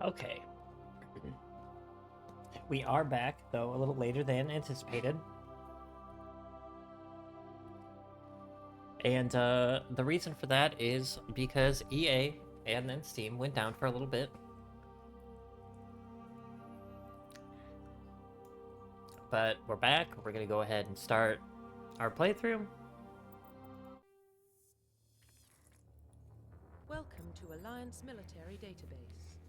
Okay. We are back, though a little later than anticipated. And the reason for that is because EA and then Steam went down for a little bit. But we're back. We're going to go ahead and start our playthrough. Welcome to Alliance Military Database.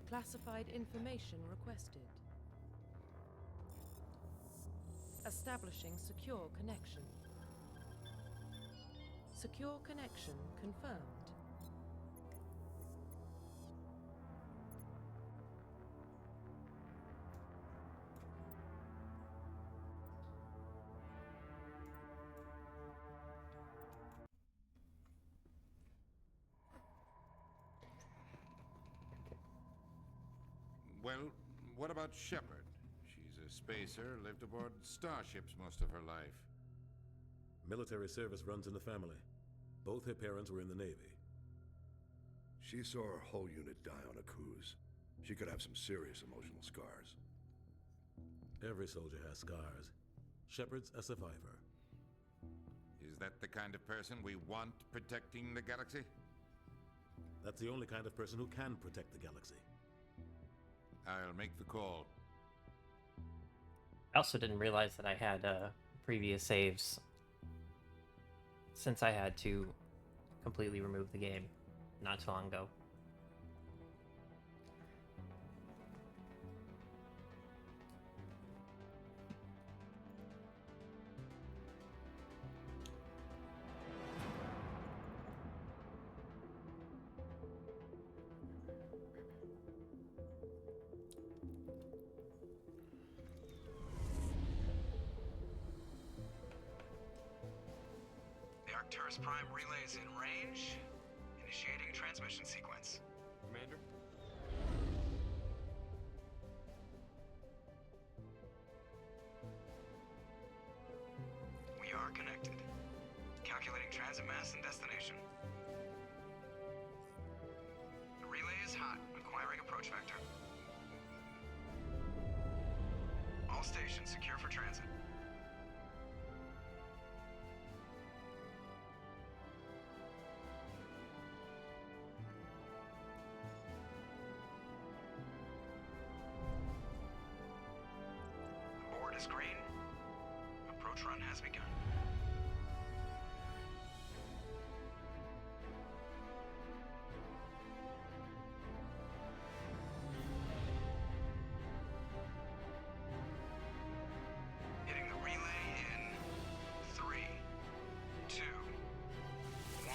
Classified information requested. Establishing secure connection. Secure connection confirmed. Well, what about Shepard? She's a spacer, lived aboard starships most of her life. Military service runs in the family. Both her parents were in the Navy. She saw her whole unit die on a cruise. She could have some serious emotional scars. Every soldier has scars. Shepard's a survivor. Is that the kind of person we want protecting the galaxy? That's the only kind of person who can protect the galaxy. I'll make the call. I also didn't realize that I had previous saves since I had to completely remove the game not too long ago. The Arcturus Prime relay is in range. Initiating transmission sequence. Commander? We are connected. Calculating transit mass and destination. The relay is hot. Acquiring approach vector. All stations secure for transit. Board is green. Approach run has begun. Hitting the relay in 3, 2, 1.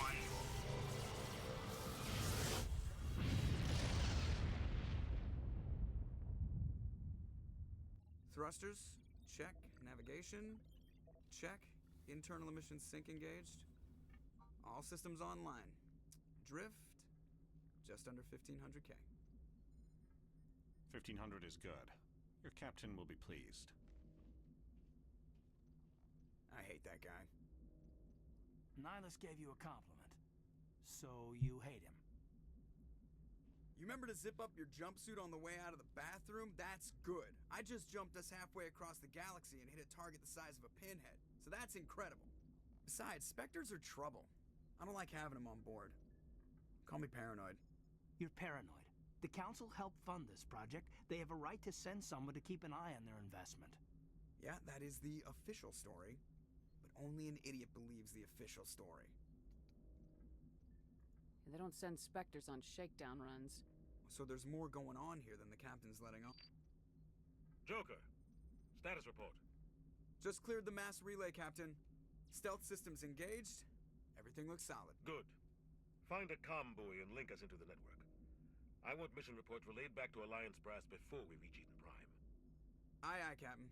Thrusters, check. Navigation, check. Internal emissions sync engaged. All systems online. Drift, just under 1500K. 1500 is good. Your captain will be pleased. I hate that guy. Nihilus gave you a compliment, so you hate him. You remember to zip up your jumpsuit on the way out of the bathroom? That's good. I just jumped us halfway across the galaxy and hit a target the size of a pinhead, so that's incredible. Besides, Spectres are trouble. I don't like having them on board. Call me paranoid. You're paranoid. The Council helped fund this project. They have a right to send someone to keep an eye on their investment. Yeah, that is the official story, but only an idiot believes the official story. They don't send Spectres on shakedown runs. So there's more going on here than the captain's letting on. Joker, status report. Just cleared the mass relay, Captain. Stealth systems engaged. Everything looks solid. Good. Find a comm buoy and link us into the network. I want mission reports relayed back to Alliance brass before we reach Eden Prime. Aye, aye, Captain.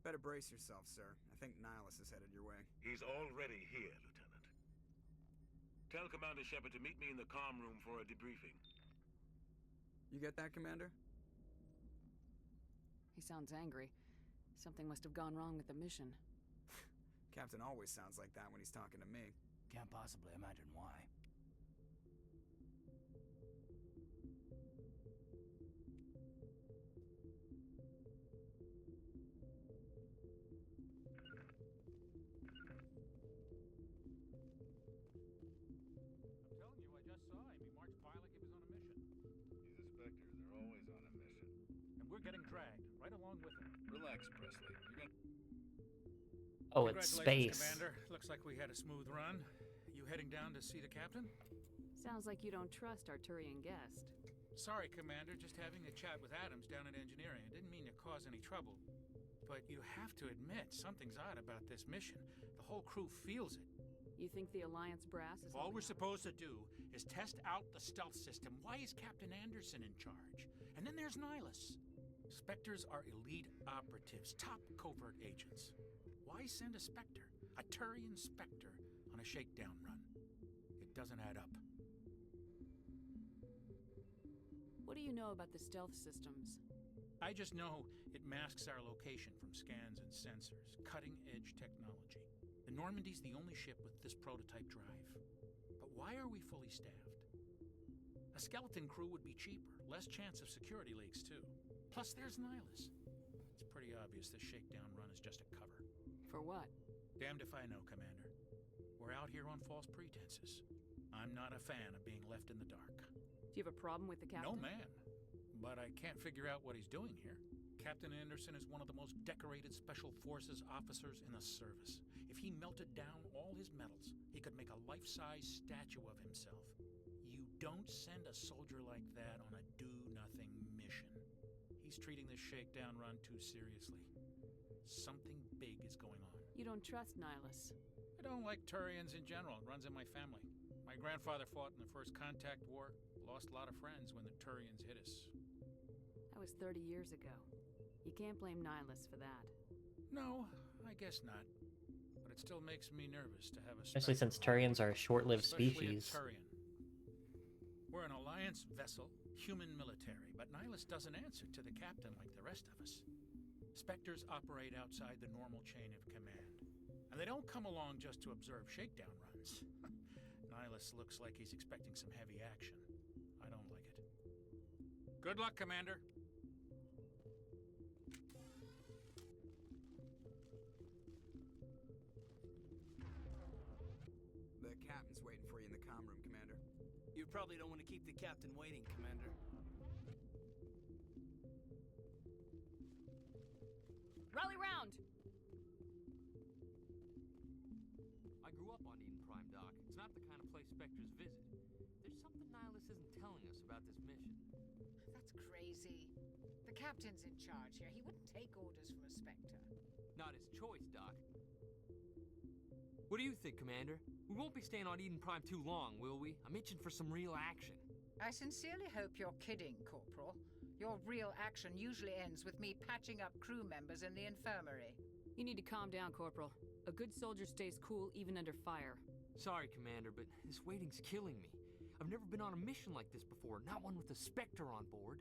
Better brace yourself, sir. I think Nihilus is headed your way. He's already here, Lieutenant. Tell Commander Shepard to meet me in the comm room for a debriefing. You get that, Commander? He sounds angry. Something must have gone wrong with the mission. Captain always sounds like that when he's talking to me. Can't possibly imagine why. dragged, right along with him. Relax, Presley. You're gonna... Oh, it's Congratulations, space. Commander. Looks like we had a smooth run. You heading down to see the captain? Sounds like you don't trust Arturian guest. Sorry, Commander. Just having a chat with Adams down at engineering. I didn't mean to cause any trouble. But you have to admit, something's odd about this mission. The whole crew feels it. You think the Alliance brass is... All we're supposed to do is test out the stealth system. Why is Captain Anderson in charge? And then there's Nihilus. Spectres are elite operatives, top covert agents. Why send a Spectre, a Turian Spectre, on a shakedown run? It doesn't add up. What do you know about the stealth systems? I just know it masks our location from scans and sensors. Cutting-edge technology. The Normandy's the only ship with this prototype drive. But why are we fully staffed? A skeleton crew would be cheaper, less chance of security leaks too. Plus there's Nihilus. It's pretty obvious this shakedown run is just a cover. For what? Damned if I know, Commander. We're out here on false pretenses. I'm not a fan of being left in the dark. Do you have a problem with the captain? No, ma'am. But I can't figure out what he's doing here. Captain Anderson is one of the most decorated Special Forces officers in the service. If he melted down all his medals, he could make a life-size statue of himself. You don't send a soldier like that on a do-nothing mission. He's treating this shakedown run too seriously. Something big is going on. You don't trust Nihilus? I don't like Turians in general. It runs in my family. My grandfather fought in the First Contact War. Lost a lot of friends when the Turians hit us. That was 30 years ago. You can't blame Nihilus for that. No, I guess not. But it still makes me nervous to have a... Especially since Turians are a short-lived species. A Turian. We're an Alliance vessel, human military, but Nihilus doesn't answer to the captain like the rest of us. Spectres operate outside the normal chain of command. And they don't come along just to observe shakedown runs. Nihilus looks like he's expecting some heavy action. I don't like it. Good luck, Commander. The captain's waiting for you in the comm room, Commander. You probably don't want to keep the captain waiting, Commander. Rally round! I grew up on Eden Prime, Doc. It's not the kind of place Spectres visit. There's something Nihilus isn't telling us about this mission. That's crazy. The captain's in charge here. He wouldn't take orders from a Spectre. Not his choice, Doc. What do you think, Commander? We won't be staying on Eden Prime too long, will we? I'm itching for some real action. I sincerely hope you're kidding, Corporal. Your real action usually ends with me patching up crew members in the infirmary. You need to calm down, Corporal. A good soldier stays cool even under fire. Sorry, Commander, but this waiting's killing me. I've never been on a mission like this before, not one with a Spectre on board.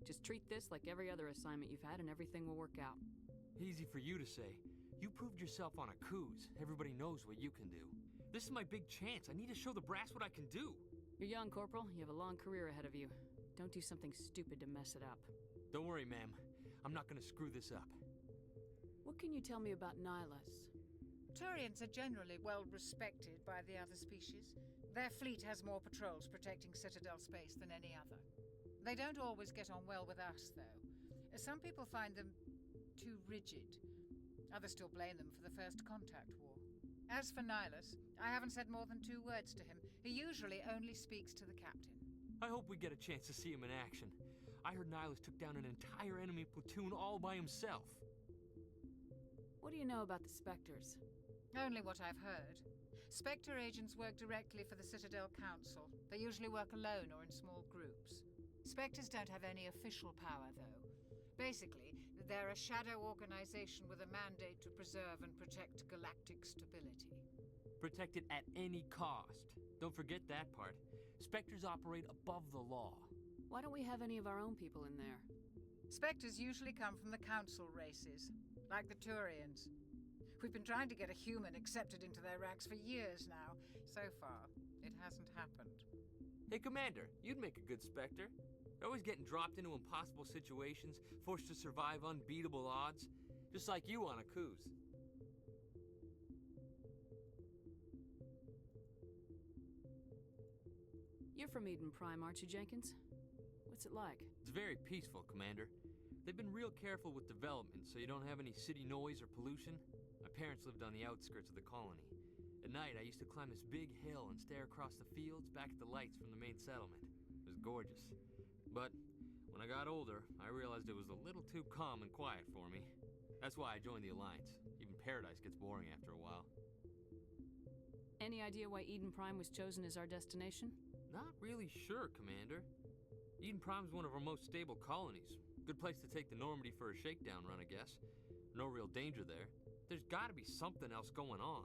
Just treat this like every other assignment you've had and everything will work out. Easy for you to say. You proved yourself on a cruise. Everybody knows what you can do. This is my big chance. I need to show the brass what I can do. You're young, Corporal. You have a long career ahead of you. Don't do something stupid to mess it up. Don't worry, ma'am. I'm not gonna screw this up. What can you tell me about Nihilus? Turians are generally well respected by the other species. Their fleet has more patrols protecting Citadel space than any other. They don't always get on well with us, though. Some people find them too rigid. Others still blame them for the First Contact War. As for Nihilus, I haven't said more than 2 words to him. He usually only speaks to the captain. I hope we get a chance to see him in action. I heard Nihilus took down an entire enemy platoon all by himself. What do you know about the Spectres? Only what I've heard. Spectre agents work directly for the Citadel Council. They usually work alone or in small groups. Spectres don't have any official power, though. Basically, they're a shadow organization with a mandate to preserve and protect galactic stability. Protect it at any cost. Don't forget that part. Spectres operate above the law. Why don't we have any of our own people in there? Spectres usually come from the Council races, like the Turians. We've been trying to get a human accepted into their ranks for years now. So far, it hasn't happened. Hey, Commander, you'd make a good Spectre. You're always getting dropped into impossible situations, forced to survive unbeatable odds, just like you on a cruise. You're You're from Eden Prime, aren't you, Jenkins? What's it like? It's very peaceful, Commander. They've been real careful with development, so you don't have any city noise or pollution. My parents lived on the outskirts of the colony. At night, I used to climb this big hill and stare across the fields back at the lights from the main settlement. It was gorgeous. But when I got older, I realized it was a little too calm and quiet for me. That's why I joined the Alliance. Even Paradise gets boring after a while. Any idea why Eden Prime was chosen as our destination? Not really sure, Commander. Eden Prime's one of our most stable colonies. Good place to take the Normandy for a shakedown run, I guess. No real danger there. There's gotta be something else going on.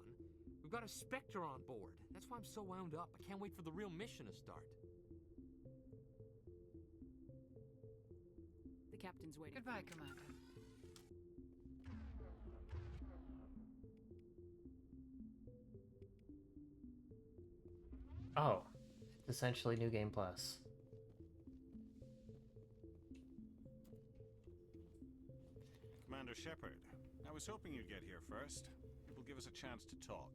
We've got a Spectre on board. That's why I'm so wound up. I can't wait for the real mission to start. The captain's waiting. Goodbye, Commander. Oh, it's essentially New Game Plus. Commander Shepard, I was hoping you'd get here first. It will give us a chance to talk.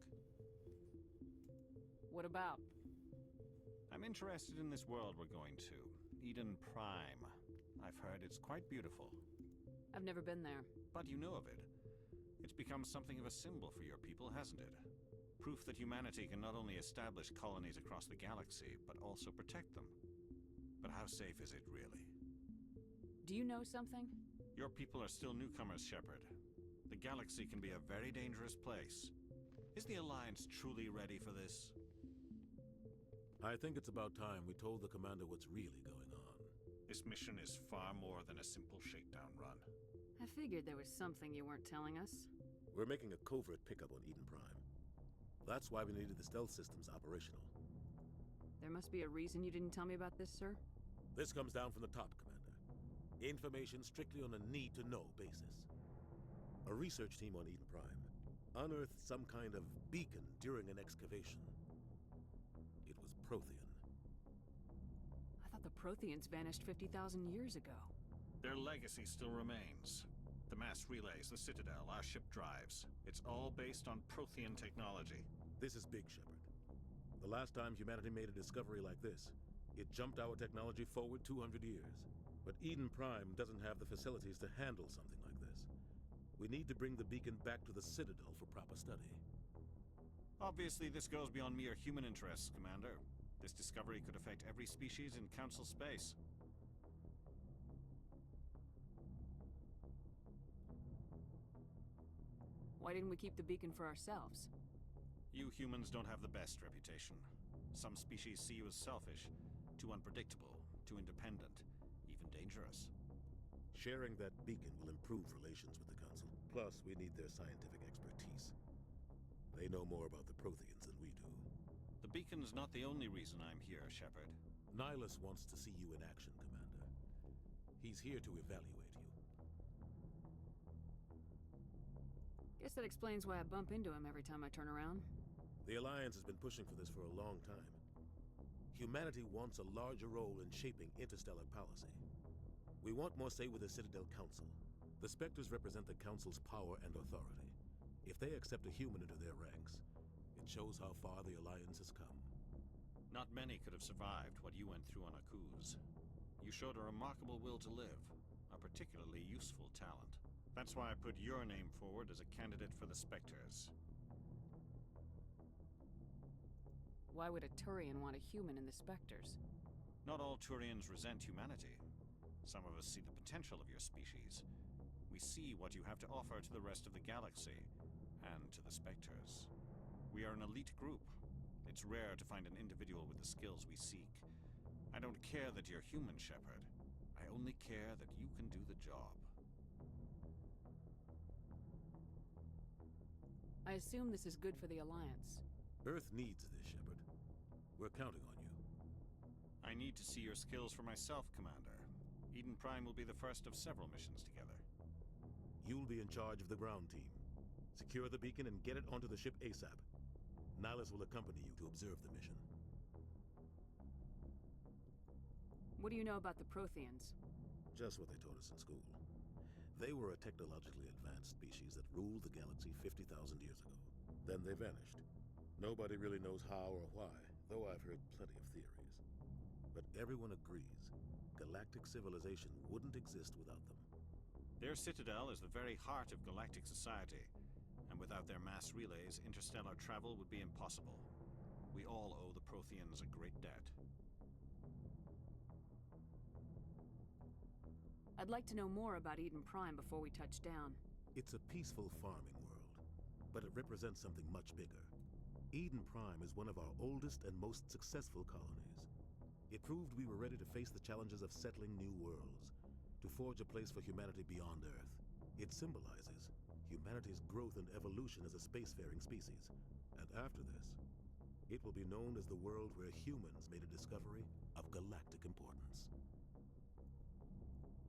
What about? I'm interested in this world we're going to, Eden Prime. I've heard it's quite beautiful. I've never been there. But you know of it. It's become something of a symbol for your people, hasn't it? Proof that humanity can not only establish colonies across the galaxy, but also protect them. But how safe is it, really? Do you know something? Your people are still newcomers, Shepard. The galaxy can be a very dangerous place. Is the Alliance truly ready for this? I think it's about time we told the commander what's really going on. This mission is far more than a simple shakedown run. I figured there was something you weren't telling us. We're making a covert pickup on Eden Prime. That's why we needed the stealth systems operational. There must be a reason you didn't tell me about this, sir? This comes down from the top, Commander. Information strictly on a need-to-know basis. A research team on Eden Prime unearthed some kind of beacon during an excavation. It was Prothean. I thought the Protheans vanished 50,000 years ago. Their legacy still remains. The mass relays, the Citadel, our ship drives. It's all based on Prothean technology. This is big, Shepard. The last time humanity made a discovery like this, it jumped our technology forward 200 years. But Eden Prime doesn't have the facilities to handle something like this. We need to bring the beacon back to the Citadel for proper study. Obviously, this goes beyond mere human interests, Commander. This discovery could affect every species in Council space. Why didn't we keep the beacon for ourselves? You humans don't have the best reputation. Some species see you as selfish, too unpredictable, too independent, even dangerous. Sharing that beacon will improve relations with the Council. Plus, we need their scientific expertise. They know more about the Protheans than we do. The beacon's not the only reason I'm here, Shepard. Nihilus wants to see you in action, Commander. He's here to evaluate you. Guess that explains why I bump into him every time I turn around. The Alliance has been pushing for this for a long time. Humanity wants a larger role in shaping interstellar policy. We want more say with the Citadel Council. The Spectres represent the Council's power and authority. If they accept a human into their ranks, it shows how far the Alliance has come. Not many could have survived what you went through on Akuz. You showed a remarkable will to live, a particularly useful talent. That's why I put your name forward as a candidate for the Spectres. Why would a Turian want a human in the Spectres? Not all Turians resent humanity. Some of us see the potential of your species. We see what you have to offer to the rest of the galaxy, and to the Spectres. We are an elite group. It's rare to find an individual with the skills we seek. I don't care that you're human, Shepard. I only care that you can do the job. I assume this is good for the Alliance. Earth needs this, Shepard. We're counting on you. I need to see your skills for myself, Commander. Eden Prime will be the first of several missions together. You'll be in charge of the ground team. Secure the beacon and get it onto the ship ASAP. Nihilus will accompany you to observe the mission. What do you know about the Protheans? Just what they taught us in school. They were a technologically advanced species that ruled the galaxy 50,000 years ago. Then they vanished. Nobody really knows how or why, though I've heard plenty of theories. Everyone agrees. Galactic civilization wouldn't exist without them. Their citadel is the very heart of galactic society, and without their mass relays, interstellar travel would be impossible. We all owe the Protheans a great debt. I'd like to know more about Eden Prime before we touch down. It's a peaceful farming world, but it represents something much bigger. Eden Prime is one of our oldest and most successful colonies. It proved we were ready to face the challenges of settling new worlds, to forge a place for humanity beyond Earth. It symbolizes humanity's growth and evolution as a spacefaring species. And after this, it will be known as the world where humans made a discovery of galactic importance.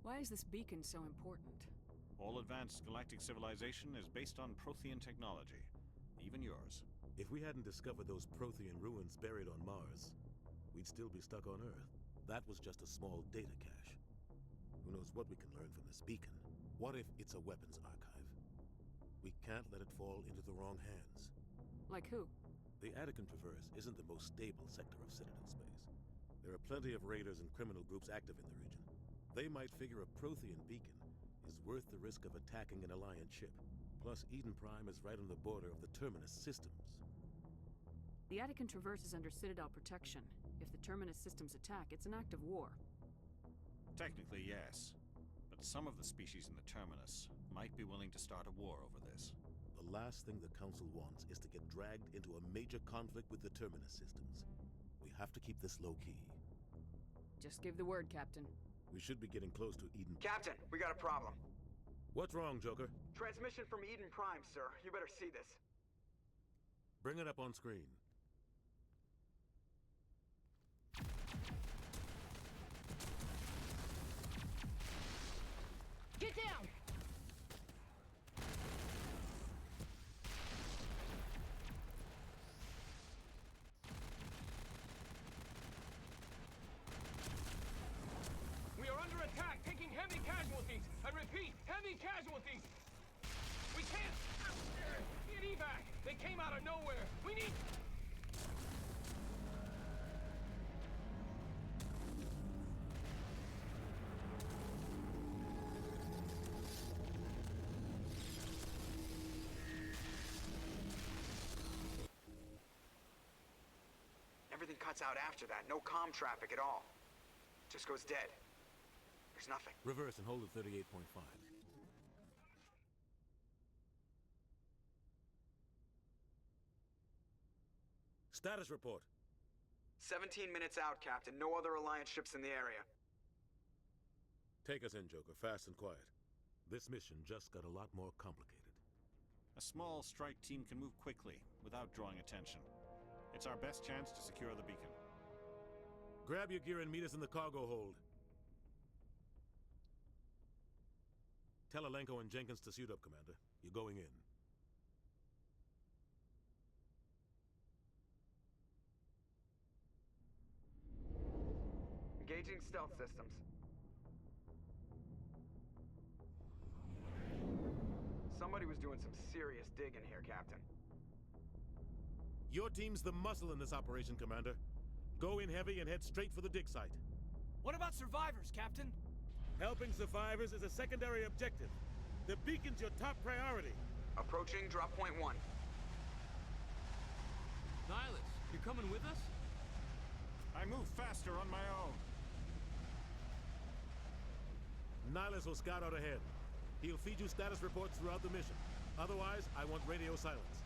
Why is this beacon so important? All advanced galactic civilization is based on Prothean technology, even yours. If we hadn't discovered those Prothean ruins buried on Mars, we'd still be stuck on Earth. That was just a small data cache. Who knows what we can learn from this beacon? What if it's a weapons archive? We can't let it fall into the wrong hands. Like who? The Attican Traverse isn't the most stable sector of Citadel space. There are plenty of raiders and criminal groups active in the region. They might figure a Prothean beacon is worth the risk of attacking an Alliance ship. Plus, Eden Prime is right on the border of the Terminus systems. The Attican Traverse is under Citadel protection. If the Terminus systems attack, it's an act of war. Technically, yes. But some of the species in the Terminus might be willing to start a war over this. The last thing the Council wants is to get dragged into a major conflict with the Terminus systems. We have to keep this low-key. Just give the word, Captain. We should be getting close to Eden. Captain, we got a problem. What's wrong, Joker? Transmission from Eden Prime, sir. You better see this. Bring it up on screen. Get down! We are under attack, taking heavy casualties. I repeat, heavy casualties. We can't get evac. They came out of nowhere. We need... Everything cuts out after that. No comm traffic at all. Just goes dead. There's nothing. Reverse and hold at 38.5. Status report. 17 minutes out, Captain. No other Alliance ships in the area. Take us in, Joker, fast and quiet. This mission just got a lot more complicated. A small strike team can move quickly, without drawing attention. It's our best chance to secure the beacon. Grab your gear and meet us in the cargo hold. Tell Alenko and Jenkins to suit up, Commander. You're going in. Engaging stealth systems. Somebody was doing some serious digging here, Captain. Your team's the muscle in this operation, Commander. Go in heavy and head straight for the dig site. What about survivors, Captain? Helping survivors is a secondary objective. The beacon's your top priority. Approaching drop point 1. Nihilus, you're coming with us? I move faster on my own. Nihilus will scout out ahead. He'll feed you status reports throughout the mission. Otherwise, I want radio silence.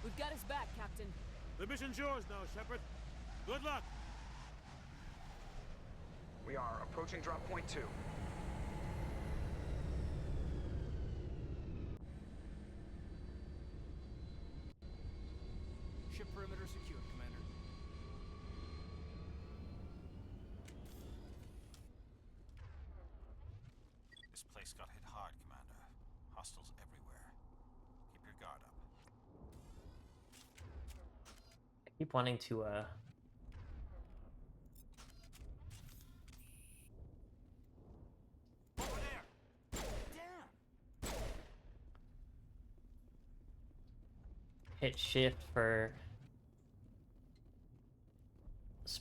We've got his back, Captain. The mission's yours now, Shepard. Good luck! We are approaching drop point 2. Ship perimeter secured, Commander. This place got hit hard, Commander. Hostiles everywhere. Keep your guard up. I keep wanting to hit shift for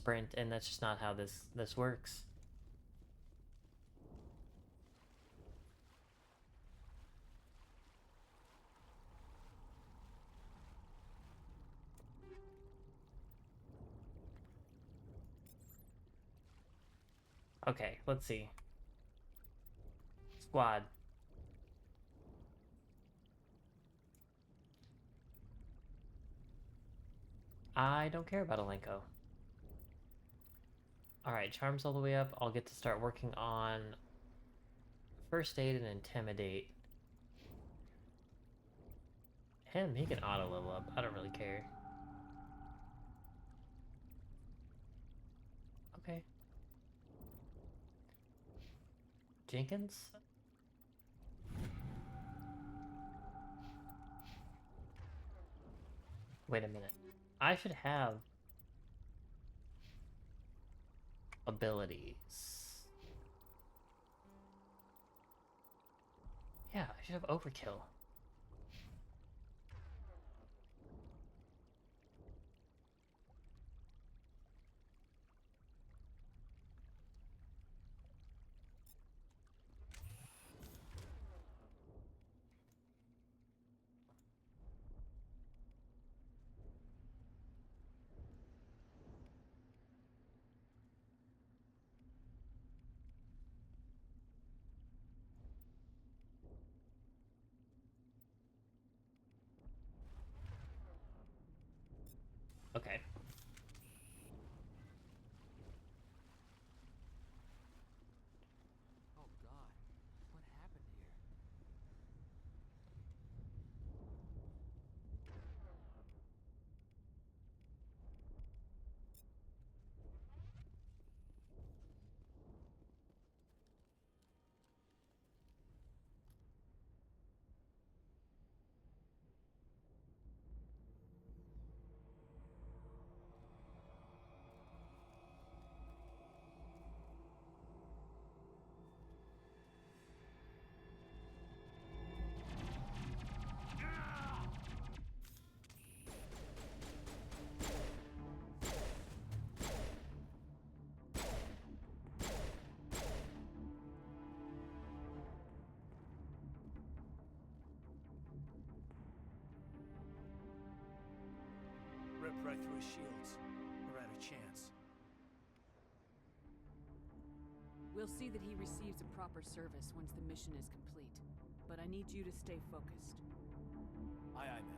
sprint, and that's just not how this works. Okay, let's see. Squad. I don't care about Alenko. Alright, charms all the way up. I'll get to start working on first aid and intimidate. Him, he can auto level up. I don't really care. Okay. Jenkins? Wait a minute. I should have abilities. Yeah, I should have overkill. Okay. Oh God, what happened here? Ripped right through his shields. We're out of chance. We'll see that he receives a proper service once the mission is complete. But I need you to stay focused. Aye, aye, ma'am.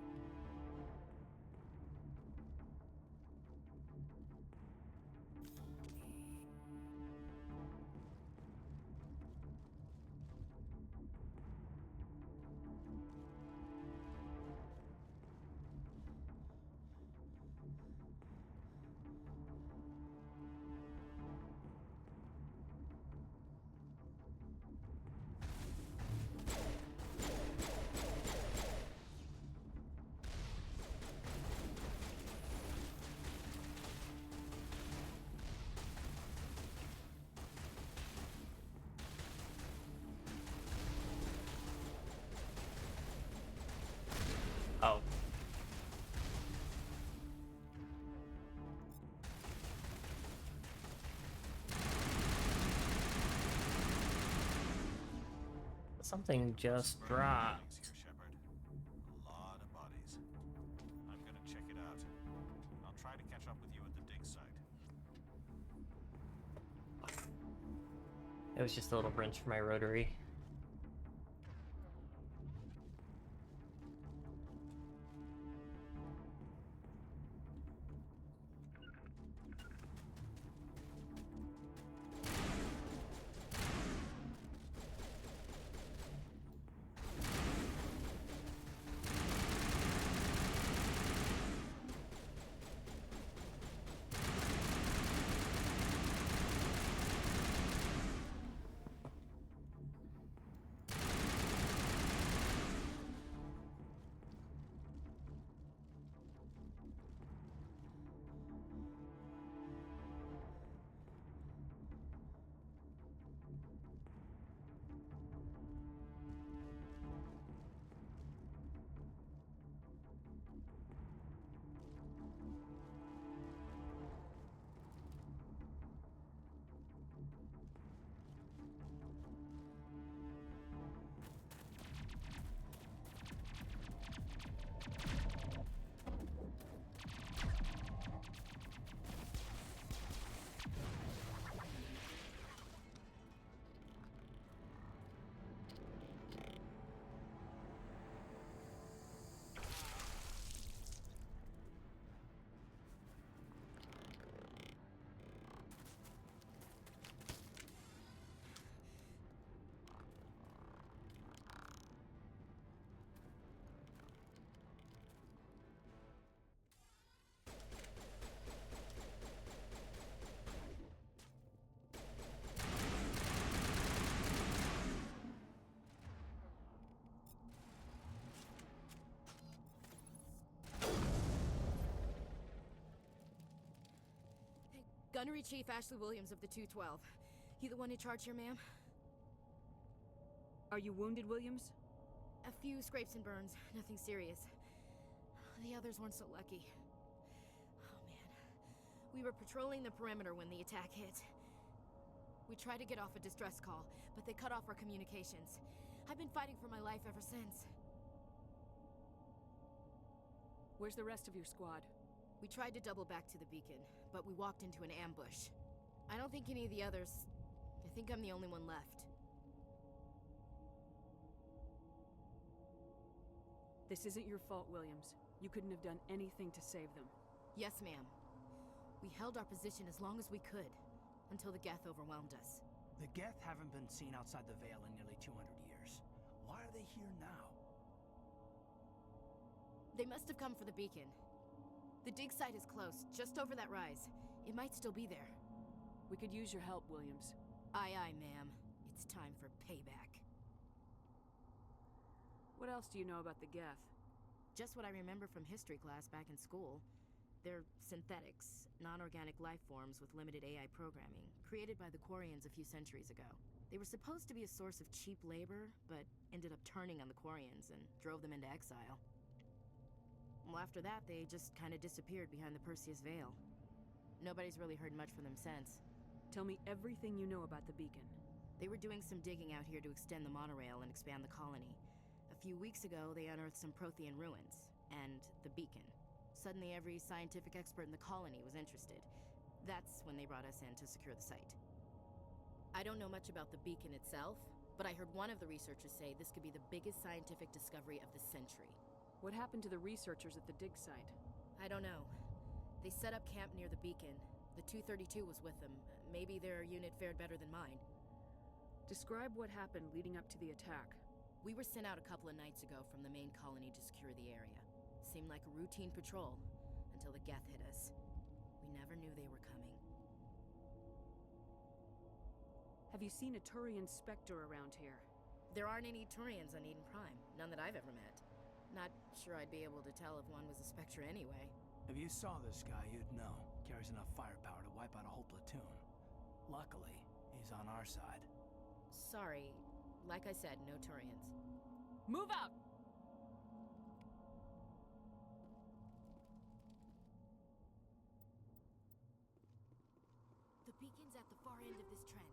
Oh. Something just dropped. Here, Shepard. A lot of bodies. I'm gonna check it out. I'll try to catch up with you at the dig site. It was just a little wrench for my rotary. Gunnery Chief Ashley Williams of the 212. You the one in charge here, ma'am? Are you wounded, Williams? A few scrapes and burns, nothing serious. The others weren't so lucky. Oh man. We were patrolling the perimeter when the attack hit. We tried to get off a distress call, but they cut off our communications. I've been fighting for my life ever since. Where's the rest of your squad? We tried to double back to the beacon, but we walked into an ambush. I don't think any of the others... I think I'm the only one left. This isn't your fault, Williams. You couldn't have done anything to save them. Yes, ma'am. We held our position as long as we could, until the Geth overwhelmed us. The Geth haven't been seen outside the Veil in nearly 200 years. Why are they here now? They must have come for the beacon. The dig site is close, just over that rise. It might still be there. We could use your help, Williams. Aye, aye, ma'am. It's time for payback. What else do you know about the Geth? Just what I remember from history class back in school. They're synthetics, non-organic life forms with limited AI programming, created by the Quarians a few centuries ago. They were supposed to be a source of cheap labor, but ended up turning on the Quarians and drove them into exile. Well, after that, they just kind of disappeared behind the Perseus Veil. Nobody's really heard much from them since. Tell me everything you know about the beacon. They were doing some digging out here to extend the monorail and expand the colony. A few weeks ago, they unearthed some Prothean ruins, and the beacon. Suddenly, every scientific expert in the colony was interested. That's when they brought us in to secure the site. I don't know much about the beacon itself, but I heard one of the researchers say this could be the biggest scientific discovery of the century. What happened to the researchers at the dig site? I don't know. They set up camp near the beacon. The 232 was with them. Maybe their unit fared better than mine. Describe what happened leading up to the attack. We were sent out a couple of nights ago from the main colony to secure the area. Seemed like a routine patrol, until the Geth hit us. We never knew they were coming. Have you seen a Turian Spectre around here? There aren't any Turians on Eden Prime, none that I've ever met. Not sure I'd be able to tell if one was a Spectre anyway. If you saw this guy, you'd know. Carries enough firepower to wipe out a whole platoon. Luckily, he's on our side. Sorry. Like I said, no Turians. Move out! The beacon's at the far end of this trench.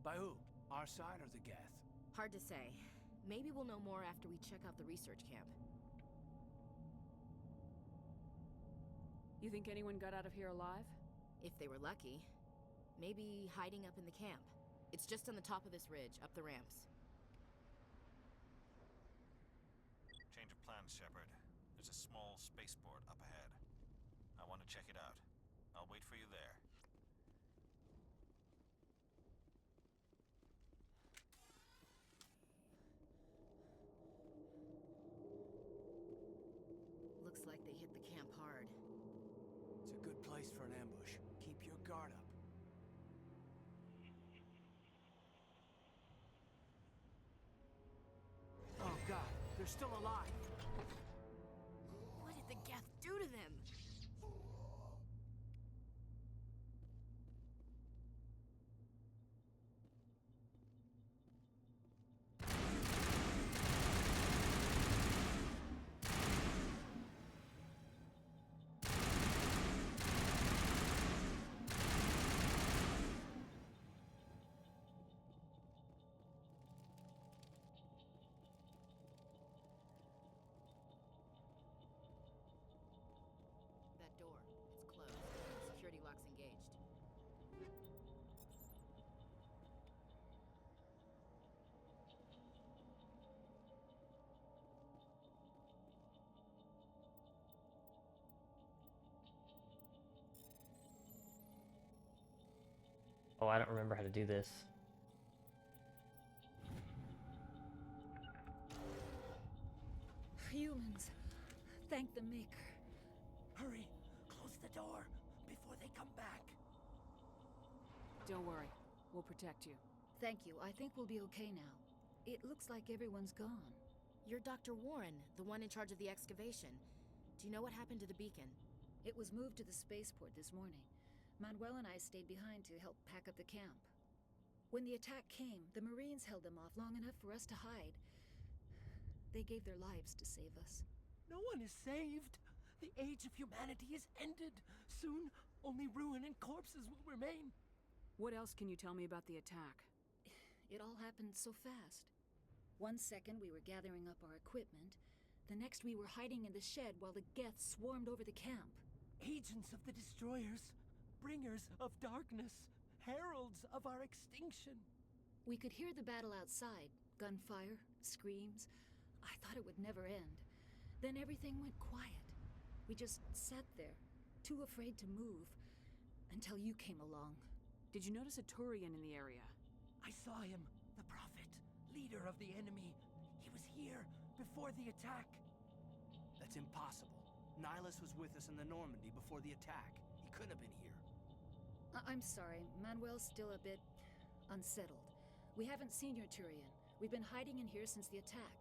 By who? Our side or the Geth? Hard to say. Maybe we'll know more after we check out the research camp. You think anyone got out of here alive? If they were lucky. Maybe hiding up in the camp. It's just on the top of this ridge, up the ramps. Change of plans, Shepard. There's a small spaceport up ahead. I want to check it out. I'll wait for you there. Looks like they hit the camp hard. It's a good place for an ambush. Keep your guard up. Oh god, they're still alive! What did the Geth do to them? That door, it's closed. Security lock's engaged. Oh, I don't remember how to do this. Humans. Thank the Maker. Hurry! Close the door before they come back. Don't worry. We'll protect you. Thank you. I think we'll be okay now. It looks like everyone's gone. You're Dr. Warren, the one in charge of the excavation. Do you know what happened to the beacon? It was moved to the spaceport this morning. ME.LE and I stayed behind to help pack up the camp. When the attack came, the Marines held them off long enough for us to hide. They gave their lives to save us. No one is saved. The age of humanity is ended. Soon, only ruin and corpses will remain. What else can you tell me about the attack? It all happened so fast. 1 second we were gathering up our equipment. The next we were hiding in the shed while the Geth swarmed over the camp. Agents of the destroyers, bringers of darkness, heralds of our extinction. We could hear the battle outside. Gunfire, screams. I thought it would never end. Then everything went quiet. We just sat there, too afraid to move, until you came along. Did you notice a Turian in the area? I saw him, the Prophet, leader of the enemy. He was here before the attack. That's impossible. Nihilus was with us in the Normandy before the attack. He couldn't have been here. I'm sorry, ME.LE's still a bit unsettled. We haven't seen your Turian. We've been hiding in here since the attack.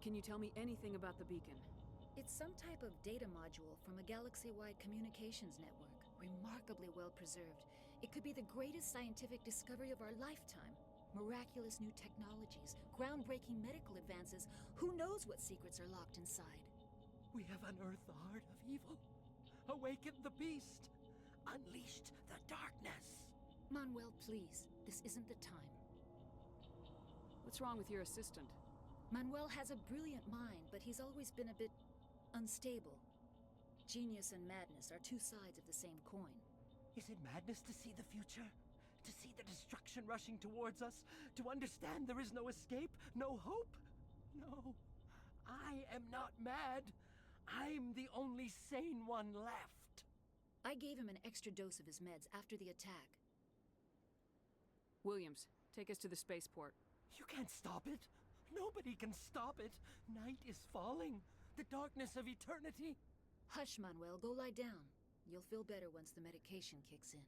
Can you tell me anything about the beacon? It's some type of data module from a galaxy-wide communications network. Remarkably well preserved. It could be the greatest scientific discovery of our lifetime. Miraculous new technologies, groundbreaking medical advances. Who knows what secrets are locked inside? We have unearthed the heart of evil, awakened the beast, unleashed the darkness. ME.LE, please. This isn't the time. What's wrong with your assistant? ME.LE has a brilliant mind, but he's always been a bit unstable. Genius and madness are two sides of the same coin. Is it madness to see the future? To see the destruction rushing towards us? To understand there is no escape? No hope? No. I am not mad. I'm the only sane one left. I gave him an extra dose of his meds after the attack. Williams, take us to the spaceport. You can't stop it. Nobody can stop it. Night is falling. The darkness of eternity. Hush, ME.LE. Go lie down. You'll feel better once the medication kicks in.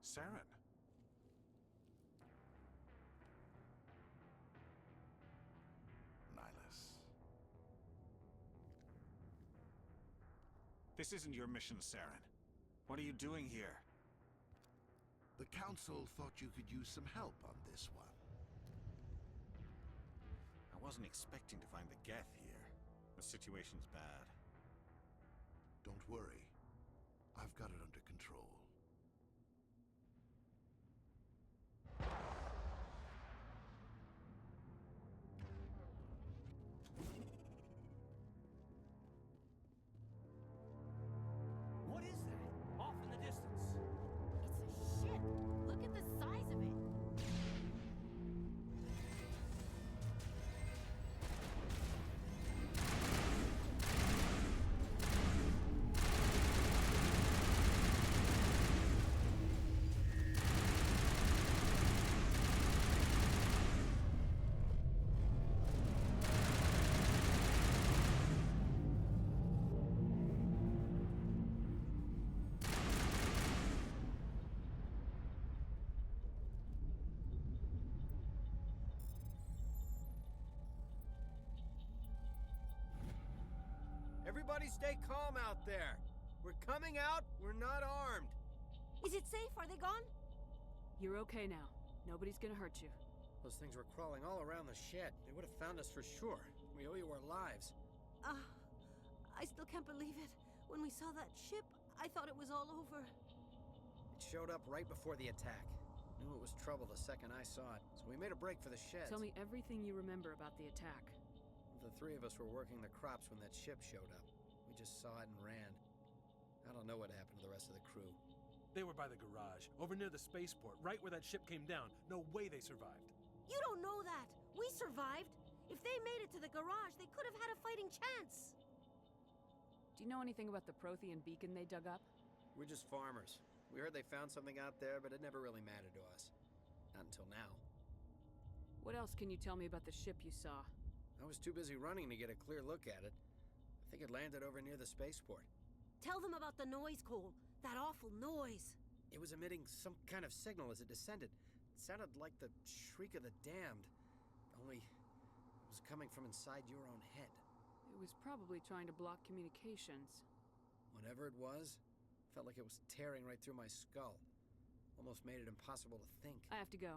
Saren. Nihilus. This isn't your mission, Saren. What are you doing here? The Council thought you could use some help on this one. wasn't expecting to find the Geth here. The situation's bad. Don't worry. I've got it under control. What is that? Off in the distance. It's a ship. Look at the size of it. Everybody stay calm out there. We're coming out. We're not armed. Is it safe? Are they gone? You're okay now. Nobody's gonna hurt you. Those things were crawling all around the shed. They would have found us for sure. We owe you our lives. I still can't believe it. When we saw that ship, I thought it was all over. It showed up right before the attack. Knew it was trouble the second I saw it, so we made a break for the sheds. Tell me everything you remember about the attack. The three of us were working the crops when that ship showed up. We just saw it and ran. I don't know what happened to the rest of the crew. They were by the garage, over near the spaceport, right where that ship came down. No way they survived. You don't know that. We survived. If they made it to the garage, they could have had a fighting chance. Do you know anything about the Prothean beacon they dug up? We're just farmers. We heard they found something out there, but it never really mattered to us. Not until now. What else can you tell me about the ship you saw? I was too busy running to get a clear look at it. I think it landed over near the spaceport. Tell them about the noise, Cole. That awful noise. It was emitting some kind of signal as it descended. It sounded like the shriek of the damned. Only it was coming from inside your own head. It was probably trying to block communications. Whatever it was, felt like it was tearing right through my skull. Almost made it impossible to think. I have to go.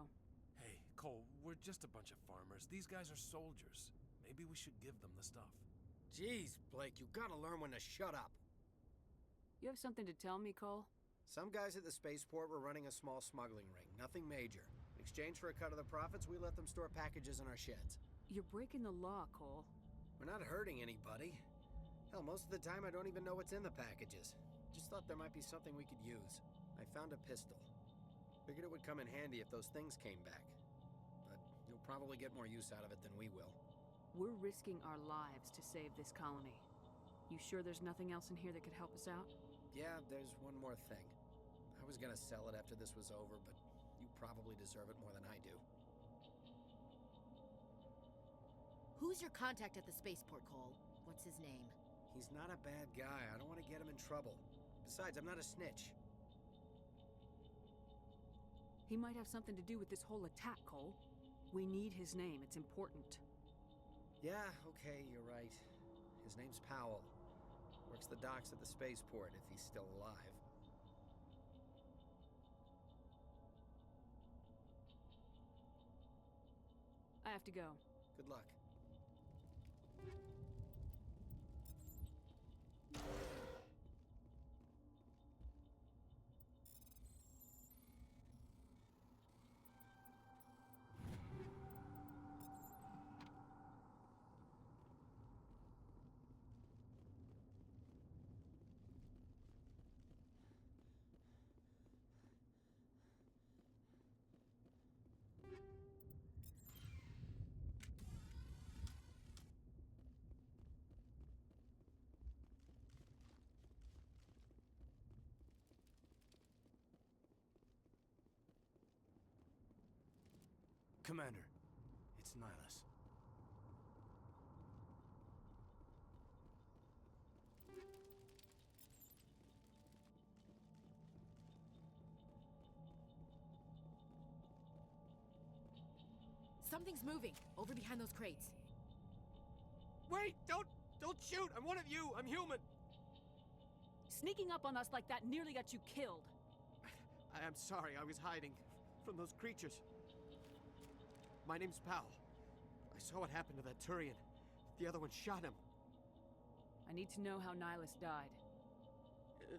Hey, Cole, we're just a bunch of farmers. These guys are soldiers. Maybe we should give them the stuff. Jeez, Blake, you gotta learn when to shut up. You have something to tell me, Cole? Some guys at the spaceport were running a small smuggling ring. Nothing major. In exchange for a cut of the profits, we let them store packages in our sheds. You're breaking the law, Cole. We're not hurting anybody. Hell, most of the time I don't even know what's in the packages. Just thought there might be something we could use. I found a pistol. Figured it would come in handy if those things came back. But you'll probably get more use out of it than we will. We're risking our lives to save this colony. You sure there's nothing else in here that could help us out? Yeah, there's one more thing. I was gonna sell it after this was over, but you probably deserve it more than I do. Who's your contact at the spaceport, Cole? What's his name? He's not a bad guy. I don't want to get him in trouble. Besides, I'm not a snitch. He might have something to do with this whole attack, Cole. We need his name. It's important. Yeah, okay, you're right. His name's Powell. Works the docks at the spaceport, if he's still alive. I have to go. Good luck. Commander, it's Nihilus. Something's moving over behind those crates. Wait! Don't shoot! I'm one of you! I'm human! Sneaking up on us like that nearly got you killed. I am sorry, I was hiding from those creatures. My name's Powell. I saw what happened to that Turian. The other one shot him. I need to know how Nihilus died.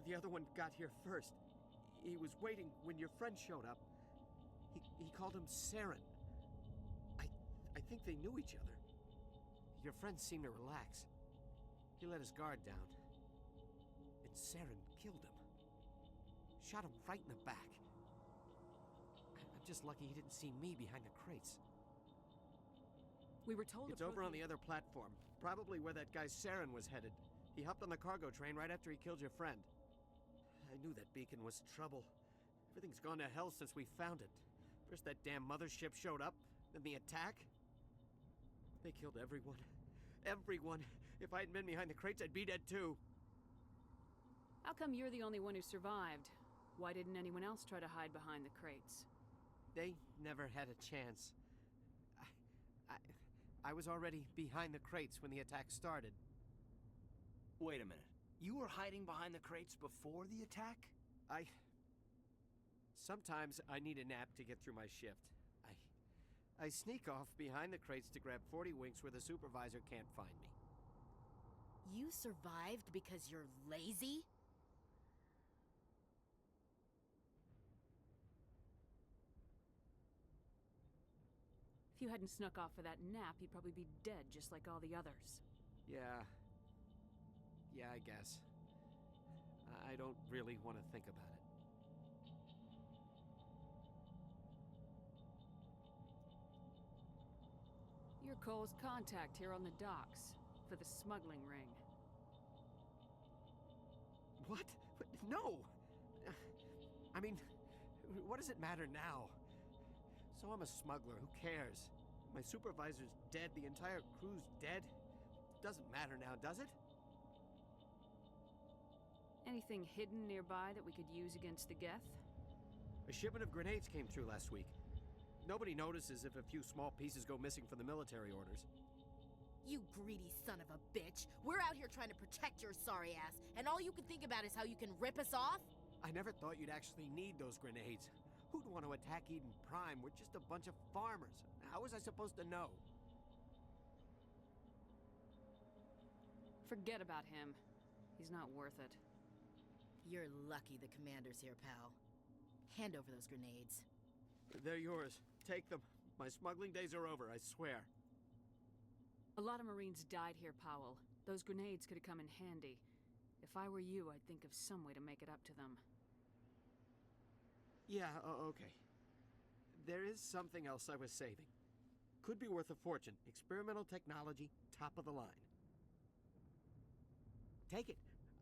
The other one got here first. He was waiting when your friend showed up. He called him Saren. I think they knew each other. Your friend seemed to relax. He let his guard down. And Saren killed him. Shot him right in the back. I'm just lucky he didn't see me behind the crates. We were told it's over on the other platform. Probably where that guy Saren was headed. He hopped on the cargo train right after he killed your friend. I knew that beacon was trouble. Everything's gone to hell since we found it. First that damn mothership showed up, then the attack. They killed everyone. Everyone. If I hadn't been behind the crates, I'd be dead too. How come you're the only one who survived? Why didn't anyone else try to hide behind the crates? They never had a chance. I was already behind the crates when the attack started. Wait a minute. You were hiding behind the crates before the attack? Sometimes I need a nap to get through my shift. I sneak off behind the crates to grab 40 winks where the supervisor can't find me. You survived because you're lazy? If you hadn't snuck off for that nap, you'd probably be dead just like all the others. Yeah, I guess. I don't really want to think about it. You're Cole's contact here on the docks for the smuggling ring. What? No! I mean, what does it matter now? So I'm a smuggler, who cares? My supervisor's dead, the entire crew's dead. Doesn't matter now, does it? Anything hidden nearby that we could use against the Geth? A shipment of grenades came through last week. Nobody notices if a few small pieces go missing from the military orders. You greedy son of a bitch. We're out here trying to protect your sorry ass, and all you can think about is how you can rip us off? I never thought you'd actually need those grenades. Who'd want to attack Eden Prime? We're just a bunch of farmers. How was I supposed to know? Forget about him. He's not worth it. You're lucky the commander's here, pal. Hand over those grenades. They're yours. Take them. My smuggling days are over, I swear. A lot of Marines died here, Powell. Those grenades could have come in handy. If I were you, I'd think of some way to make it up to them. Yeah, okay. There is something else I was saving. Could be worth a fortune. Experimental technology, top of the line. Take it.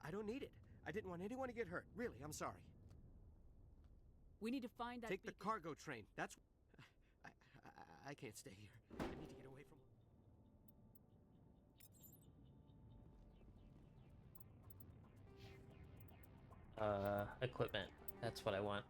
I don't need it. I didn't want anyone to get hurt. Really, I'm sorry. We need to find that Take the cargo train. That's... I can't stay here. I need to get away from... Equipment. That's what I want.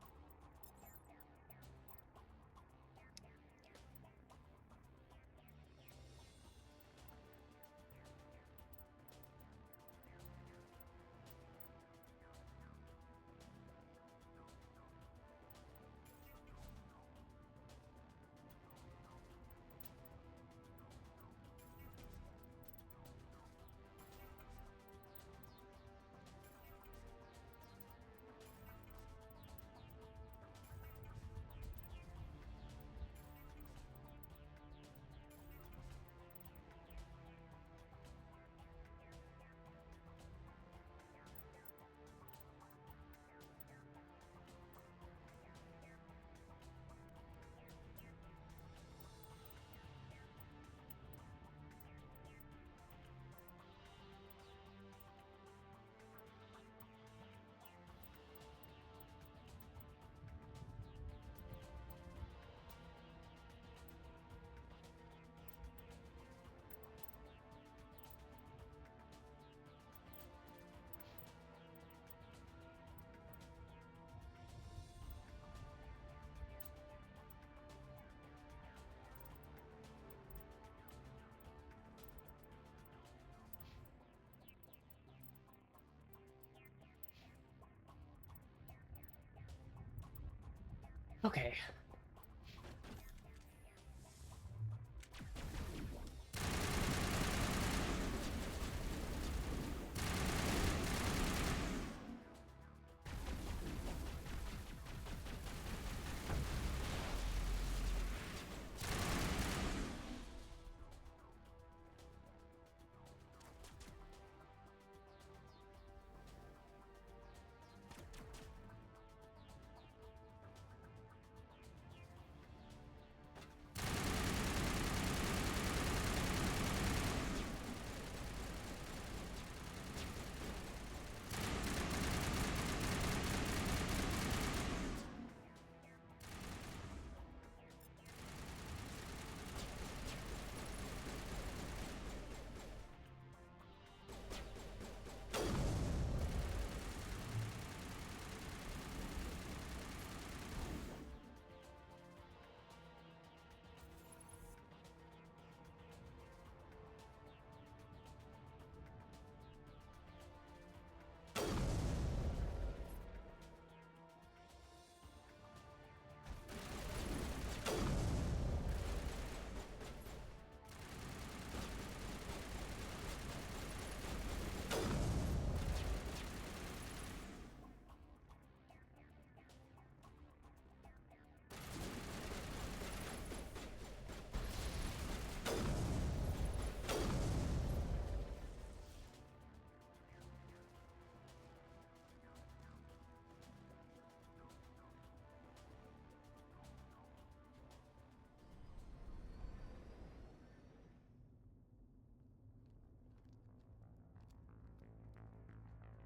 Okay.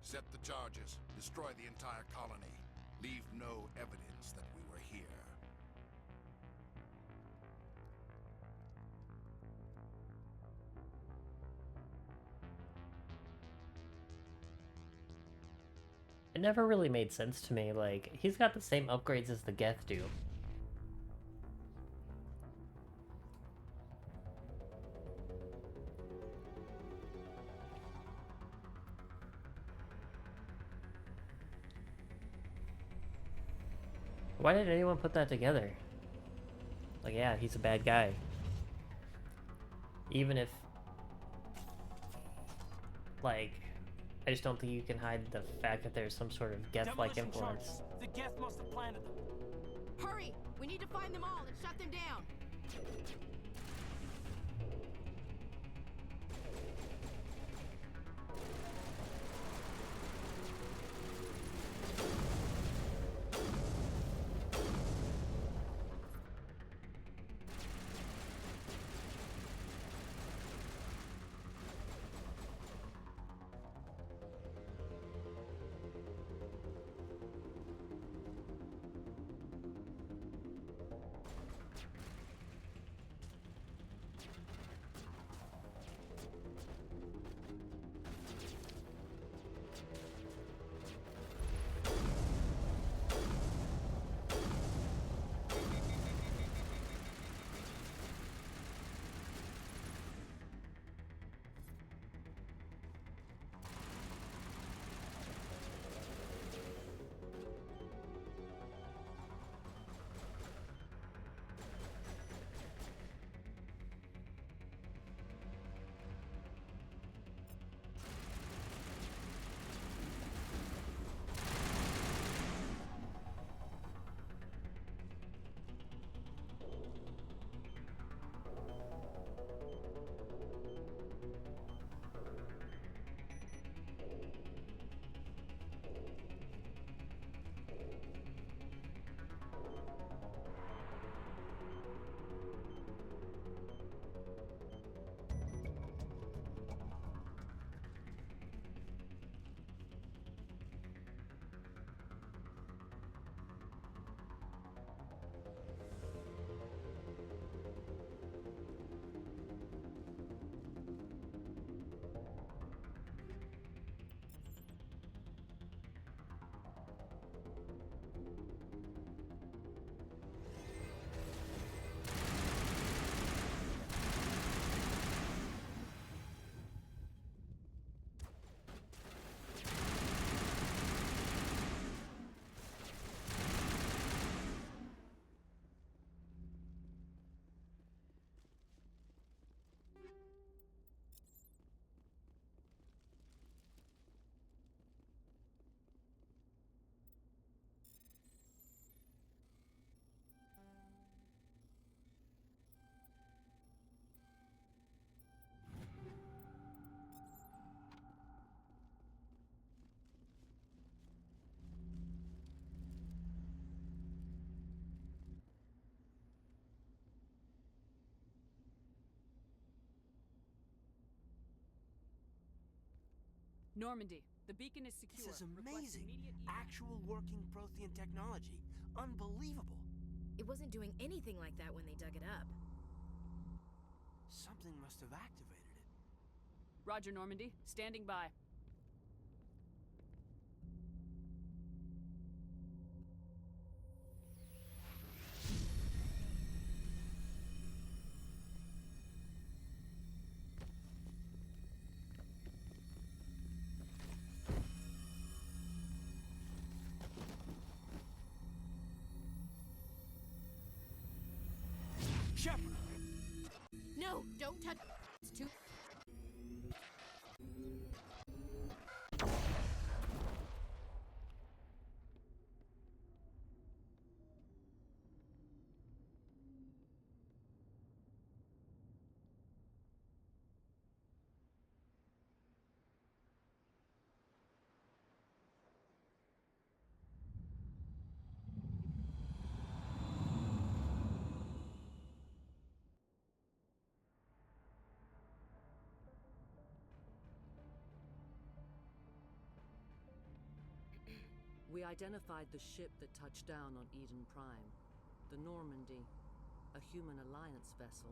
Set the charges. Destroy the entire colony. Leave no evidence that we were here. It never really made sense to me. Like, he's got the same upgrades as the Geth do. Why did anyone put that together? Like, yeah, he's a bad guy. Even if, like, I just don't think you can hide the fact that there's some sort of Geth-like influence. Charges. The Geth must have planted them. Hurry! We need to find them all and shut them down! Normandy, the beacon is secure. This is Request amazing. immediate Actual working Prothean technology. Unbelievable. It wasn't doing anything like that when they dug it up. Something must have activated it. Roger, Normandy. Standing by. Shepard! No, don't touch. It's too. We identified the ship that touched down on Eden Prime. The Normandy. A human alliance vessel.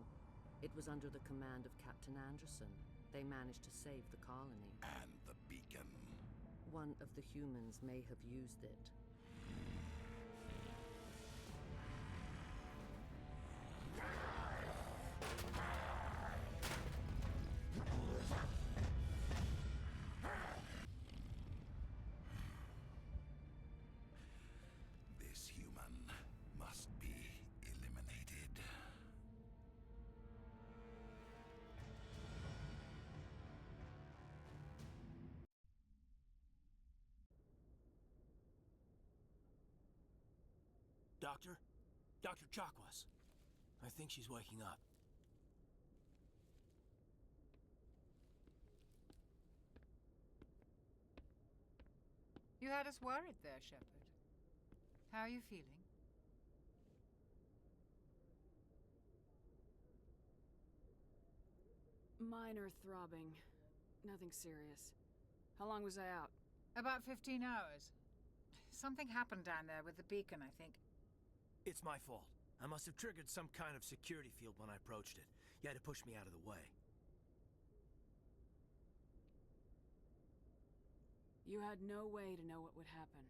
It was under the command of Captain Anderson. They managed to save the colony. And the beacon. One of the humans may have used it. This human must be eliminated. Doctor? Dr. Chakwas. I think she's waking up. You had us worried there, Shepard. How are you feeling? Minor throbbing. Nothing serious. How long was I out? About 15 hours. Something happened down there with the beacon, I think. It's my fault. I must have triggered some kind of security field when I approached it. You had to push me out of the way. You had no way to know what would happen.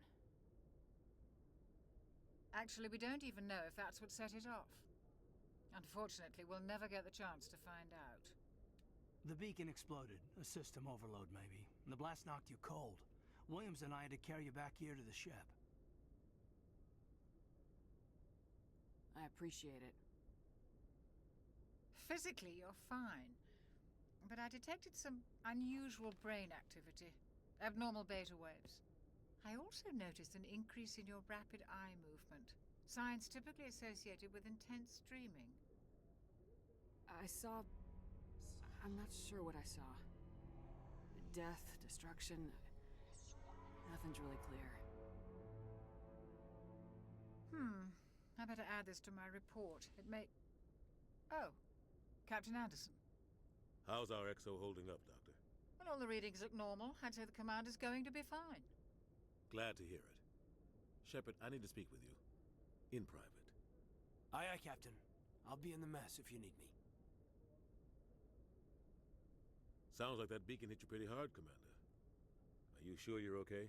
Actually, we don't even know if that's what set it off. Unfortunately, we'll never get the chance to find out. The beacon exploded. A system overload, maybe. And the blast knocked you cold. Williams and I had to carry you back here to the ship. I appreciate it. Physically, you're fine. But I detected some unusual brain activity. Abnormal beta waves. I also noticed an increase in your rapid eye movement. Signs typically associated with intense dreaming. I saw... I'm not sure what I saw. Death, destruction... Nothing's really clear. I better add this to my report. It may... Oh, Captain Anderson. How's our XO holding up, Doctor? Well, all the readings look normal. I'd say the commander's going to be fine. Glad to hear it. Shepard, I need to speak with you. In private. Aye, aye, Captain. I'll be in the mess if you need me. Sounds like that beacon hit you pretty hard, Commander. Are you sure you're okay?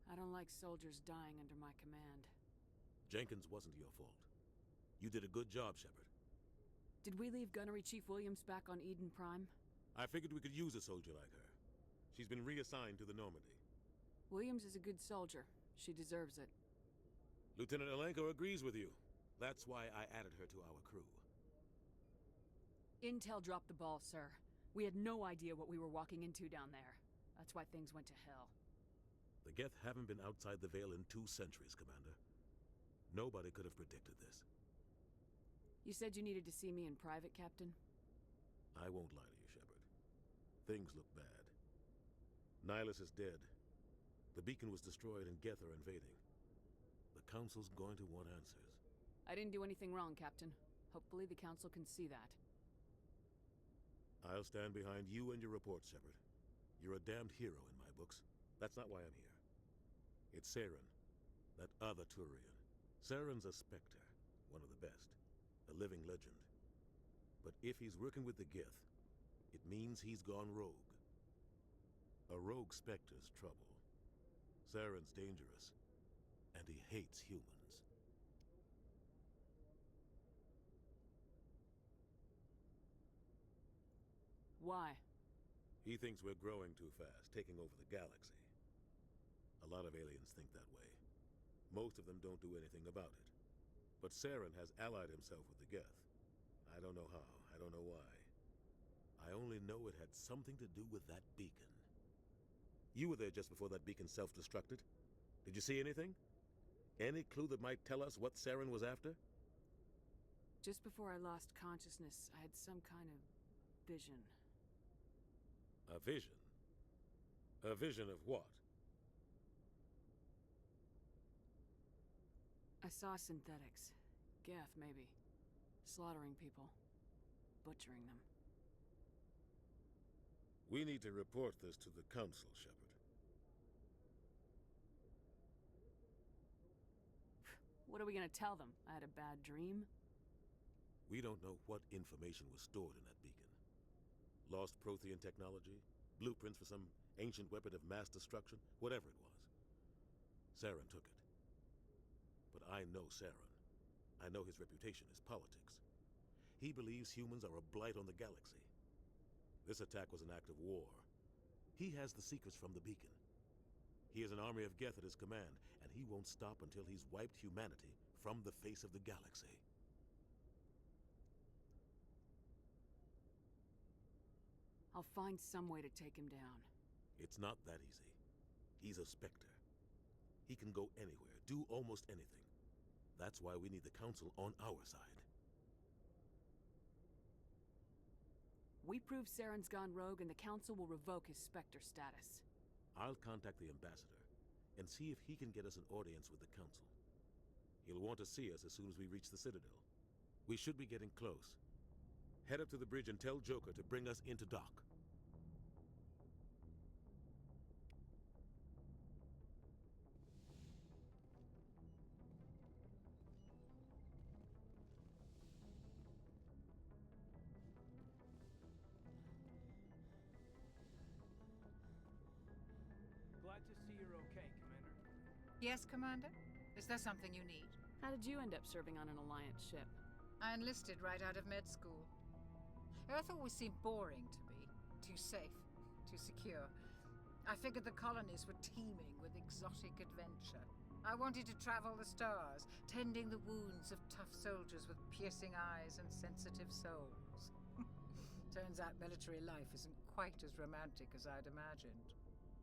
I don't like soldiers dying under my command. Jenkins wasn't your fault. You did a good job, Shepard. Did we leave Gunnery Chief Williams back on Eden Prime? I figured we could use a soldier like her. She's been reassigned to the Normandy. Williams is a good soldier. She deserves it. Lieutenant Alenko agrees with you. That's why I added her to our crew. Intel dropped the ball, sir. We had no idea what we were walking into down there. That's why things went to hell. The Geth haven't been outside the Veil in 2 centuries, Commander. Nobody could have predicted this. You said you needed to see me in private, Captain? I won't lie to you, Shepard. Things look bad. Nihilus is dead. The beacon was destroyed and Geth are invading. The Council's going to want answers. I didn't do anything wrong, Captain. Hopefully the Council can see that. I'll stand behind you and your report, Shepard. You're a damned hero in my books. That's not why I'm here. It's Saren, that other Turian. Saren's a Spectre, one of the best. A living legend. But if he's working with the Geth, it means he's gone rogue. A rogue Spectre's trouble. Saren's dangerous, and he hates humans. Why? He thinks we're growing too fast, taking over the galaxy. A lot of aliens think that way. Most of them don't do anything about it. But Saren has allied himself with the Geth. I don't know how, I don't know why. I only know it had something to do with that beacon. You were there just before that beacon self-destructed. Did you see anything? Any clue that might tell us what Saren was after? Just before I lost consciousness, I had some kind of vision. A vision? A vision of what? I saw synthetics. Geth, maybe. Slaughtering people. Butchering them. We need to report this to the Council, Shepard. What are we gonna tell them? I had a bad dream? We don't know what information was stored in that beacon. Lost Prothean technology, blueprints for some ancient weapon of mass destruction, whatever it was. Saren took it. But I know Saren. I know his reputation is politics. He believes humans are a blight on the galaxy. This attack was an act of war. He has the secrets from the beacon. He has an army of Geth at his command, and he won't stop until he's wiped humanity from the face of the galaxy. I'll find some way to take him down. It's not that easy. He's a Spectre. He can go anywhere, do almost anything. That's why we need the Council on our side. We prove Saren's gone rogue and the Council will revoke his Spectre status. I'll contact the Ambassador and see if he can get us an audience with the Council. He'll want to see us as soon as we reach the Citadel. We should be getting close. Head up to the bridge and tell Joker to bring us into dock. Glad to see you're okay, Commander. Yes, Commander? Is there something you need? How did you end up serving on an Alliance ship? I enlisted right out of med school. Earth always seemed boring to me. Too safe, too secure. I figured the colonies were teeming with exotic adventure. I wanted to travel the stars, tending the wounds of tough soldiers with piercing eyes and sensitive souls. Turns out military life isn't quite as romantic as I'd imagined.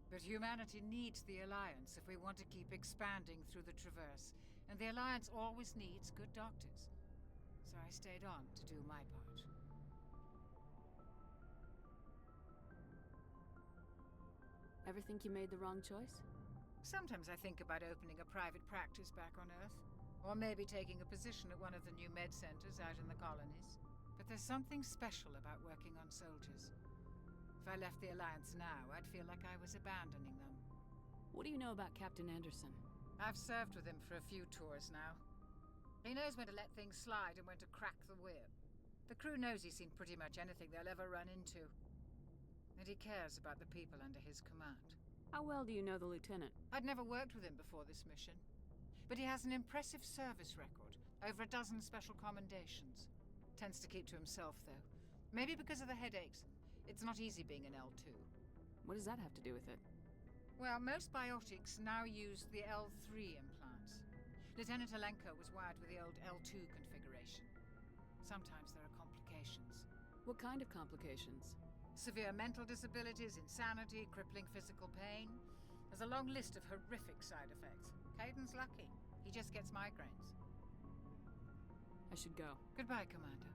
But humanity needs the Alliance if we want to keep expanding through the Traverse, and the Alliance always needs good doctors. So I stayed on to do my part. Ever think you made the wrong choice? Sometimes I think about opening a private practice back on Earth, or maybe taking a position at one of the new med centers out in the colonies. But there's something special about working on soldiers. If I left the Alliance now, I'd feel like I was abandoning them. What do you know about Captain Anderson? I've served with him for a few tours now. He knows when to let things slide and when to crack the whip. The crew knows he's seen pretty much anything they'll ever run into. And he cares about the people under his command. How well do you know the Lieutenant? I'd never worked with him before this mission. But he has an impressive service record. Over a dozen special commendations. Tends to keep to himself, though. Maybe because of the headaches. It's not easy being an L2. What does that have to do with it? Well, most biotics now use the L3 implants. Lieutenant Alenko was wired with the old L2 configuration. Sometimes there are complications. What kind of complications? Severe mental disabilities, insanity, crippling physical pain. There's a long list of horrific side effects. Caden's lucky. He just gets migraines. I should go. Goodbye, Commander.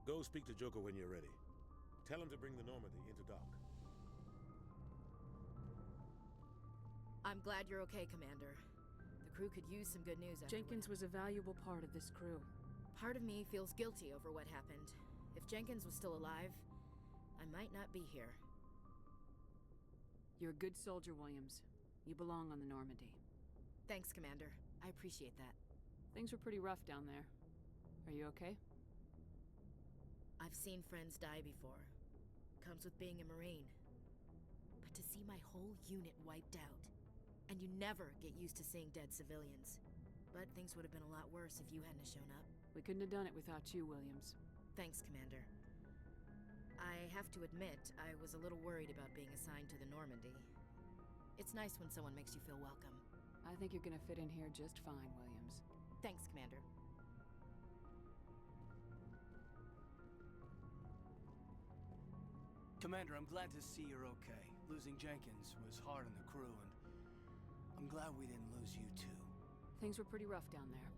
Go speak to Joker when you're ready. Tell him to bring the Normandy into dock. I'm glad you're okay, Commander. The crew could use some good news after Jenkins was a valuable part of this crew. Part of me feels guilty over what happened. If Jenkins was still alive, I might not be here. You're a good soldier, Williams. You belong on the Normandy. Thanks, Commander. I appreciate that. Things were pretty rough down there. Are you okay? I've seen friends die before. Comes with being a Marine. But to see my whole unit wiped out, and you never get used to seeing dead civilians. But things would have been a lot worse if you hadn't shown up. We couldn't have done it without you, Williams. Thanks, Commander. I have to admit, I was a little worried about being assigned to the Normandy. It's nice when someone makes you feel welcome. I think you're gonna fit in here just fine, Williams. Thanks, Commander. Commander, I'm glad to see you're okay. Losing Jenkins was hard on the crew, and I'm glad we didn't lose you too. Things were pretty rough down there.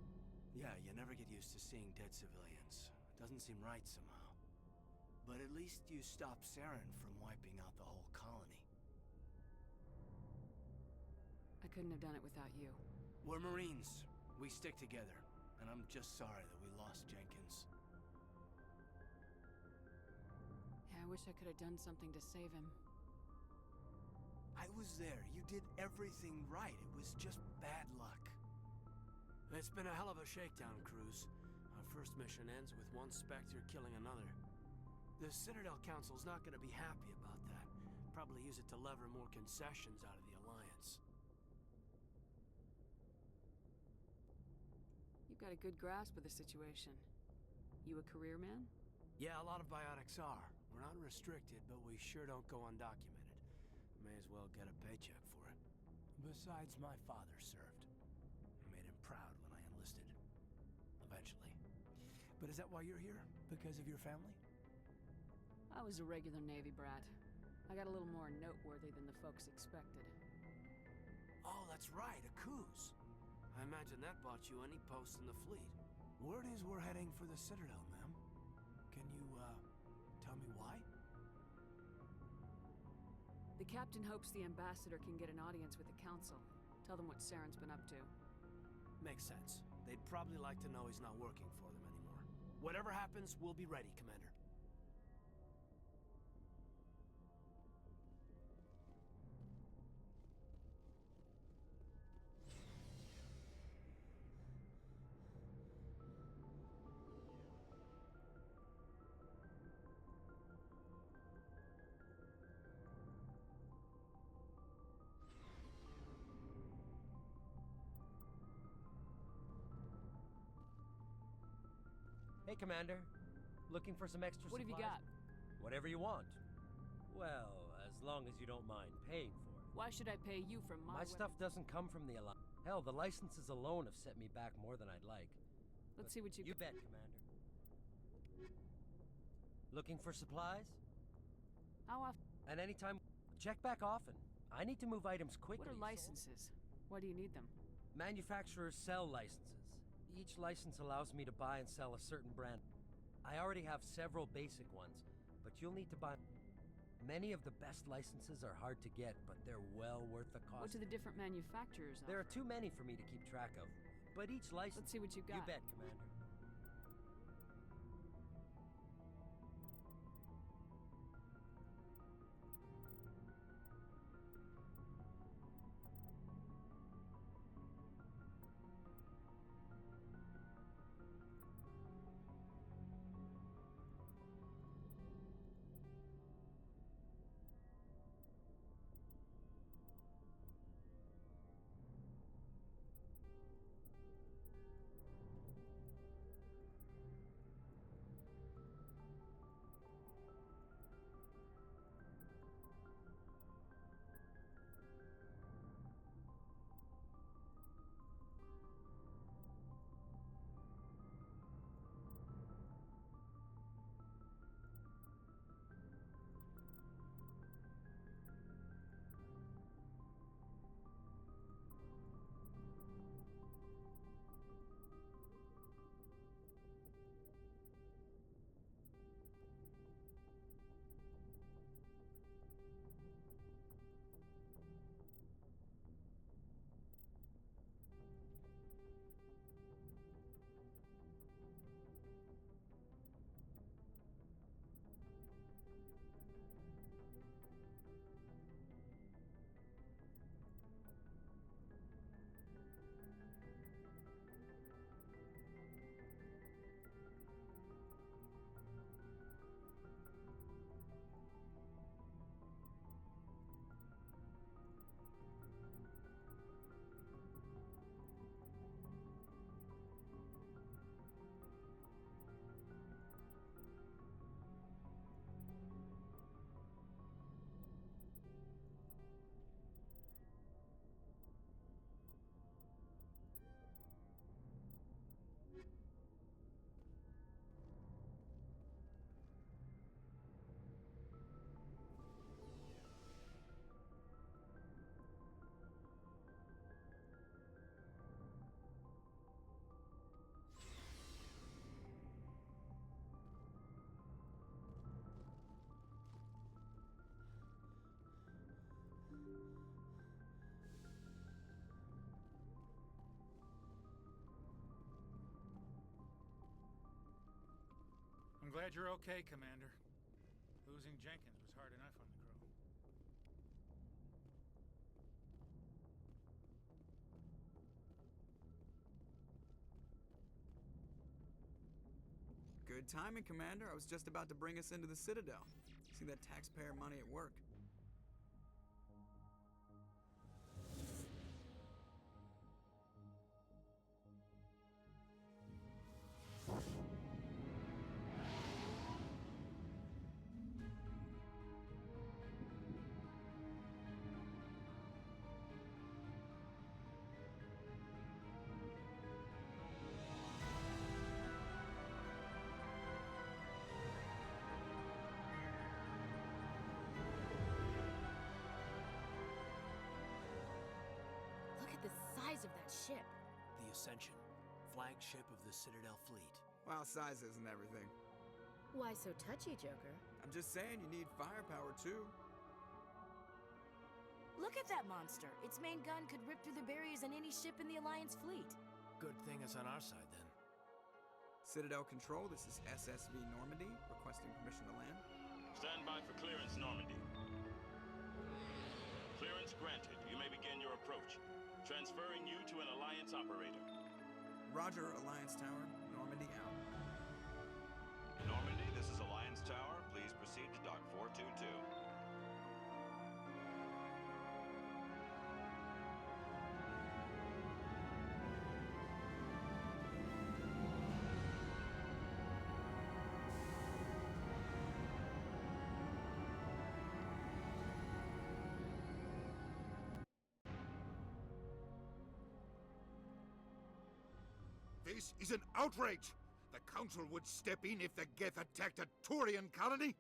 Yeah, you never get used to seeing dead civilians. Doesn't seem right somehow. But at least you stopped Saren from wiping out the whole colony. I couldn't have done it without you. We're Marines. We stick together. And I'm just sorry that we lost Jenkins. Yeah, I wish I could have done something to save him. I was there. You did everything right. It was just bad luck. It's been a hell of a shakedown, Cruz. Our first mission ends with one Spectre killing another. The Citadel Council's not gonna be happy about that. Probably use it to lever more concessions out of the Alliance. You've got a good grasp of the situation. You a career man? Yeah, a lot of biotics are. We're not restricted, but we sure don't go undocumented. May as well get a paycheck for it. Besides, my father served. I made him proud when I enlisted. Eventually. But is that why you're here? Because of your family? I was a regular Navy brat. I got a little more noteworthy than the folks expected. Oh, that's right, a cruise. I imagine that bought you any post in the fleet. Word is we're heading for the Citadel, ma'am. Can you, tell me why? The captain hopes the ambassador can get an audience with the council. Tell them what Saren's been up to. Makes sense. They'd probably like to know he's not working for them anymore. Whatever happens, we'll be ready, Commander. Hey, Commander. Looking for some extra What have you supplies? got? Whatever you want. Well, as long as you don't mind paying for it. Why should I pay you for My stuff doesn't come from the Alliance. Hell, the licenses alone have set me back more than I'd like. Let's see what you bet, Commander. Looking for supplies? How often? And anytime. Check back often. I need to move items quickly. What are licenses? Why do you need them? Manufacturers sell licenses. Each license allows me to buy and sell a certain brand. I already have several basic ones, but you'll need to buy. Many of the best licenses are hard to get, but they're well worth the cost. What do the different manufacturers offer? There are too many for me to keep track of, but each license. Let's see what you got. You bet, Commander. glad you're okay, Commander. Losing Jenkins was hard enough on the crew. Good timing, Commander. I was just about to bring us into the Citadel. See that taxpayer money at work. Look at the size of that ship. The Ascension, flagship of the Citadel fleet. Well, size isn't everything. Why so touchy, Joker? I'm just saying you need firepower, too. Look at that monster. Its main gun could rip through the barriers in any ship in the Alliance fleet. Good thing it's on our side, then. Citadel Control, this is SSV Normandy, requesting permission to land. Stand by for clearance, Normandy. Clearance granted. You may begin your approach. Transferring you to an Alliance operator. Roger, Alliance Tower. Normandy out. Normandy, this is Alliance Tower. Please proceed to Dock 422. This is an outrage! The Council would step in if the Geth attacked a Turian colony?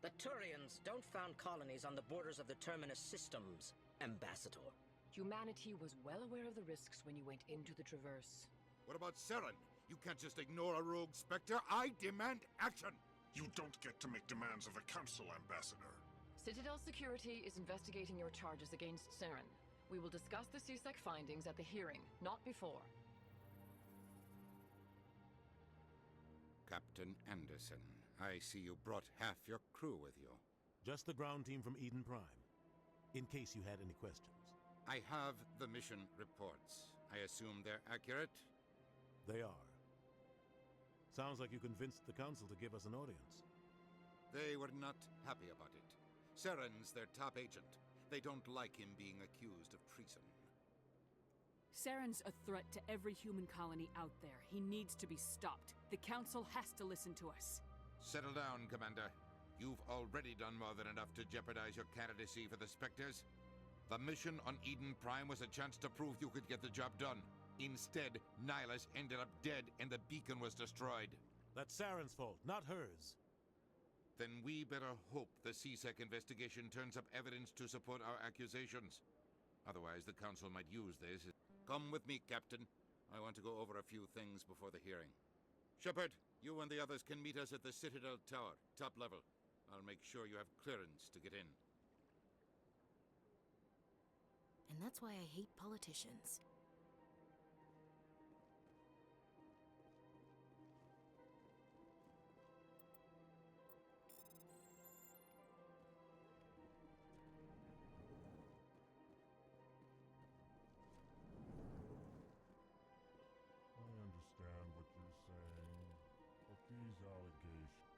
The Turians don't found colonies on the borders of the Terminus systems, Ambassador. Humanity was well aware of the risks when you went into the Traverse. What about Saren? You can't just ignore a rogue Spectre. I demand action! You don't get to make demands of the Council, Ambassador. Citadel Security is investigating your charges against Saren. We will discuss the CSEC findings at the hearing, not before. Captain Anderson, I see you brought half your crew with you. Just the ground team from Eden Prime, in case you had any questions. I have the mission reports. I assume they're accurate? They are. Sounds like you convinced the Council to give us an audience. They were not happy about it. Saren's their top agent. They don't like him being accused of treason. Saren's a threat to every human colony out there. He needs to be stopped. The Council has to listen to us. Settle down, Commander. You've already done more than enough to jeopardize your candidacy for the Spectres. The mission on Eden Prime was a chance to prove you could get the job done. Instead, Nihilus ended up dead and the beacon was destroyed. That's Saren's fault, not hers. Then we better hope the CSEC investigation turns up evidence to support our accusations. Otherwise, the Council might use this. Come with me, Captain. I want to go over a few things before the hearing. Shepard, you and the others can meet us at the Citadel Tower, top level. I'll make sure you have clearance to get in. And that's why I hate politicians.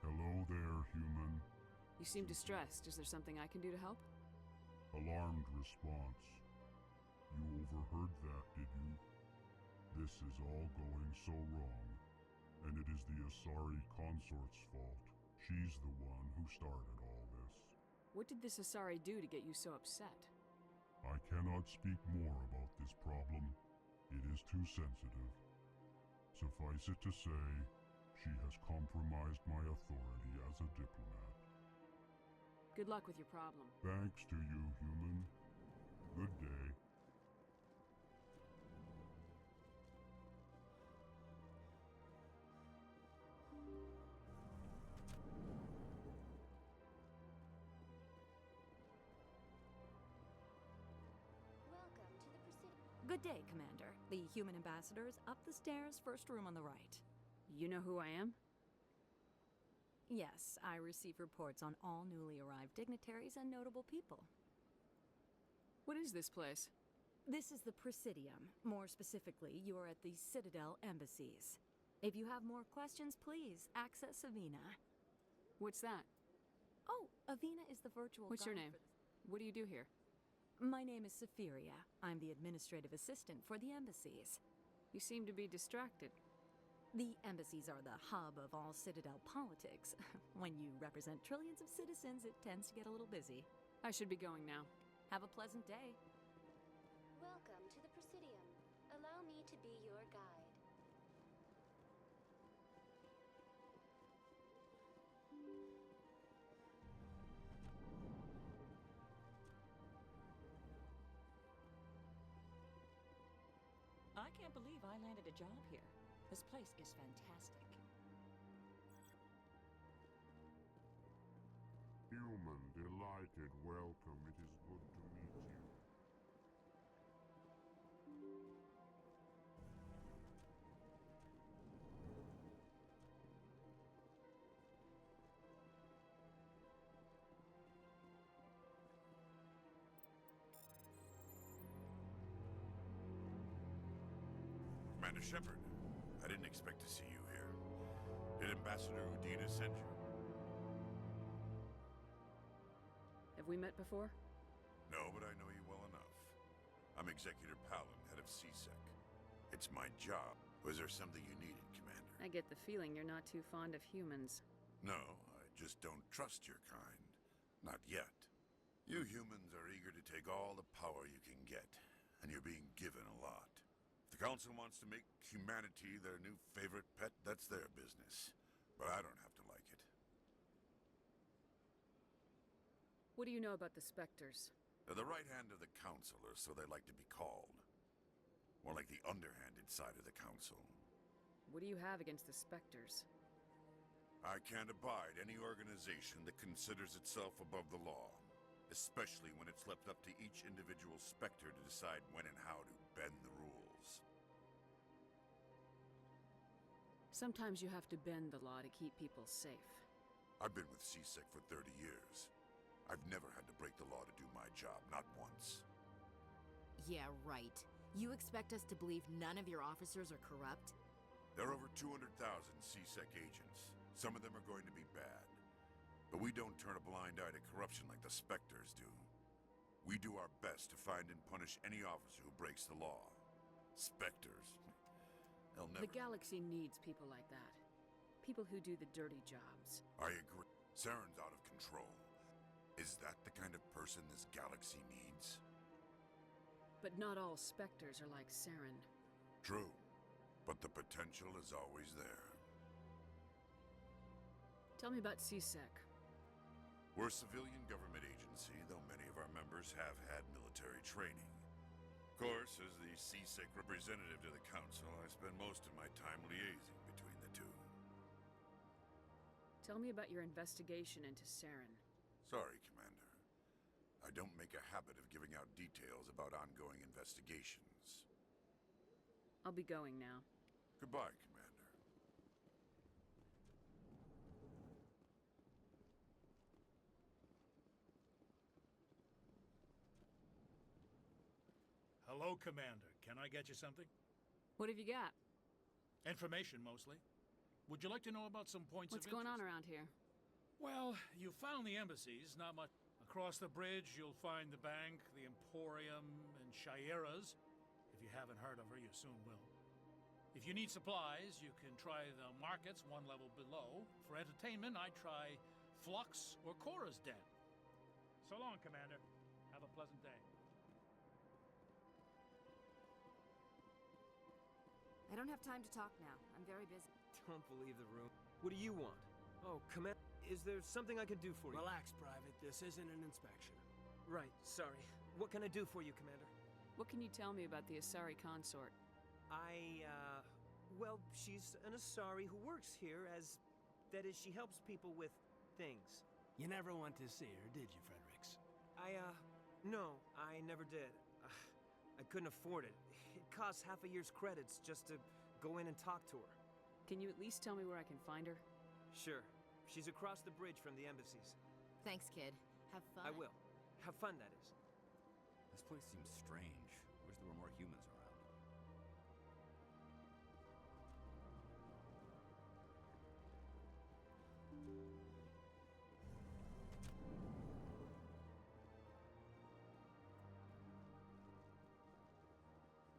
Hello there, human. You seem distressed. Is there something I can do to help? Alarmed response. You overheard that, did you? This is all going so wrong, and it is the Asari consort's fault. She's the one who started all this. What did this Asari do to get you so upset? I cannot speak more about this problem. It is too sensitive. Suffice it to say, she has compromised my authority as a diplomat. Good luck with your problem. Thanks to you, human. Good day. Good day, Commander. The human ambassador is up the stairs, first room on the right. You know who I am? Yes, I receive reports on all newly arrived dignitaries and notable people. What is this place? This is the Presidium. More specifically, you are at the Citadel embassies. If you have more questions, please access Avina. What's that? Oh, Avina is the virtual What's your guide name? What do you do here? My name is Safiria. I'm the administrative assistant for the embassies. You seem to be distracted. The embassies are the hub of all Citadel politics. When you represent trillions of citizens, it tends to get a little busy. I should be going now. Have a pleasant day. Welcome to the Presidium. Allow me to be your guide. I can't believe I landed a job here. This place is fantastic. Human, delighted, welcome. It is good to meet you. Commander Shepard, I didn't expect to see you here. Did Ambassador Udina send you? Have we met before? No, but I know you well enough. I'm Executor Palin, head of CSEC. It's my job. Was there something you needed, Commander? I get the feeling you're not too fond of humans. No, I just don't trust your kind. Not yet. You humans are eager to take all the power you can get, and you're being given a lot. If the Council wants to make humanity their new favorite pet, that's their business. But I don't have to like it. What do you know about the Spectres? They're the right hand of the Council, or so they like to be called. More like the underhanded side of the Council. What do you have against the Spectres? I can't abide any organization that considers itself above the law. Especially when it's left up to each individual Spectre to decide when and how to bend the rules. Sometimes you have to bend the law to keep people safe. I've been with CSEC for 30 years. I've never had to break the law to do my job, not once. Yeah, right. You expect us to believe none of your officers are corrupt? There are over 200,000 CSEC agents. Some of them are going to be bad. But we don't turn a blind eye to corruption like the Spectres do. We do our best to find and punish any officer who breaks the law. Spectres, they'll never... The galaxy needs people like that. People who do the dirty jobs. I agree. Saren's out of control. Is that the kind of person this galaxy needs? But not all Spectres are like Saren. True. But the potential is always there. Tell me about CSEC. We're a civilian government agency, though many of our members have had military training. Of course, as the CSEC representative to the Council, I spend most of my time liaising between the two. Tell me about your investigation into Saren. Sorry, Commander. I don't make a habit of giving out details about ongoing investigations. I'll be going now. Goodbye, Commander. Hello, Commander. Can I get you something? What have you got? Information, mostly. Would you like to know about some points What's of interest? going on around here? Well, you found the embassies, not much. Across the bridge, you'll find the bank, the Emporium, and Shayera's. If you haven't heard of her, you soon will. If you need supplies, you can try the markets one level below. For entertainment, I'd try Flux or Cora's Den. So long, Commander. Have a pleasant day. I don't have time to talk now. I'm very busy. Don't believe the room. What do you want? Oh, Commander, is there something I can do for you? Relax, Private. This isn't an inspection. Right, sorry. What can I do for you, Commander? What can you tell me about the Asari consort? Well, she's an Asari who works here as... That is, she helps people with things. You never went to see her, did you, Fredericks? No, I never did. I couldn't afford it. It costs half a year's credits just to go in and talk to her. Can you at least tell me where I can find her? Sure. She's across the bridge from the embassies. Thanks, kid. Have fun. I will. Have fun, that is. This place seems strange. Wish there were more humans around.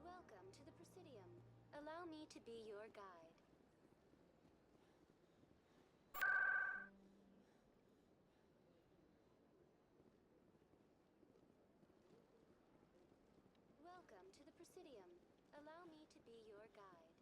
Welcome to the Presidium. Allow me to be your guide. Welcome to the Presidium. Allow me to be your guide.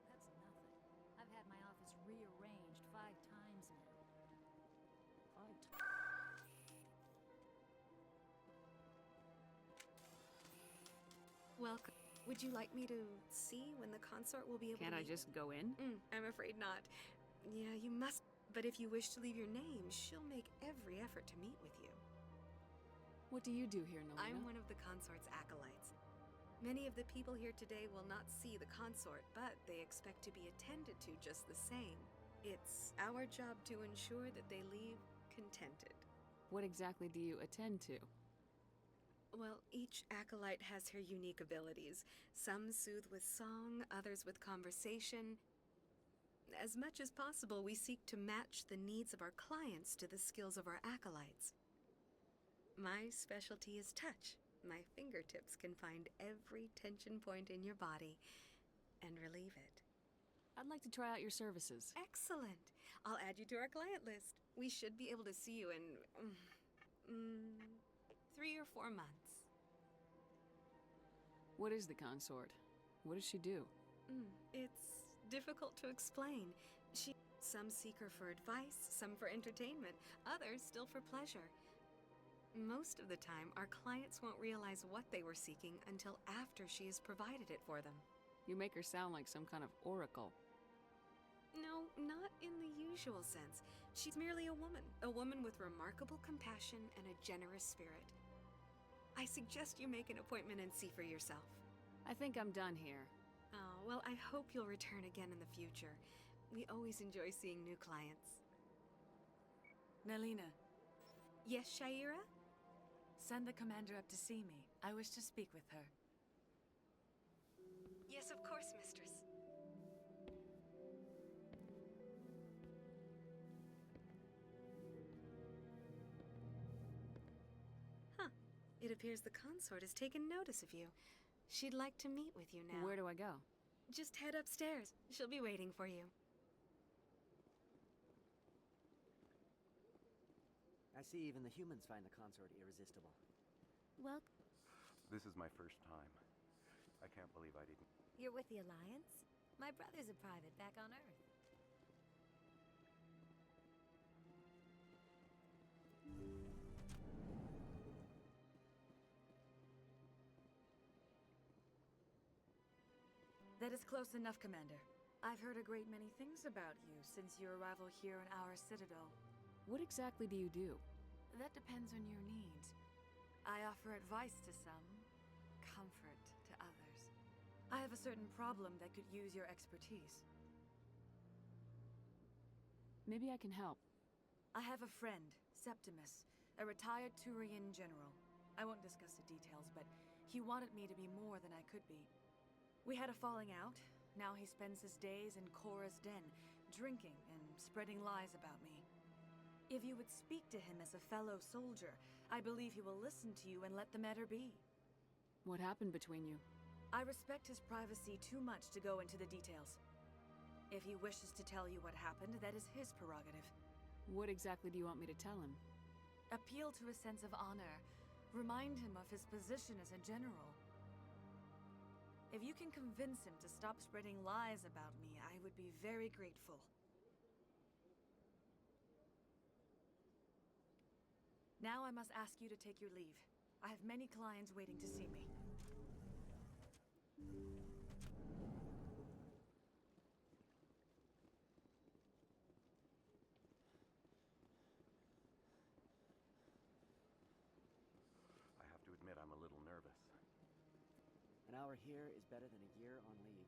That's nothing. I've had my office rearranged 5 times now. 5 Welcome. Would you like me to see when the consort will be able Can't to I just go in? I'm afraid not. Yeah, you must. But if you wish to leave your name, she'll make every effort to meet with you. What do you do here, Nalina? I'm one of the consort's acolytes. Many of the people here today will not see the consort, but they expect to be attended to just the same. It's our job to ensure that they leave contented. What exactly do you attend to? Well, each acolyte has her unique abilities. Some soothe with song, others with conversation. As much as possible, we seek to match the needs of our clients to the skills of our acolytes. My specialty is touch. My fingertips can find every tension point in your body and relieve it. I'd like to try out your services. Excellent. I'll add you to our client list. We should be able to see you in 3 or 4 months. What is the consort? What does she do? It's difficult to explain. Some seek her for advice, some for entertainment, others still for pleasure. Most of the time, our clients won't realize what they were seeking until after she has provided it for them. You make her sound like some kind of oracle. No, not in the usual sense. She's merely a woman with remarkable compassion and a generous spirit. I suggest you make an appointment and see for yourself. I think I'm done here. Oh, well, I hope you'll return again in the future. We always enjoy seeing new clients. Nalina. Yes, Shaira? Send the commander up to see me. I wish to speak with her. Yes, of course, mistress. It appears the consort has taken notice of you. She'd like to meet with you now. Where do I go? Just head upstairs. She'll be waiting for you. I see even the humans find the consort irresistible. Well, This is my first time. I can't believe I didn't. You're with the Alliance? My brother's a private back on Earth. That is close enough, Commander. I've heard a great many things about you since your arrival here in our citadel. What exactly do you do? That depends on your needs. I offer advice to some, comfort to others. I have a certain problem that could use your expertise. Maybe I can help. I have a friend, Septimus, a retired Turian general. I won't discuss the details, but he wanted me to be more than I could be. We had a falling out. Now he spends his days in Korra's den, drinking and spreading lies about me. If you would speak to him as a fellow soldier, I believe he will listen to you and let the matter be. What happened between you? I respect his privacy too much to go into the details. If he wishes to tell you what happened, that is his prerogative. What exactly do you want me to tell him? Appeal to a sense of honor. Remind him of his position as a general. If you can convince him to stop spreading lies about me, I would be very grateful. Now I must ask you to take your leave. I have many clients waiting to see me. I have to admit I'm a little nervous. An hour here is better than a year on leave.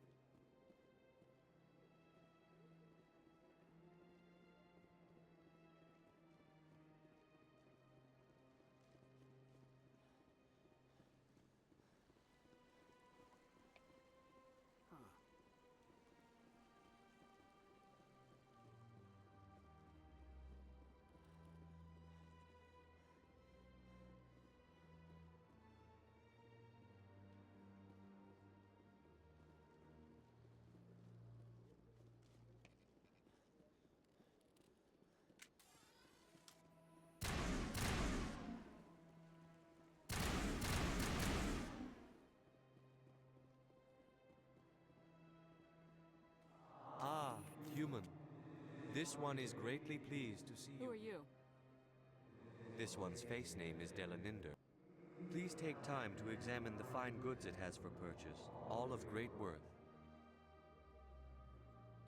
Ah, human. This one is greatly pleased to see you. Who are you? This one's face name is Delaninder. Please take time to examine the fine goods it has for purchase, all of great worth.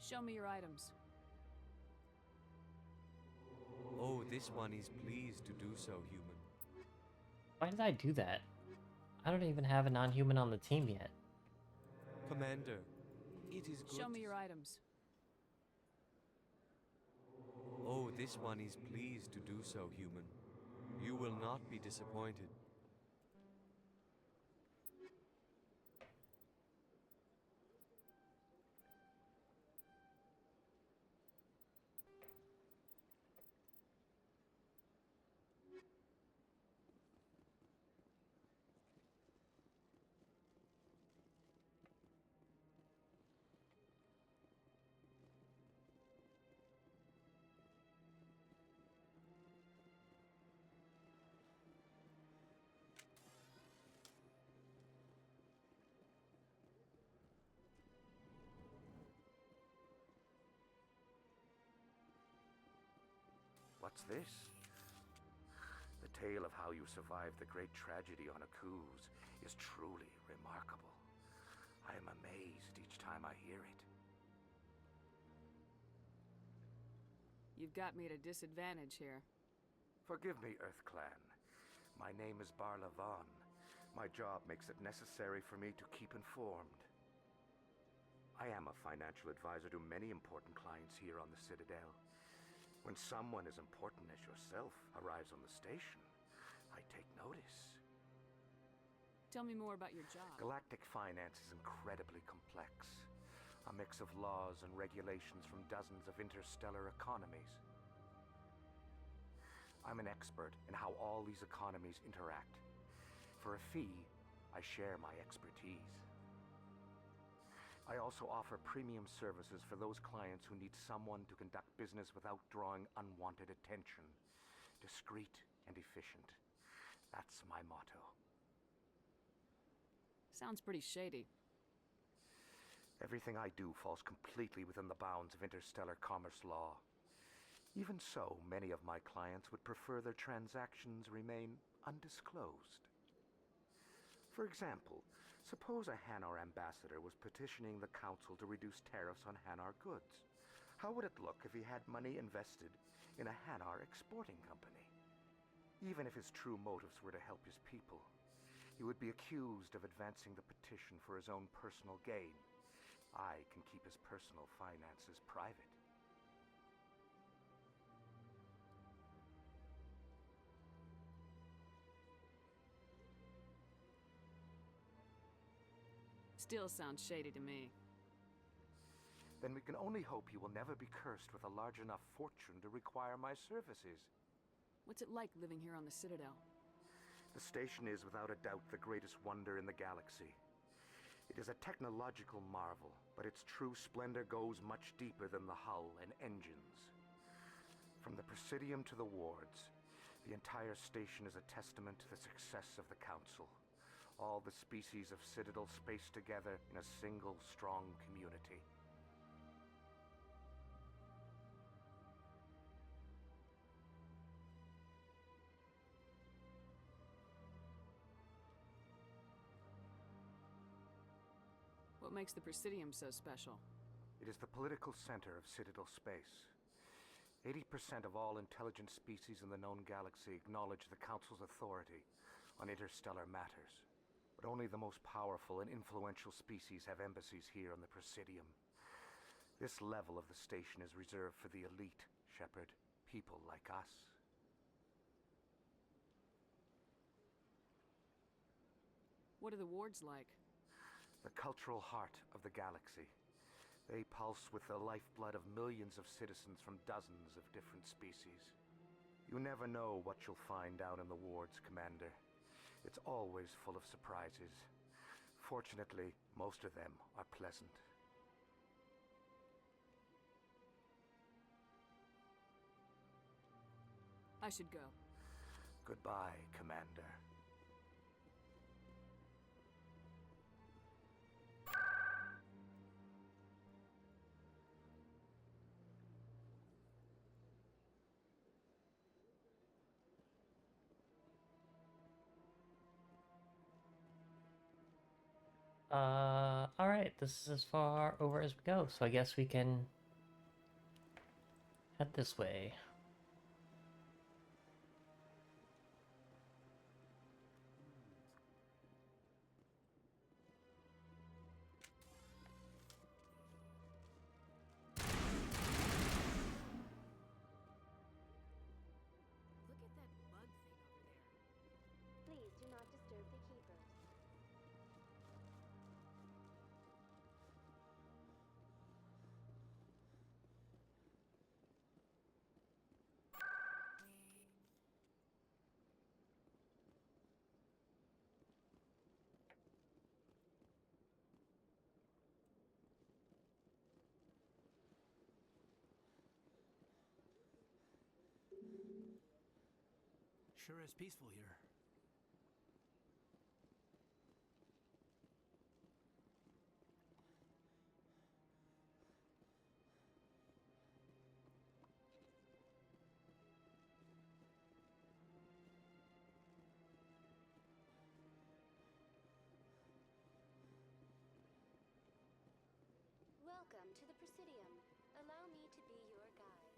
Show me your items. Oh, this one is pleased to do so, human. Why did I do that? I don't even have a non-human on the team yet. Commander, it is good. Show me your items. Oh, this one is pleased to do so, human. You will not be disappointed. What's this? The tale of how you survived the great tragedy on Akuz is truly remarkable. I am amazed each time I hear it. You've got me at a disadvantage here. Forgive me, Earth Clan. My name is Barla Vaughn. My job makes it necessary for me to keep informed. I am a financial advisor to many important clients here on the Citadel. When someone as important as yourself arrives on the station, I take notice. Tell me more about your job. Galactic finance is incredibly complex. A mix of laws and regulations from dozens of interstellar economies. I'm an expert in how all these economies interact. For a fee, I share my expertise. I also offer premium services for those clients who need someone to conduct business without drawing unwanted attention. Discreet and efficient. That's my motto. Sounds pretty shady. Everything I do falls completely within the bounds of interstellar commerce law. Even so, many of my clients would prefer their transactions remain undisclosed. For example, suppose a Hanar ambassador was petitioning the council to reduce tariffs on Hanar goods. How would it look if he had money invested in a Hanar exporting company? Even if his true motives were to help his people, he would be accused of advancing the petition for his own personal gain. I can keep his personal finances private. Still sounds shady to me. then we can only hope you will never be cursed with a large enough fortune to require my services. What's it like living here on the Citadel? The station is without a doubt the greatest wonder in the galaxy. It is a technological marvel, but its true splendor goes much deeper than the hull and engines. From the Presidium to the wards, the entire station is a testament to the success of the Council. All the species of Citadel spaced together in a single strong community. What makes the Presidium so special? It is the political center of Citadel space. 80% of all intelligent species in the known galaxy acknowledge the Council's authority on interstellar matters. But only the most powerful and influential species have embassies here on the Presidium. This level of the station is reserved for the elite, Shepard. People like us. What are the wards like? The cultural heart of the galaxy. They pulse with the lifeblood of millions of citizens from dozens of different species. You never know what you'll find down in the wards, Commander. It's always full of surprises. Fortunately, most of them are pleasant. I should go. Goodbye, Commander. Alright, this is as far over as we go, so I guess we can head this way. Look at that bug thing over there. Please do not disturb the keepers. Sure is peaceful here. Welcome to the Presidium. Allow me to be your guide.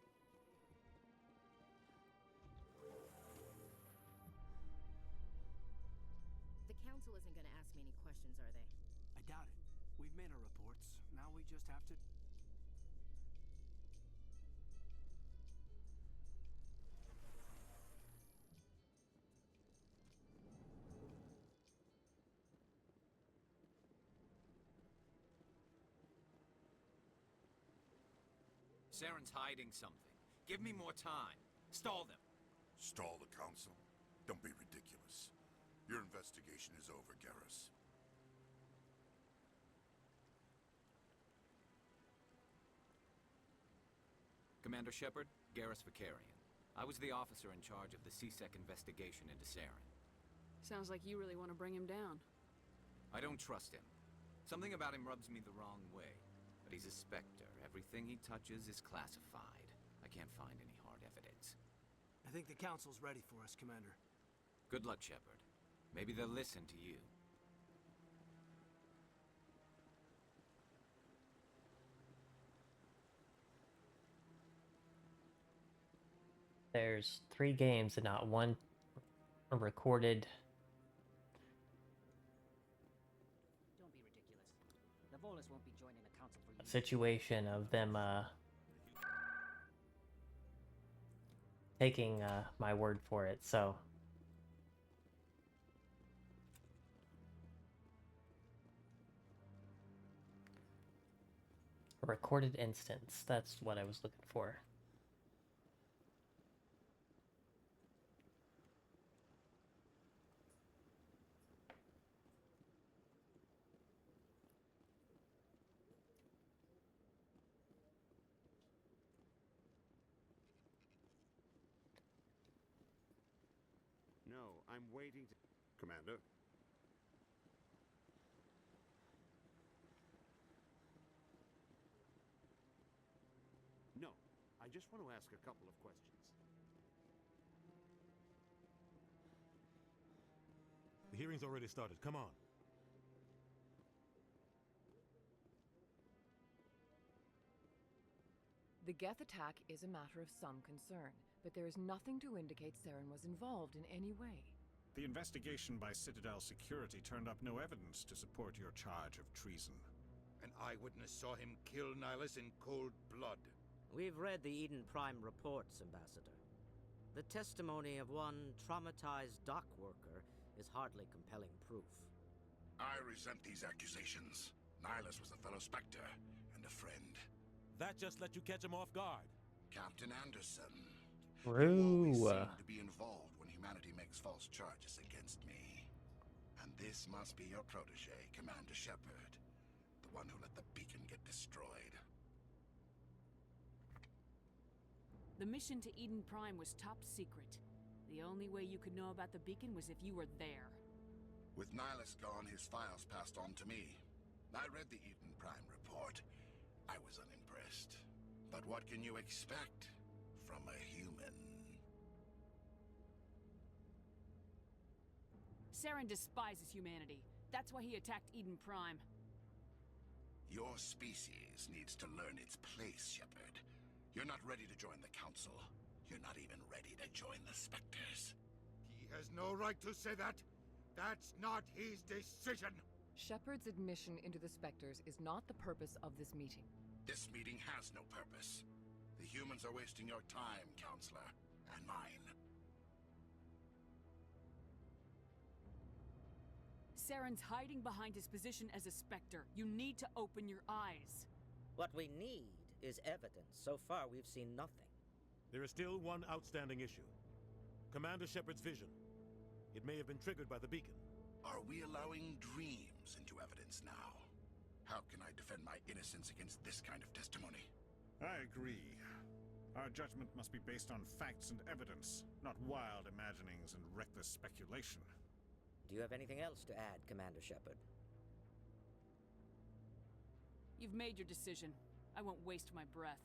The Council isn't gonna ask me any questions, are they? I doubt it. We've made our reports. Now we just have to... Saren's hiding something. Give me more time. Stall them. Stall the Council? Don't be ridiculous. Your investigation is over, Garrus. Commander Shepard, Garrus Vicarian. I was the officer in charge of the C-Sec investigation into Saren. Sounds like you really want to bring him down. I don't trust him. Something about him rubs me the wrong way. But he's a Spectre. Everything he touches is classified. I can't find any hard evidence. I think the Council's ready for us, Commander. Good luck, Shepard. Maybe they'll listen to you. There's 3 games and not one recorded. Don't be ridiculous. The Volus won't be joining the Council for you. Situation of them taking my word for it, so Recorded instance. That's what I was looking for. No, I'm waiting to... Commander? No, I just want to ask a couple of questions. The hearing's already started. Come on. The Geth attack is a matter of some concern, but there is nothing to indicate Saren was involved in any way. The investigation by Citadel Security turned up no evidence to support your charge of treason. An eyewitness saw him kill Nihilus in cold blood. We've read the Eden Prime reports, Ambassador. The testimony of one traumatized dock worker is hardly compelling proof. I resent these accusations. Nihilus was a fellow Spectre and a friend. That just let you catch him off guard. Captain Anderson. True. You always seem to be involved when humanity makes false charges against me. And this must be your protege, Commander Shepard. The one who let the beacon get destroyed. The mission to Eden Prime was top secret. The only way you could know about the beacon was if you were there. With Nihilus gone, his files passed on to me. I read the Eden Prime report. I was unimpressed. But what can you expect from a human? Saren despises humanity. That's why he attacked Eden Prime. Your species needs to learn its place, Shepard. You're not ready to join the Council. You're not even ready to join the Spectres. He has no right to say that. That's not his decision. Shepard's admission into the Spectres is not the purpose of this meeting. This meeting has no purpose. The humans are wasting your time, Counselor, and mine. Saren's hiding behind his position as a Spectre. You need to open your eyes. What we need is evidence. So far, we've seen nothing. There is still one outstanding issue. Commander Shepard's vision. It may have been triggered by the beacon. Are we allowing dreams into evidence now? How can I defend my innocence against this kind of testimony? I agree. Our judgment must be based on facts and evidence, not wild imaginings and reckless speculation. Do you have anything else to add, Commander Shepard? You've made your decision. I won't waste my breath.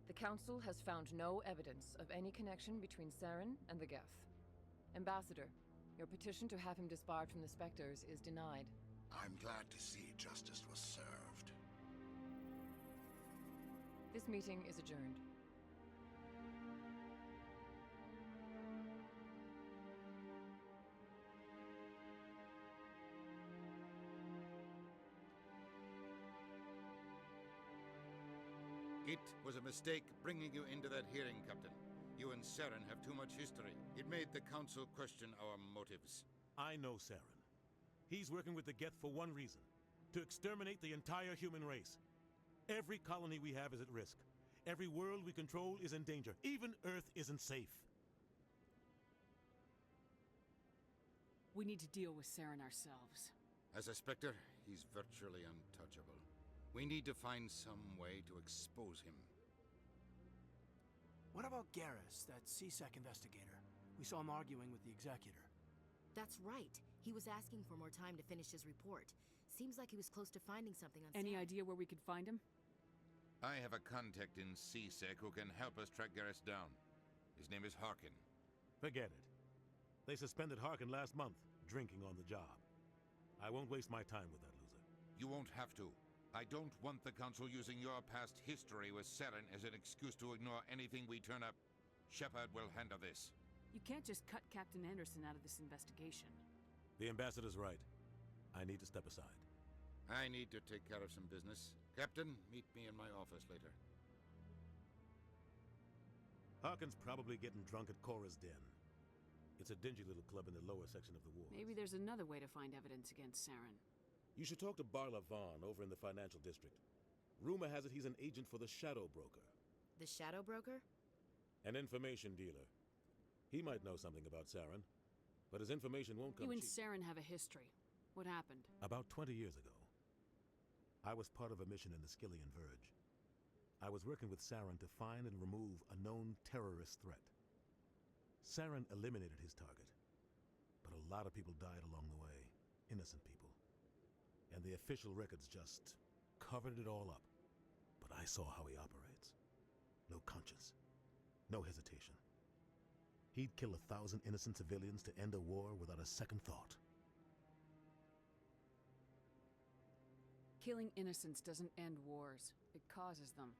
The Council has found no evidence of any connection between Saren and the Geth. Ambassador, your petition to have him disbarred from the Spectres is denied. I'm glad to see justice was served. This meeting is adjourned. It was a mistake bringing you into that hearing, Captain. You and Saren have too much history. It made the Council question our motives. I know Saren. He's working with the Geth for one reason. To exterminate the entire human race. Every colony we have is at risk. Every world we control is in danger. Even Earth isn't safe. We need to deal with Saren ourselves. As a Spectre, he's virtually untouchable. We need to find some way to expose him. What about Garrus, that CSEC investigator? We saw him arguing with the Executor. That's right. He was asking for more time to finish his report. Seems like he was close to finding something on Any Saren. idea where we could find him? I have a contact in CSEC who can help us track Garrus down. His name is Harkin. Forget it. They suspended Harkin last month, drinking on the job. I won't waste my time with that loser. You won't have to. I don't want the Council using your past history with Saren as an excuse to ignore anything we turn up. Shepard will handle this. You can't just cut Captain Anderson out of this investigation. The Ambassador's right. I need to step aside. I need to take care of some business. Captain, meet me in my office later. Harkin's probably getting drunk at Cora's den. It's a dingy little club in the lower section of the ward. Maybe there's another way to find evidence against Saren. You should talk to Barla Vaughn over in the financial district. Rumor has it he's an agent for the Shadow Broker. The Shadow Broker? An information dealer. He might know something about Saren, but his information won't come You and cheap. Saren have a history. What happened? About 20 years ago, I was part of a mission in the Skillian Verge. I was working with Saren to find and remove a known terrorist threat. Saren eliminated his target, but a lot of people died along the way, innocent people. And the official records just covered it all up. But I saw how he operates. No conscience, no hesitation. He'd kill 1,000 innocent civilians to end a war without a second thought. Killing innocents doesn't end wars. It causes them.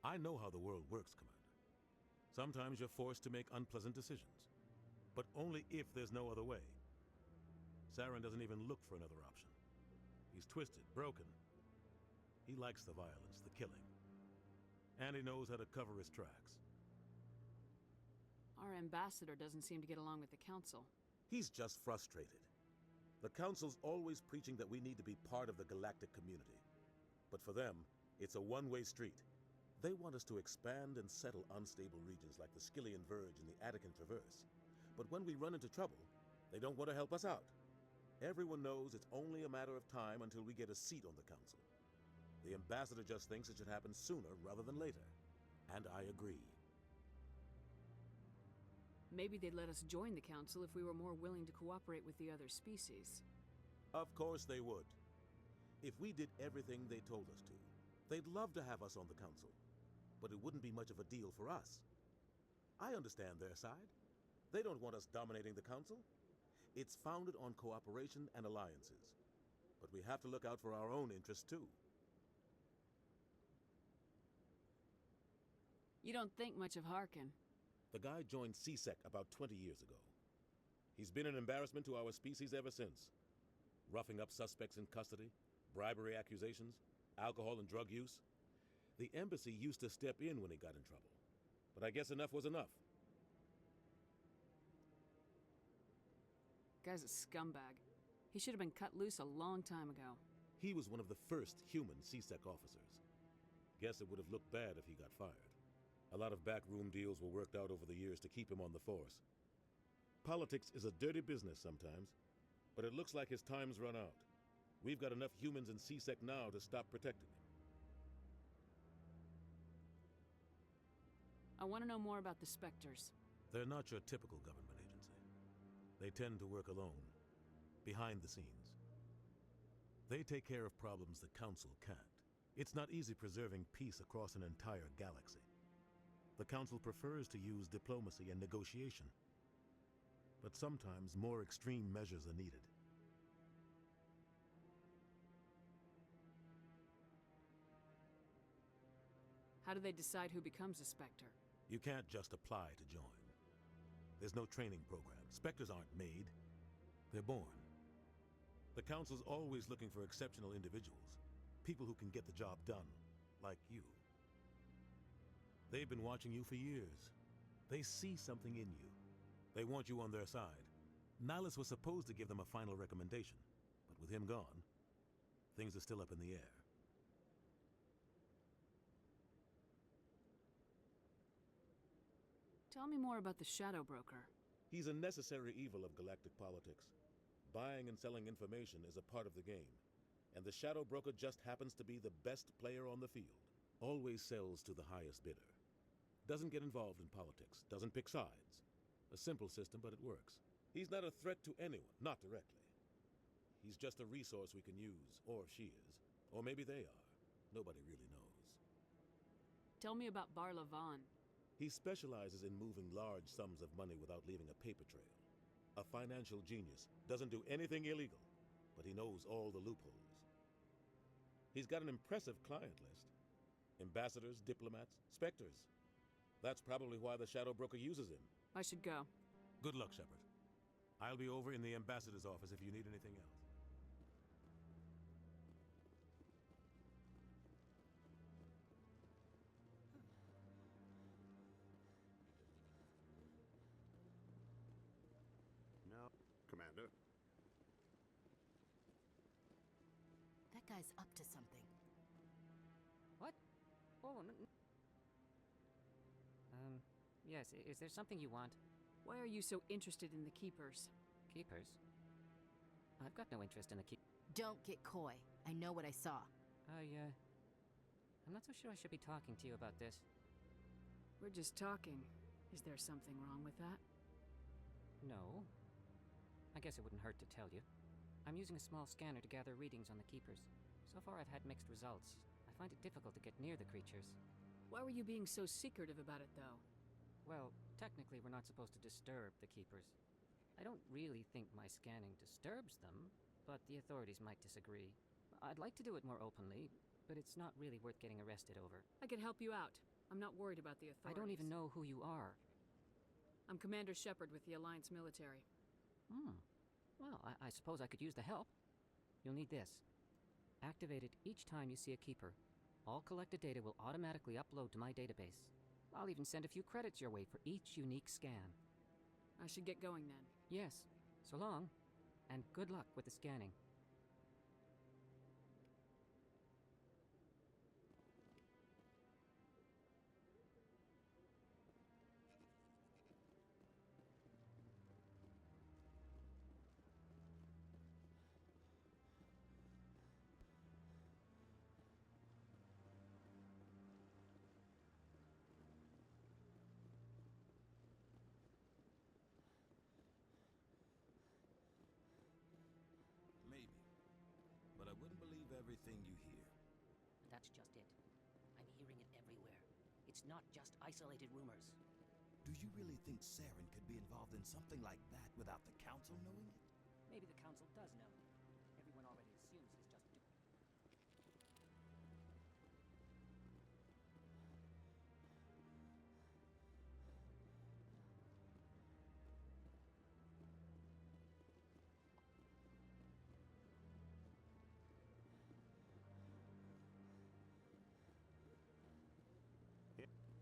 I know how the world works, Commander. Sometimes you're forced to make unpleasant decisions, but only if there's no other way. Saren doesn't even look for another option. He's twisted, broken. He likes the violence, the killing. And he knows how to cover his tracks. Our ambassador doesn't seem to get along with the Council. He's just frustrated. The Council's always preaching that we need to be part of the galactic community. But for them, it's a one-way street. They want us to expand and settle unstable regions like the Skillian Verge and the Attican Traverse. But when we run into trouble, they don't want to help us out. Everyone knows it's only a matter of time until we get a seat on the Council. The ambassador just thinks it should happen sooner rather than later. And I agree. Maybe they'd let us join the Council if we were more willing to cooperate with the other species. Of course they would. If we did everything they told us to, they'd love to have us on the Council. But it wouldn't be much of a deal for us. I understand their side. They don't want us dominating the Council. It's founded on cooperation and alliances. But we have to look out for our own interests, too. You don't think much of Harkin. The guy joined CSEC about 20 years ago. He's been an embarrassment to our species ever since. Roughing up suspects in custody, bribery accusations, alcohol and drug use. The embassy used to step in when he got in trouble. But I guess enough was enough. Guy's a scumbag. He should have been cut loose a long time ago. He was one of the first human CSEC officers. Guess it would have looked bad if he got fired. A lot of backroom deals were worked out over the years to keep him on the force. Politics is a dirty business sometimes, but it looks like his time's run out. We've got enough humans in CSEC now to stop protecting him. I want to know more about the Spectres. They're not your typical government agency. They tend to work alone, behind the scenes. They take care of problems the Council can't. It's not easy preserving peace across an entire galaxy. The Council prefers to use diplomacy and negotiation. But sometimes more extreme measures are needed. How do they decide who becomes a Spectre? You can't just apply to join. There's no training program. Spectres aren't made. They're born. The Council's always looking for exceptional individuals. People who can get the job done, like you. They've been watching you for years. They see something in you. They want you on their side. Nihilus was supposed to give them a final recommendation, but with him gone, things are still up in the air. Tell me more about the Shadow Broker. He's a necessary evil of galactic politics. Buying and selling information is a part of the game, and the Shadow Broker just happens to be the best player on the field. Always sells to the highest bidder. Doesn't get involved in politics, doesn't pick sides. A simple system, but it works. He's not a threat to anyone, not directly. He's just a resource we can use, or she is. Or maybe they are. Nobody really knows. Tell me about Barla Vaughn. He specializes in moving large sums of money without leaving a paper trail. A financial genius, doesn't do anything illegal, but he knows all the loopholes. He's got an impressive client list. Ambassadors, diplomats, Spectres. That's probably why the Shadow Broker uses him. I should go. Good luck, Shepard. I'll be over in the ambassador's office if you need anything else. Commander. That guy's up to something. What? Oh, yes, is there something you want? Why are you so interested in the Keepers? Keepers? I've got no interest in the Don't get coy. I know what I saw. I'm not so sure I should be talking to you about this. We're just talking. Is there something wrong with that? No. I guess it wouldn't hurt to tell you. I'm using a small scanner to gather readings on the Keepers. So far I've had mixed results. I find it difficult to get near the creatures. Why were you being so secretive about it, though? Well, technically we're not supposed to disturb the Keepers. I don't really think my scanning disturbs them, but the authorities might disagree. I'd like to do it more openly, but it's not really worth getting arrested over. I can help you out. I'm not worried about the authorities. I don't even know who you are. I'm Commander Shepard with the Alliance military. Well, I suppose I could use the help. You'll need this. Activate it each time you see a Keeper. All collected data will automatically upload to my database. I'll even send a few credits your way for each unique scan. I should get going then. Yes. So long, and good luck with the scanning. Maybe. But I wouldn't believe everything you hear. That's just it. I'm hearing it everywhere. It's not just isolated rumors. Do you really think Saren could be involved in something like that without the Council knowing it? Maybe the Council does know. Everyone already assumes he's just doing...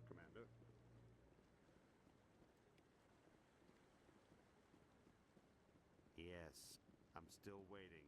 Commander. Yes, I'm still waiting.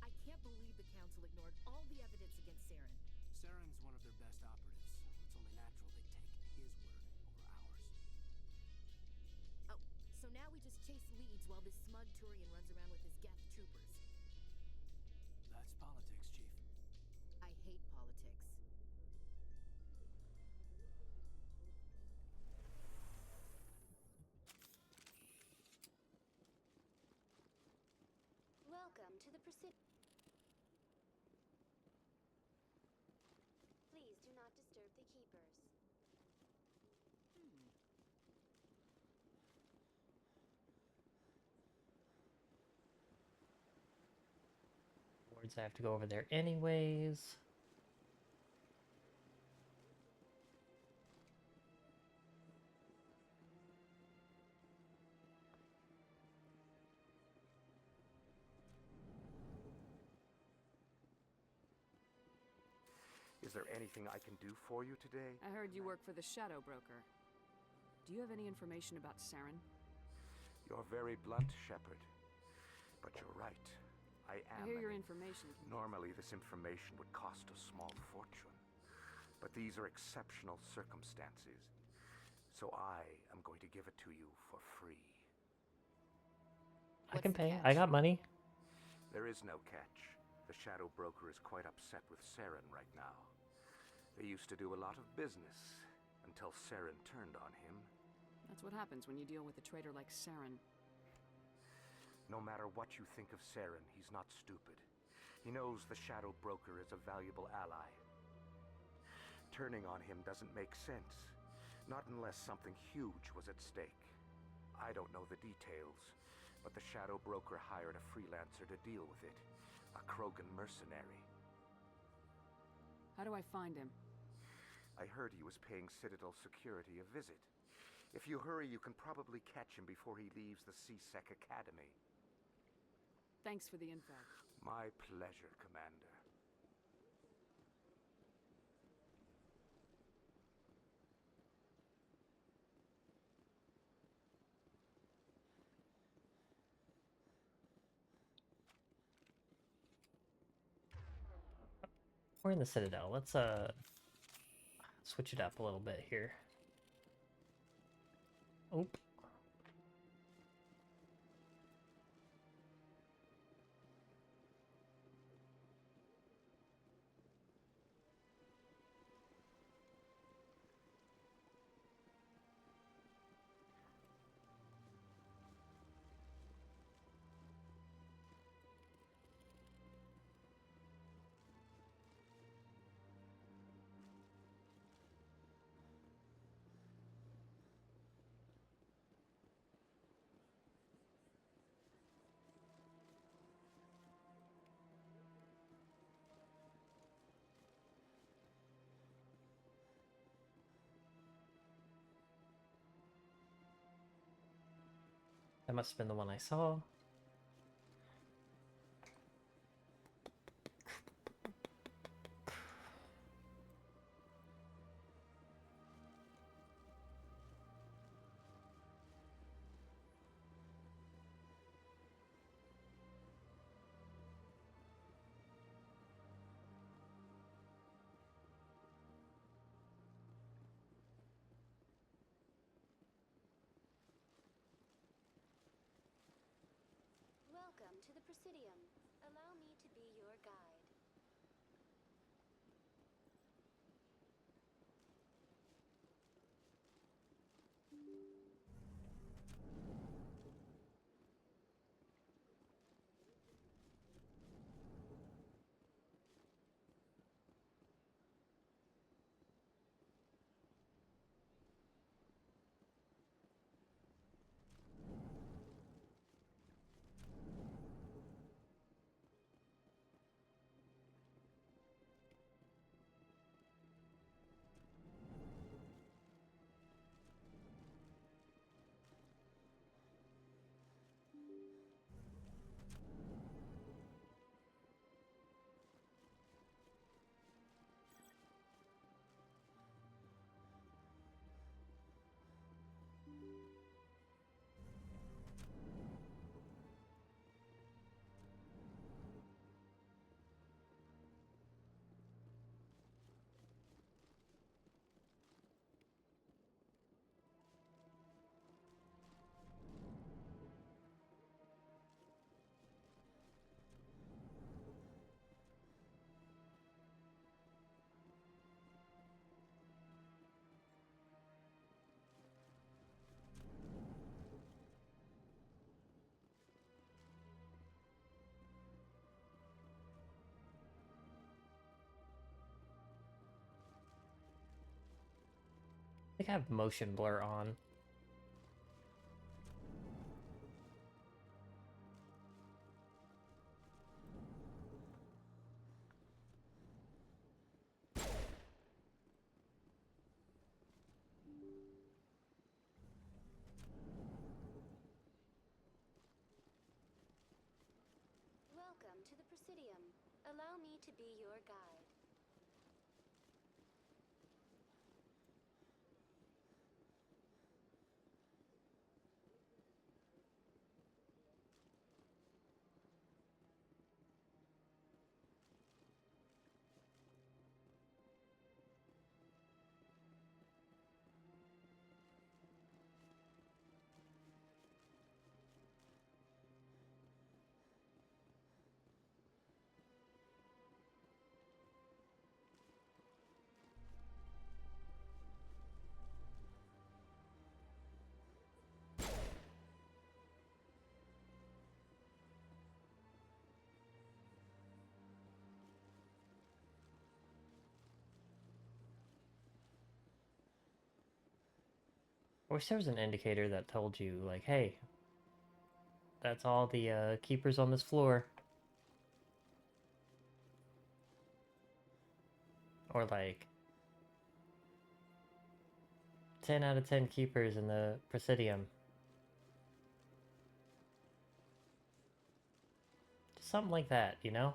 I can't believe the Council ignored all the evidence against Saren. Saren's one of their best operatives. It's only natural they'd take his word over ours. Oh, so now we just chase leads while this smug Turian runs around with his Geth troopers. That's politics, Chief. I hate politics. Welcome to the Presidium. Please do not disturb the Keepers. Words I have to go over there anyways. there anything I can do for you today? I heard you work for the Shadow Broker. Do you have any information about Saren? You're very blunt, Shepard. But you're right. I am. I hear your information. Normally, this information would cost a small fortune. But these are exceptional circumstances. So I am going to give it to you for free. I can pay. I got money. There is no catch. The Shadow Broker is quite upset with Saren right now. They used to do a lot of business until Saren turned on him. That's what happens when you deal with a traitor like Saren. No matter what you think of Saren, he's not stupid. He knows the Shadow Broker is a valuable ally. Turning on him doesn't make sense. Not unless something huge was at stake. I don't know the details, but the Shadow Broker hired a freelancer to deal with it. A Krogan mercenary. How do I find him? I heard he was paying Citadel security a visit. If you hurry, you can probably catch him before he leaves the C-Sec Academy. Thanks for the info. My pleasure, Commander. We're in the Citadel. Let's switch it up a little bit here. Oh. That must have been the one I saw. Welcome to the Presidium. Allow me to be your guide. I think I have motion blur on. Welcome to the Presidium. Allow me to be your guide. I wish there was an indicator that told you, like, hey, that's all the keepers on this floor. Or like 10 out of 10 keepers in the Presidium. Just something like that, you know?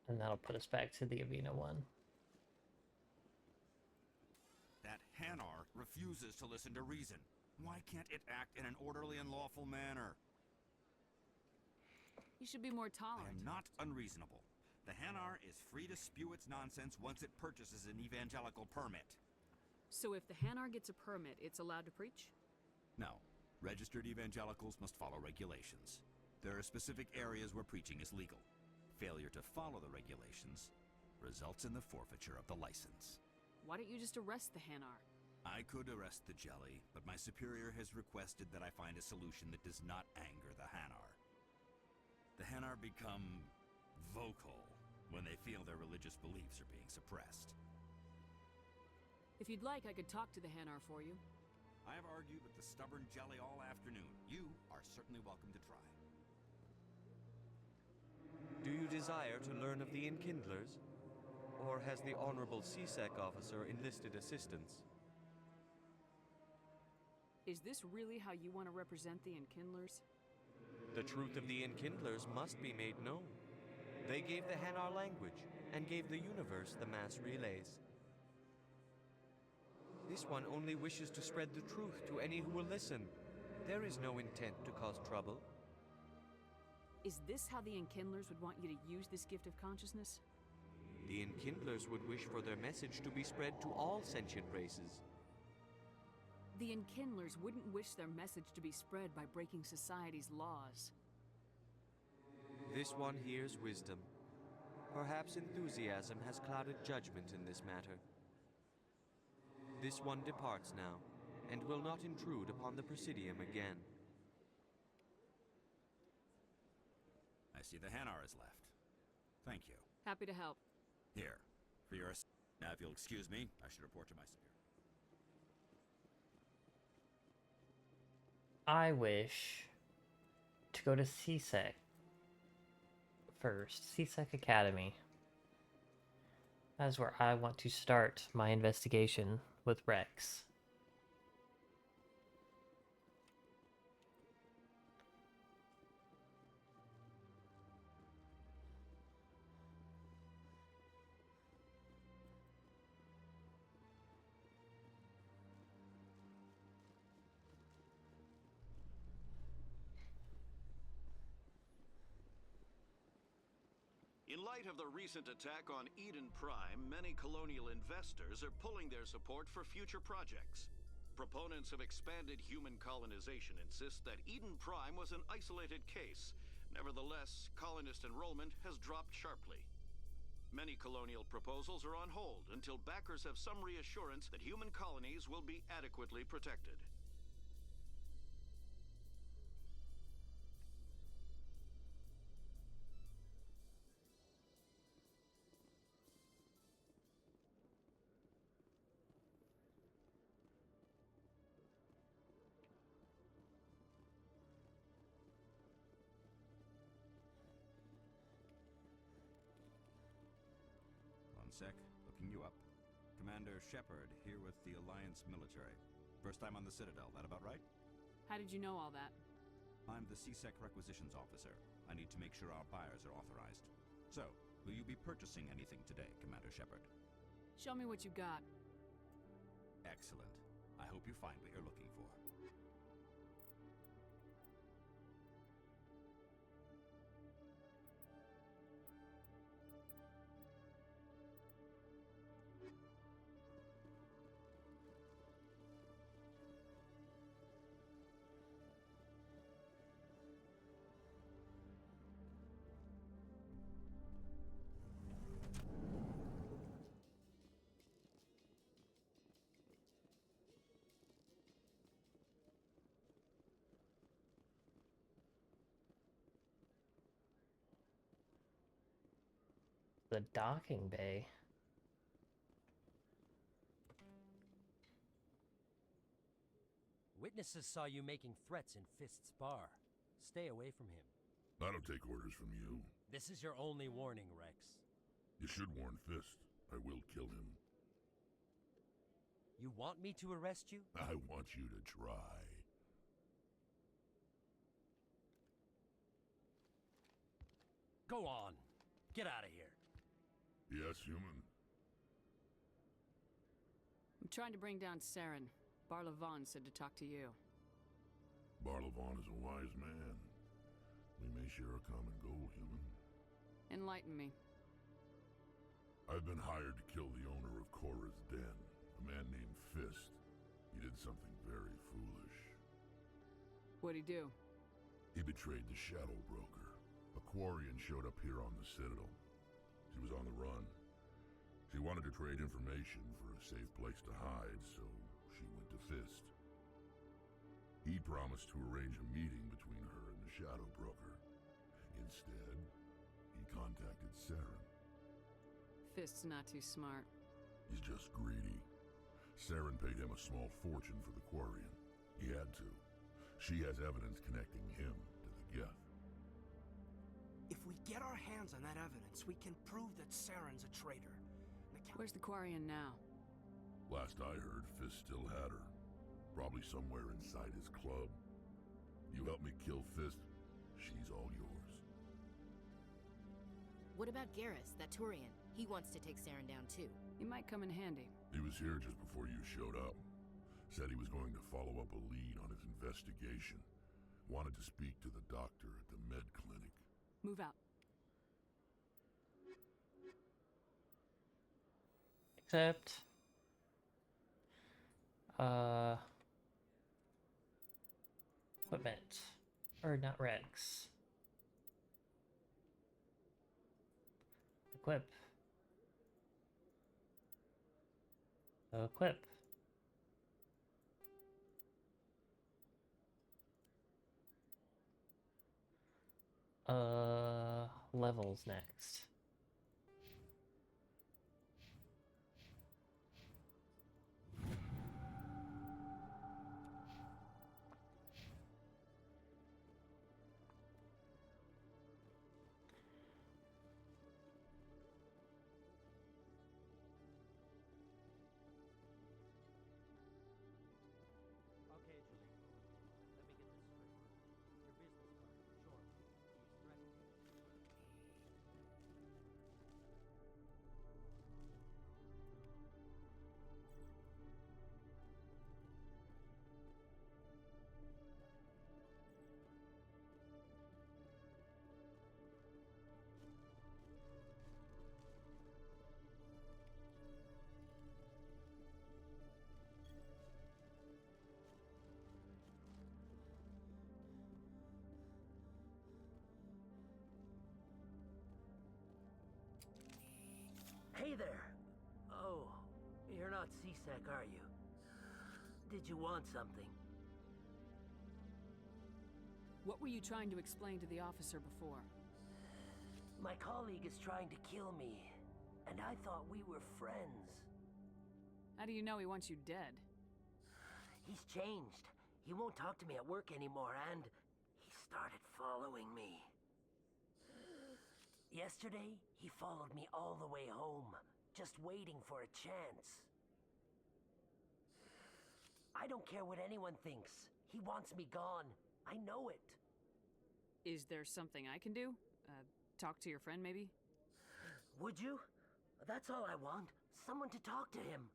And that'll put us back to the Avena one. That Hanar refuses to listen to reason. Why can't it act in an orderly and lawful manner? You should be more tolerant. I am not unreasonable. The Hanar is free to spew its nonsense once it purchases an evangelical permit. So if the Hanar gets a permit, it's allowed to preach? No. Registered evangelicals must follow regulations. There are specific areas where preaching is legal. Failure to follow the regulations results in the forfeiture of the license. Why don't you just arrest the Hanar? I could arrest the Jelly, but my superior has requested that I find a solution that does not anger the Hanar. The Hanar become vocal when they feel their religious beliefs are being suppressed. If you'd like, I could talk to the Hanar for you. I have argued with the stubborn Jelly all afternoon. You are certainly welcome to try. Do you desire to learn of the Enkindlers? Or has the Honorable CSEC officer enlisted assistance? Is this really how you want to represent the Enkindlers? The truth of the Enkindlers must be made known. They gave the Hanar language, and gave the universe the mass relays. This one only wishes to spread the truth to any who will listen. There is no intent to cause trouble. Is this how the Enkindlers would want you to use this gift of consciousness? The Enkindlers would wish for their message to be spread to all sentient races. The Enkindlers wouldn't wish their message to be spread by breaking society's laws. This one hears wisdom. Perhaps enthusiasm has clouded judgment in this matter. This one departs now, and will not intrude upon the Presidium again. I see the Hanar is left. Thank you. Happy to help. Here, for your... Now, if you'll excuse me, I should report to my superior. I wish to go to CSEC first. CSEC Academy. That is where I want to start my investigation with Rex. In light of the recent attack on Eden Prime, many colonial investors are pulling their support for future projects. Proponents of expanded human colonization insist that Eden Prime was an isolated case. Nevertheless, colonist enrollment has dropped sharply. Many colonial proposals are on hold until backers have some reassurance that human colonies will be adequately protected. Sec, looking you up. Commander Shepard, here with the Alliance military. First time on the Citadel, that about right? How did you know all that? I'm the CSEC requisitions officer. I need to make sure our buyers are authorized. So, will you be purchasing anything today, Commander Shepard? Show me what you got. Excellent. I hope you find what you're looking for. The docking bay. Witnesses saw you making threats in Fist's bar. Stay away from him. I don't take orders from you. This is your only warning, Rex. You should warn Fist. I will kill him. You want me to arrest you? I want you to try. Go on. Get out of here. Yes, human. I'm trying to bring down Saren. Barlavon said to talk to you. Barlavon is a wise man. We may share a common goal, human. Enlighten me. I've been hired to kill the owner of Korra's Den, a man named Fist. He did something very foolish. What'd he do? He betrayed the Shadow Broker. A Quarian showed up here on the Citadel. She was on the run. She wanted to trade information for a safe place to hide, so she went to Fist. He promised to arrange a meeting between her and the Shadow Broker. Instead, he contacted Saren. Fist's not too smart. He's just greedy. Saren paid him a small fortune for the Quarian. He had to. She has evidence connecting him to the Geth. If we get our hands on that evidence, we can prove that Saren's a traitor. Where's the Quarian now? Last I heard, Fist still had her. Probably somewhere inside his club. You help me kill Fist, she's all yours. What about Garrus, that Turian? He wants to take Saren down too. He might come in handy. He was here just before you showed up. Said he was going to follow up a lead on his investigation. Wanted to speak to the doctor at the med clinic. Move out. Except... equipment. Or not Rex. Equip. Equip. Levels next. Hey there! Oh, you're not C-Sec, are you? Did you want something? What were you trying to explain to the officer before? My colleague is trying to kill me, and I thought we were friends. How do you know he wants you dead? He's changed. He won't talk to me at work anymore, and he started following me. Yesterday, he followed me all the way home, just waiting for a chance. I don't care what anyone thinks. He wants me gone. I know it. Is there something I can do? Talk to your friend, maybe? Would you? That's all I want. Someone to talk to him.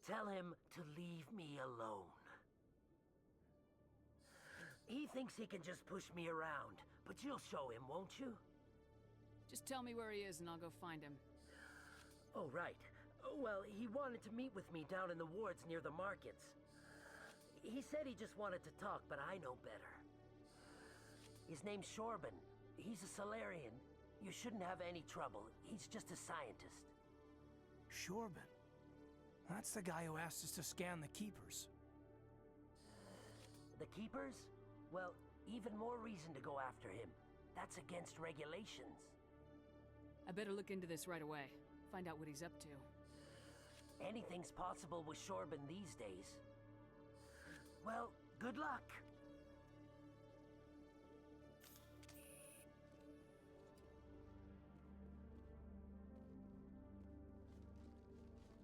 Tell him to leave me alone. He thinks he can just push me around, but you'll show him, won't you? Just tell me where he is and I'll go find him. Oh, right. Well, he wanted to meet with me down in the wards near the markets. He said he just wanted to talk, but I know better. His name's Shorban. He's a Solarian. You shouldn't have any trouble. He's just a scientist. Shorban? That's the guy who asked us to scan the Keepers. The Keepers? Well, even more reason to go after him. That's against regulations. I better look into this right away. Find out what he's up to. Anything's possible with Shorban these days. Well, good luck.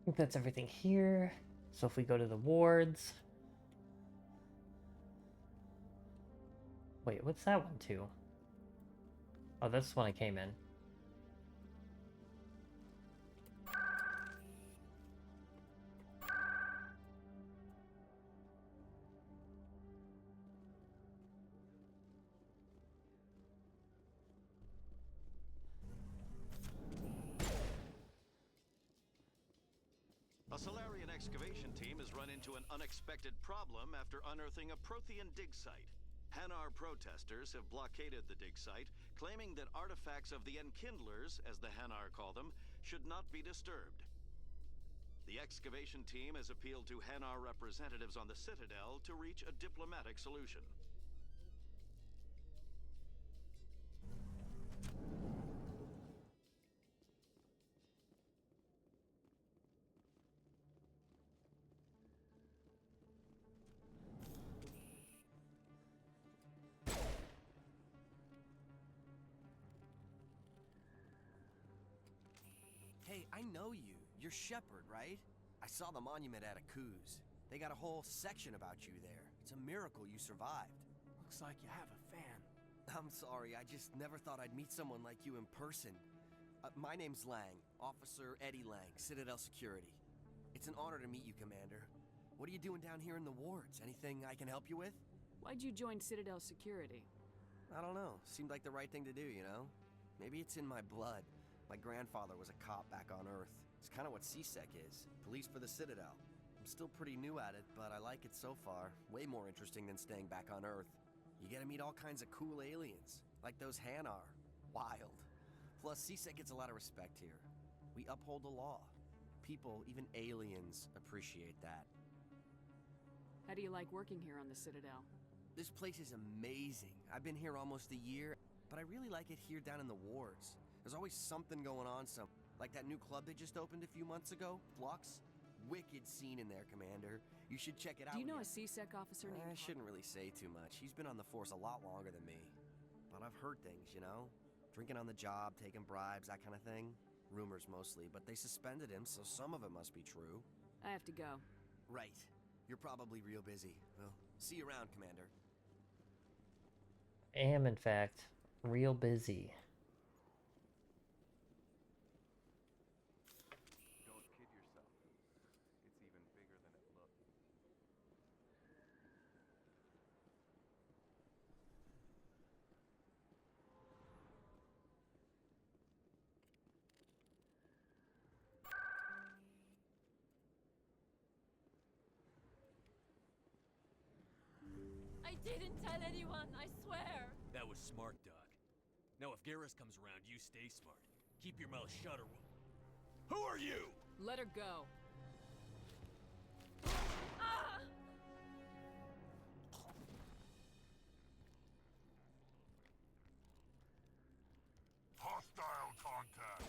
I think that's everything here. So if we go to the wards... Wait, what's that one too? Oh, that's the one I came in. A Solarian excavation team has run into an unexpected problem after unearthing a Prothean dig site. Hanar protesters have blockaded the dig site, claiming that artifacts of the Enkindlers, as the Hanar call them, should not be disturbed. The excavation team has appealed to Hanar representatives on the Citadel to reach a diplomatic solution. Hey, I know you. You're Shepard, right? I saw the monument at Akuz. They got a whole section about you there. It's a miracle you survived. Looks like you have a fan. I'm sorry, I just never thought I'd meet someone like you in person. My name's Lang, Officer Eddie Lang, Citadel Security. It's an honor to meet you, Commander. What are you doing down here in the wards? Anything I can help you with? Why'd you join Citadel Security? I don't know. Seemed like the right thing to do, you know? Maybe it's in my blood. My grandfather was a cop back on Earth. It's kind of what CSEC is. Police for the Citadel. I'm still pretty new at it, but I like it so far. Way more interesting than staying back on Earth. You get to meet all kinds of cool aliens, like those Hanar. Wild. Plus, CSEC gets a lot of respect here. We uphold the law. People, even aliens, appreciate that. How do you like working here on the Citadel? This place is amazing. I've been here almost a year, but I really like it here down in the wards. There's always something going on, like that new club they just opened a few months ago, Flux. Wicked scene in there, Commander. You should check it out. Do you know a CSEC officer named... I shouldn't really say too much. He's been on the force a lot longer than me. But I've heard things, you know? Drinking on the job, taking bribes, that kind of thing. Rumors mostly, but they suspended him, so some of it must be true. I have to go. Right. You're probably real busy. Well, see you around, Commander. I am, in fact, real busy. I didn't tell anyone, I swear! That was smart, Doc. Now if Garrus comes around, you stay smart. Keep your mouth shut or we'll... Who are you? Let her go. Ah! Hostile contact.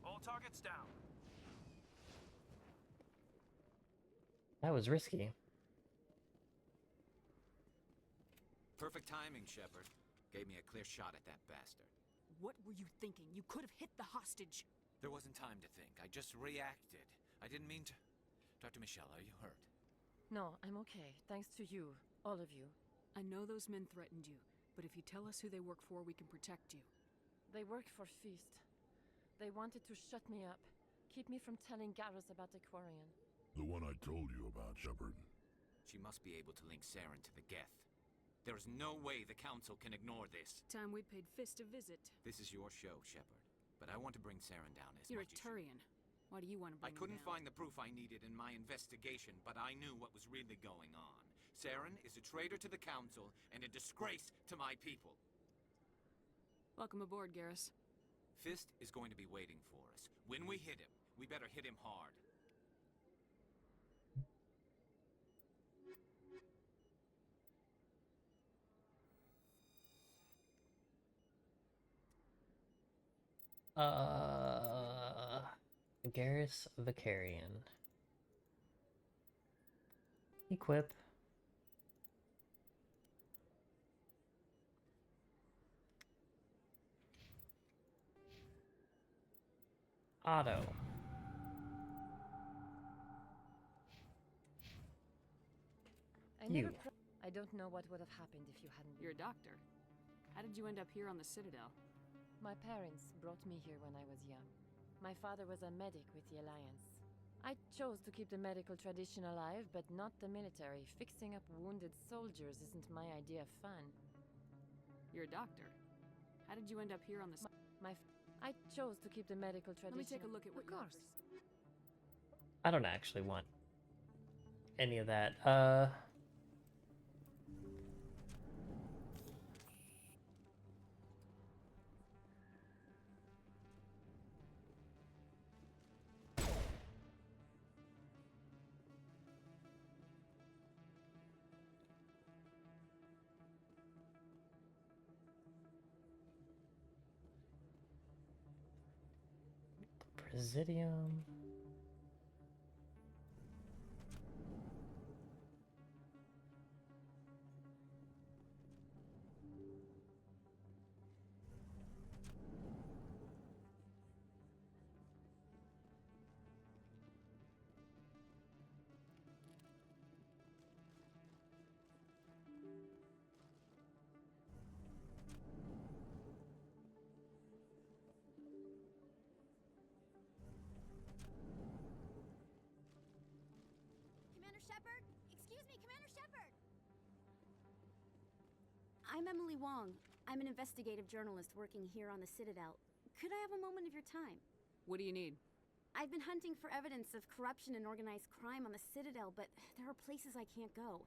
All targets down. That was risky. Perfect timing, Shepard. Gave me a clear shot at that bastard. What were you thinking? You could have hit the hostage. There wasn't time to think. I just reacted. I didn't mean to... Dr. ME.LE, are you hurt? No, I'm okay. Thanks to you. All of you. I know those men threatened you, but if you tell us who they work for, we can protect you. They work for Feast. They wanted to shut me up. Keep me from telling Garrus about the Quarian. The one I told you about, Shepard. She must be able to link Saren to the Geth. There's no way the Council can ignore this. Time we paid Fist a visit. This is your show, Shepard. But I want to bring Saren down as You're much a Turian. Why do you want to bring I couldn't her down? find the proof I needed in my investigation, but I knew what was really going on. Saren is a traitor to the Council and a disgrace to my people. Welcome aboard, Garrus. Fist is going to be waiting for us. When we hit him, we better hit him hard. Garrus Vicarian. Equip. Auto. I don't know what would have happened if you hadn't been. You're a doctor. How did you end up here on the Citadel? My parents brought me here when I was young. My father was a medic with the Alliance. I chose to keep the medical tradition alive, but not the military. Fixing up wounded soldiers isn't my idea of fun. You're a doctor. How did you end up here on the... I chose to keep the medical tradition... Let me take a look at what Of course. I don't actually want any of that. Presidium. Commander Shepard? Excuse me, Commander Shepard! I'm Emily Wong. I'm an investigative journalist working here on the Citadel. Could I have a moment of your time? What do you need? I've been hunting for evidence of corruption and organized crime on the Citadel, but there are places I can't go.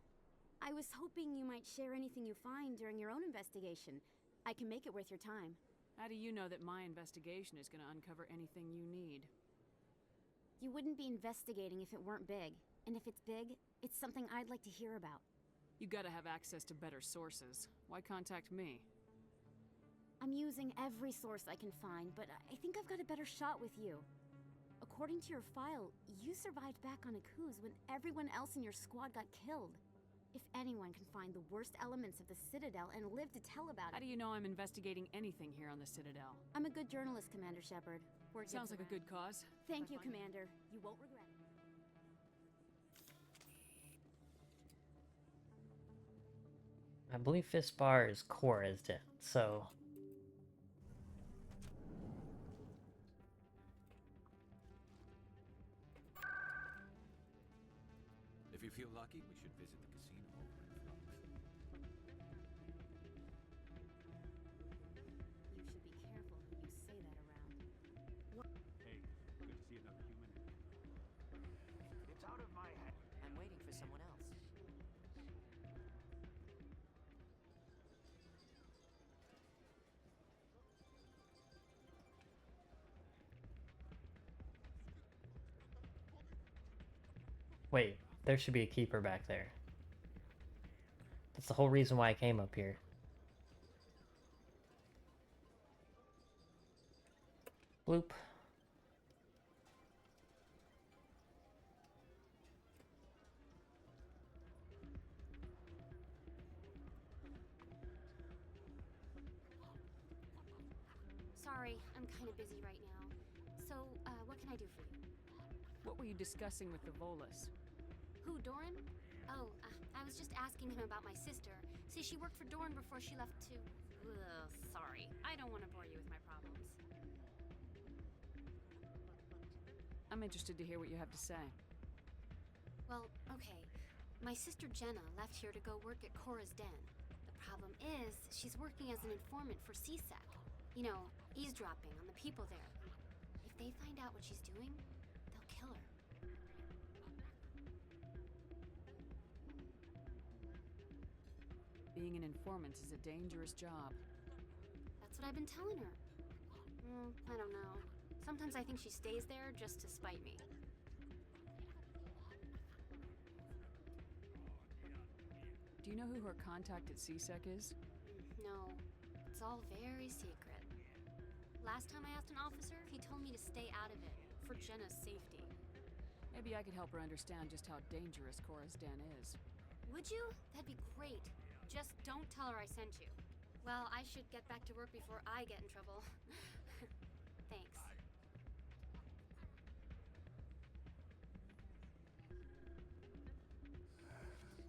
I was hoping you might share anything you find during your own investigation. I can make it worth your time. How do you know that my investigation is going to uncover anything you need? You wouldn't be investigating if it weren't big. And if it's big, it's something I'd like to hear about. You gotta have access to better sources. Why contact me? I'm using every source I can find, but I think I've got a better shot with you. According to your file, you survived back on Akuz when everyone else in your squad got killed. If anyone can find the worst elements of the Citadel and live to tell about it... How do you know I'm investigating anything here on the Citadel? I'm a good journalist, Commander Shepard. Sounds like a good cause. Thank you, Commander. You won't regret it. I believe Fistbar is core resident, so... If you feel lucky, we should visit the casino over in front. You should be careful who you say that around. Hey, good to see another human. It's out of my head. I'm waiting for someone else. Wait, there should be a keeper back there. That's the whole reason why I came up here. Bloop. Sorry, I'm kind of busy right now. So, what can I do for you? What were you discussing with the Volus? Who, Doran? Oh, I was just asking him about my sister. See, she worked for Doran before she left to... Ugh, sorry. I don't want to bore you with my problems. I'm interested to hear what you have to say. Well, okay. My sister Jenna left here to go work at Cora's Den. The problem is, she's working as an informant for CSEC. You know, eavesdropping on the people there. If they find out what she's doing, they'll kill her. Being an informant is a dangerous job. That's what I've been telling her. I don't know. Sometimes I think she stays there just to spite me. Do you know who her contact at CSEC is? No, it's all very secret. Last time I asked an officer, he told me to stay out of it, for Jenna's safety. Maybe I could help her understand just how dangerous Cora's den is. Would you? That'd be great. Just don't tell her I sent you. Well, I should get back to work before I get in trouble. Thanks.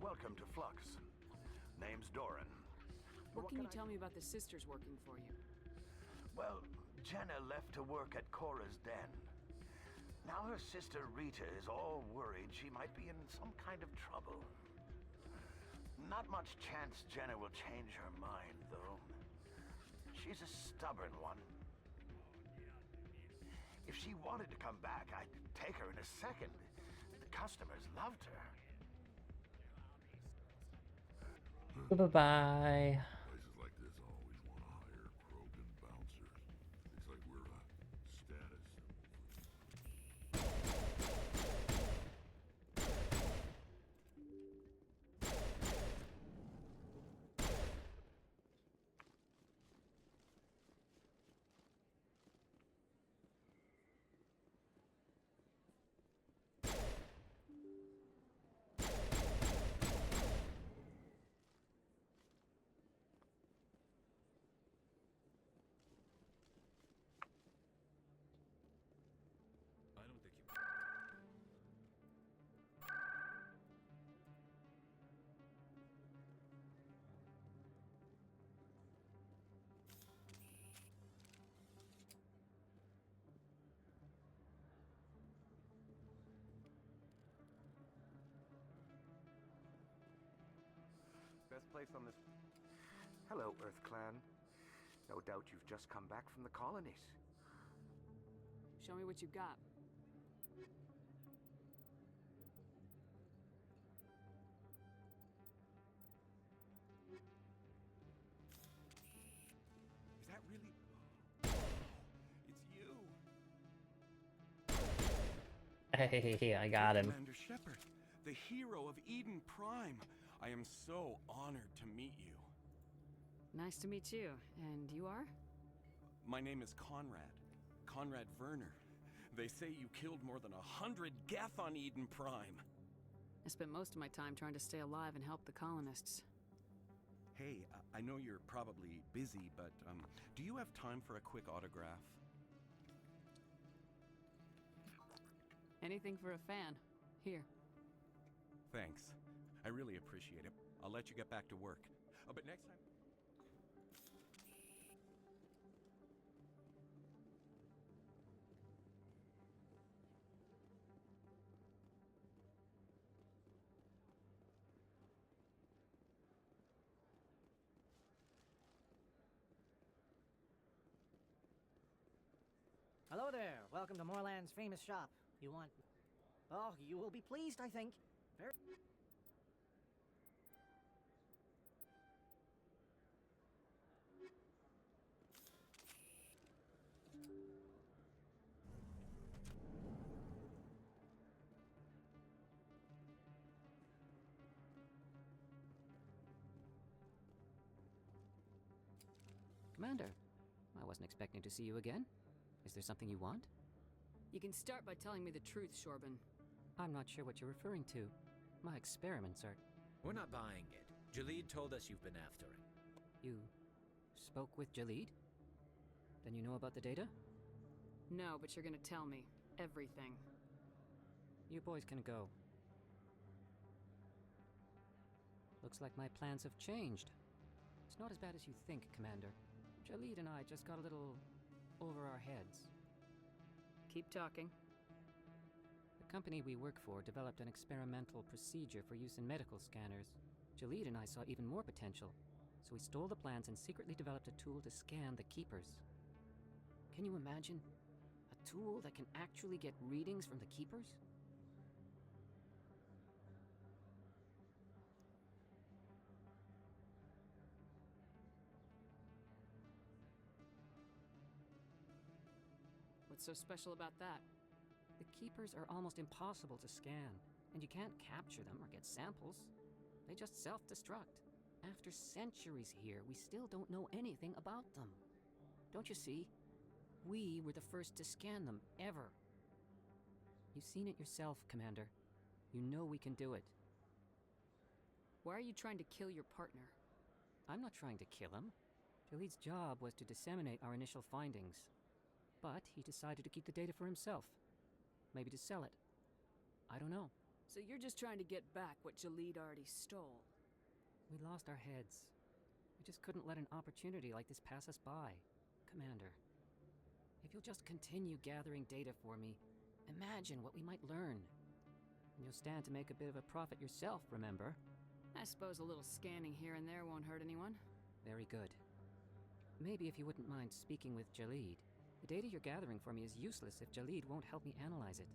Welcome to Flux. Name's Doran. What can you tell me about the sisters working for you? Well, Jenna left to work at Cora's den. Now her sister Rita is all worried she might be in some kind of trouble. Not much chance Jenna will change her mind, though. She's a stubborn one. If she wanted to come back, I'd take her in a second. The customers loved her. Bye-bye. Places like this always want to hire broken bouncers. It's like we're a status I don't think you... Best place on this... Hello, Earth Clan. No doubt you've just come back from the colonies. Show me what you've got. Is that really... It's you! Hey, I got him. Commander Shepard, the hero of Eden Prime. I am so honored to meet you. Nice to meet you. And you are? My name is Conrad. Conrad Werner. They say you killed more than 100 Geth on Eden Prime. I spent most of my time trying to stay alive and help the colonists. Hey, I know you're probably busy, but do you have time for a quick autograph? Anything for a fan. Here. Thanks. I really appreciate it. I'll let you get back to work. Oh, but next time... Hello there. Welcome to Moorland's famous shop. You want... Oh, you will be pleased, I think. Very... Commander, I wasn't expecting to see you again. Is there something you want? You can start by telling me the truth, Shorban. I'm not sure what you're referring to. My experiments are... We're not buying it. Jalid told us you've been after him. You spoke with Jalid? Then you know about the data? No, but you're gonna tell me. Everything. You boys can go. Looks like my plans have changed. It's not as bad as you think, Commander. Jalid and I just got a little over our heads. Keep talking. The company we work for developed an experimental procedure for use in medical scanners. Jalid and I saw even more potential, so we stole the plans and secretly developed a tool to scan the Keepers. Can you imagine? A tool that can actually get readings from the Keepers? What's so special about that? The Keepers are almost impossible to scan, and you can't capture them or get samples. They just self-destruct. After centuries here, we still don't know anything about them. Don't you see? We were the first to scan them, ever. You've seen it yourself, Commander. You know we can do it. Why are you trying to kill your partner? I'm not trying to kill him. Jalid's job was to disseminate our initial findings. But he decided to keep the data for himself. Maybe to sell it. I don't know. So you're just trying to get back what Jalid already stole? We lost our heads. We just couldn't let an opportunity like this pass us by. Commander, if you'll just continue gathering data for me, imagine what we might learn. And you'll stand to make a bit of a profit yourself, remember? I suppose a little scanning here and there won't hurt anyone. Very good. Maybe if you wouldn't mind speaking with Jalid. The data you're gathering for me is useless if Jalid won't help me analyze it.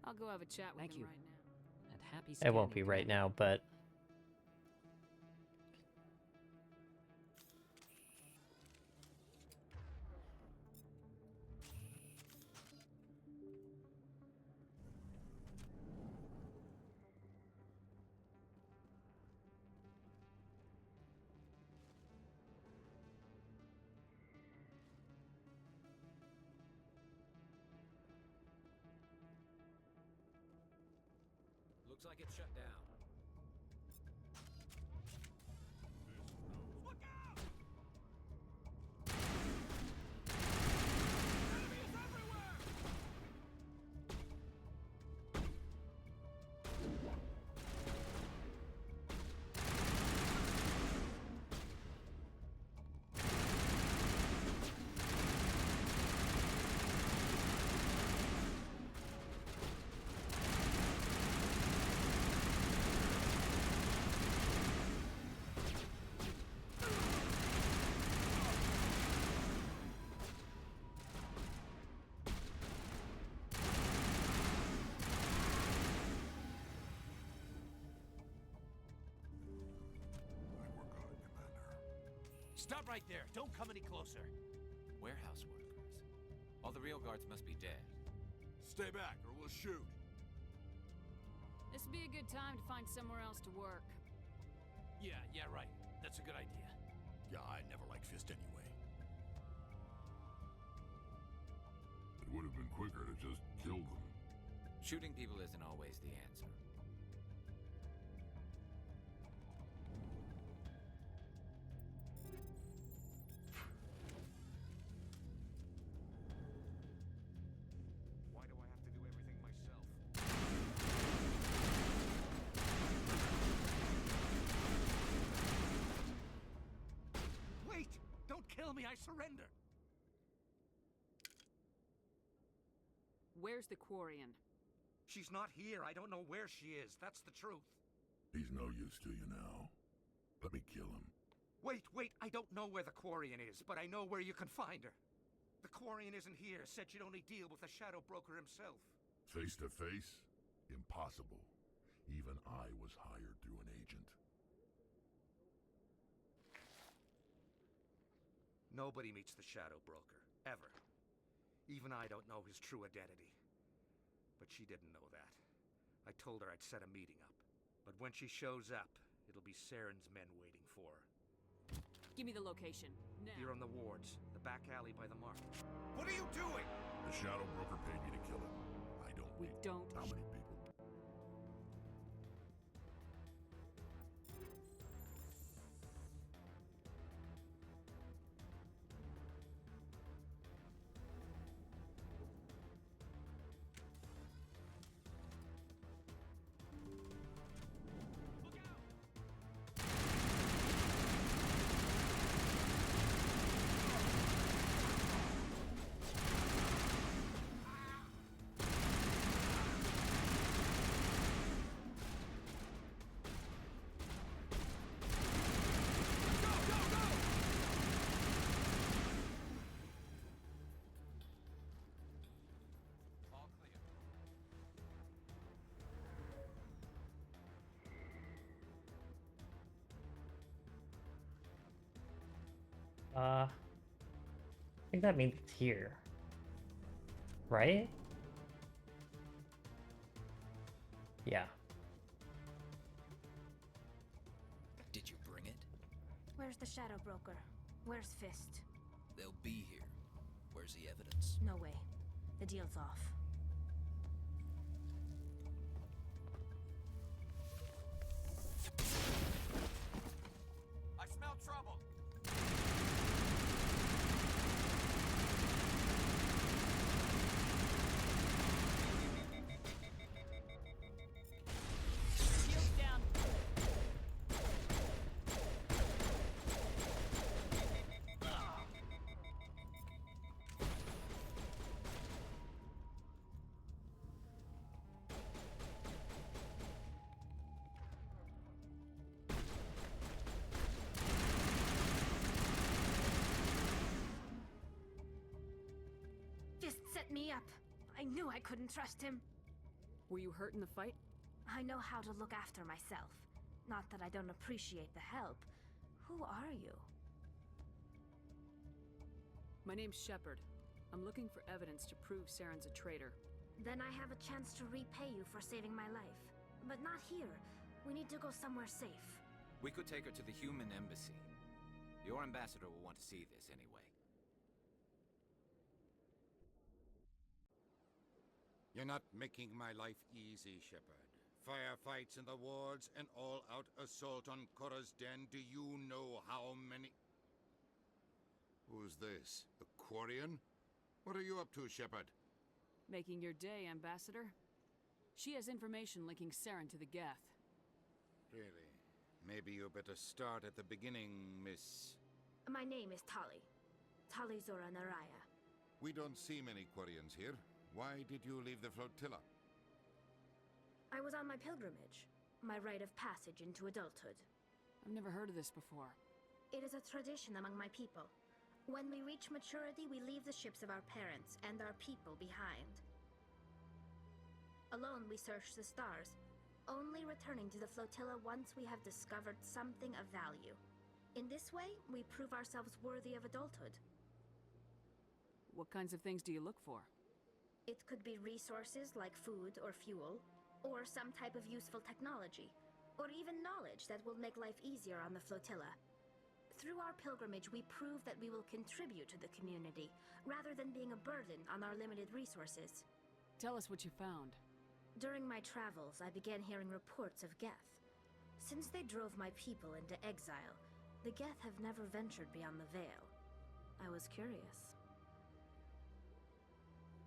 I'll go have a chat with Thank him you. right now. And happy It scanning, won't be right Commander. now, but Looks like it's shut down. Stop right there. Don't come any closer. Warehouse workers. All the real guards must be dead. Stay back, or we'll shoot. This would be a good time to find somewhere else to work. Yeah, right. That's a good idea. Yeah, I never liked Fist anyway. It would have been quicker to just kill them. Shooting people isn't always the answer. Why do I have to do everything myself? Wait! Don't kill me, I surrender! Where's the Quarian? She's not here. I don't know where she is. That's the truth. He's no use to you now. Let me kill him. Wait. I don't know where the Quarian is, but I know where you can find her. The Quarian isn't here. Said she'd only deal with the Shadow Broker himself. Face to face? Impossible. Even I was hired through an agent. Nobody meets the Shadow Broker. Ever. Even I don't know his true identity. But she didn't know that. I told her I'd set a meeting up. But when she shows up, it'll be Saren's men waiting for her. Give me the location, now. Here on the wards, the back alley by the market. What are you doing? The Shadow Broker paid me to kill him. I don't We need- don't. How many people? All clear. I think that means it's here. Right? Yeah. Did you bring it? Where's the Shadow Broker? Where's Fist? They'll be here. Where's the evidence? No way. The deal's off. I smell trouble. Shields down. Fist set me up. I knew I couldn't trust him. Were you hurt in the fight? I know how to look after myself. Not that I don't appreciate the help. Who are you? My name's Shepard. I'm looking for evidence to prove Saren's a traitor. Then I have a chance to repay you for saving my life. But not here. We need to go somewhere safe. We could take her to the human embassy. Your ambassador will want to see this anyway. You're not making my life easy, Shepard. Firefights in the wards, an all-out assault on Korra's den. Do you know how many... Who's this? A Quarian? What are you up to, Shepard? Making your day, Ambassador. She has information linking Saren to the Geth. Really? Maybe you better start at the beginning, Miss... My name is Tali. Tali Zora Naraya. We don't see many Quarians here. Why did you leave the flotilla? I was on my pilgrimage. My rite of passage into adulthood. I've never heard of this before. It is a tradition among my people. When we reach maturity, we leave the ships of our parents and our people behind. Alone, we search the stars, only returning to the flotilla once we have discovered something of value. In this way, we prove ourselves worthy of adulthood. What kinds of things do you look for? It could be resources like food or fuel, or some type of useful technology, or even knowledge that will make life easier on the flotilla. Through our pilgrimage, we prove that we will contribute to the community, rather than being a burden on our limited resources. Tell us what you found. During my travels, I began hearing reports of Geth. Since they drove my people into exile, the Geth have never ventured beyond the Veil. I was curious.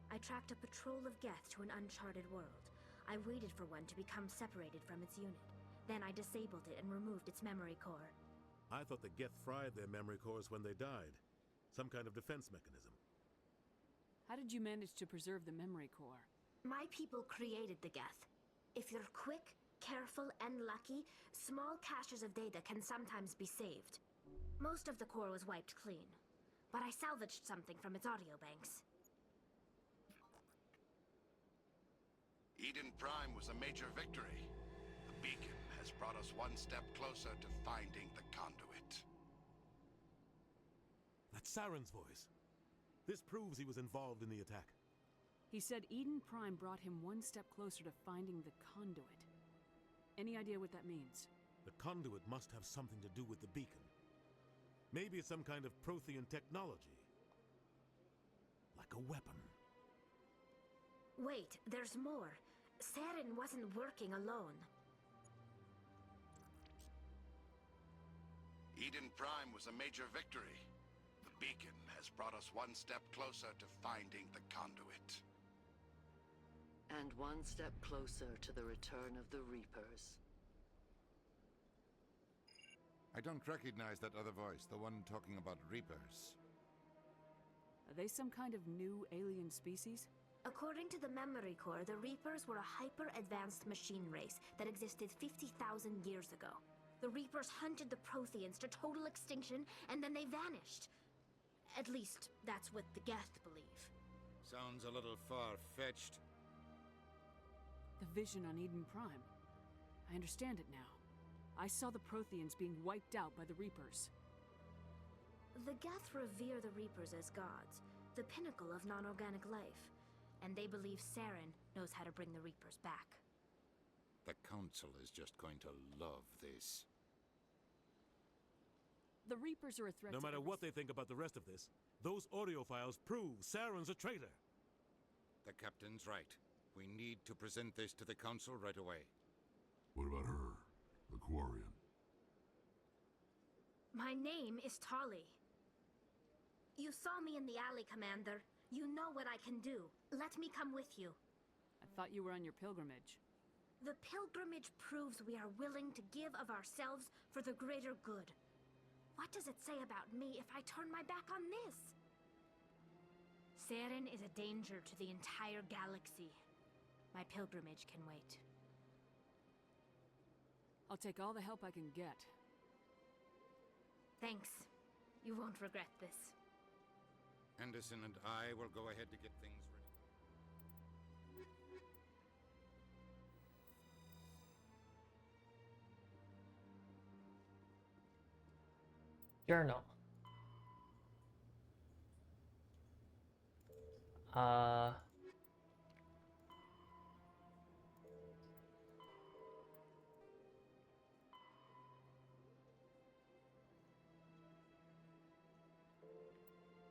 I tracked a patrol of Geth to an uncharted world. I waited for one to become separated from its unit. Then I disabled it and removed its memory core. I thought the Geth fried their memory cores when they died. Some kind of defense mechanism. How did you manage to preserve the memory core? My people created the Geth. If you're quick, careful, and lucky, small caches of data can sometimes be saved. Most of the core was wiped clean, but I salvaged something from its audio banks. Eden Prime was a major victory. The beacon has brought us one step closer to finding the conduit. That's Saren's voice. This proves he was involved in the attack. He said Eden Prime brought him one step closer to finding the conduit. Any idea what that means? The conduit must have something to do with the beacon. Maybe it's some kind of Prothean technology. Like a weapon. Wait, there's more. Saren wasn't working alone. Eden Prime was a major victory. The beacon has brought us one step closer to finding the conduit. And one step closer to the return of the Reapers. I don't recognize that other voice, the one talking about Reapers. Are they some kind of new alien species? According to the memory core, the Reapers were a hyper-advanced machine race that existed 50,000 years ago. The Reapers hunted the Protheans to total extinction, and then they vanished. At least, that's what the Geth believe. Sounds a little far-fetched. The vision on Eden Prime. I understand it now. I saw the Protheans being wiped out by the Reapers. The Geth revere the Reapers as gods, the pinnacle of non-organic life. and they believe Saren knows how to bring the Reapers back. The Council is just going to love this. The Reapers are a threat No to matter every- what they think about the rest of this, those audio files prove Saren's a traitor. The Captain's right. We need to present this to the Council right away. What about her? The Quarian? My name is Tali. You saw me in the alley, Commander. You know what I can do. Let me come with you. I thought you were on your pilgrimage. The pilgrimage proves we are willing to give of ourselves for the greater good. What does it say about me if I turn my back on this? Saren is a danger to the entire galaxy. My pilgrimage can wait. I'll take all the help I can get. Thanks. You won't regret this. Anderson and I will go ahead to get things ready. Journal.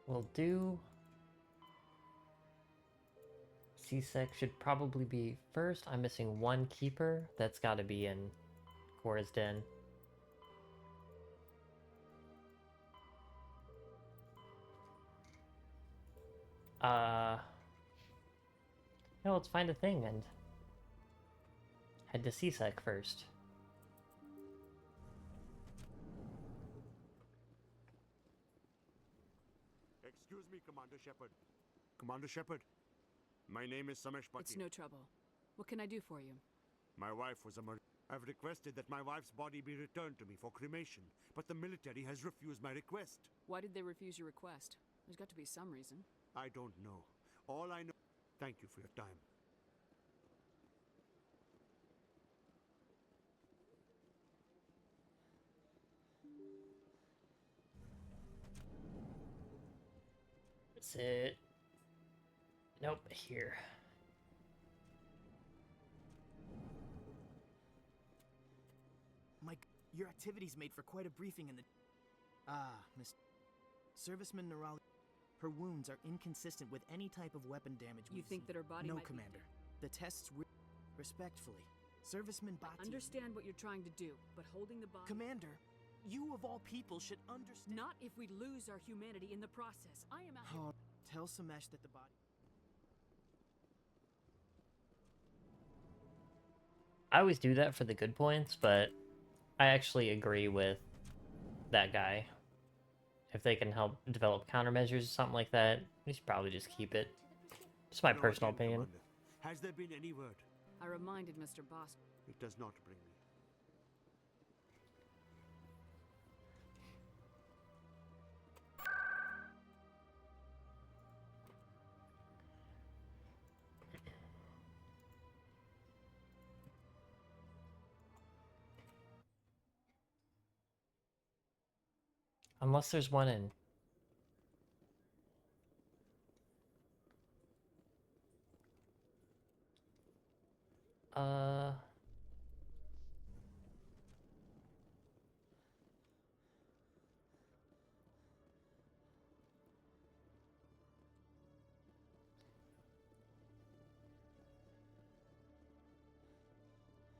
Will do. C-Sec should probably be first. I'm missing one keeper. That's got to be in Cora's Den. No, let's find a thing and head to C-Sec first. Excuse me, Commander Shepard. Commander Shepard, my name is Samesh Bhatti. It's no trouble. What can I do for you? My wife was a murderer. I've requested that my wife's body be returned to me for cremation, but the military has refused my request. Why did they refuse your request? There's got to be some reason. I don't know. All I know... Thank you for your time. That's it. Nope, here. Mike, your activities made for quite a briefing in the... Ah, Miss... Serviceman Nerali... Her wounds are inconsistent with any type of weapon damage You think that her body No, might be- Commander. The tests were... Respectfully. Serviceman Bhatti... Understand what you're trying to do, but holding the body... Commander, you of all people should understand... Not if we lose our humanity in the process. I am out here... Oh, tell Samesh that the body... I always do that for the good points, but I actually agree with that guy. If they can help develop countermeasures or something like that, we should probably just keep it. Just my Hello personal again, opinion. Commander. Has there been any word? I reminded Mr. Boss. It does not bring me. Unless there's one in...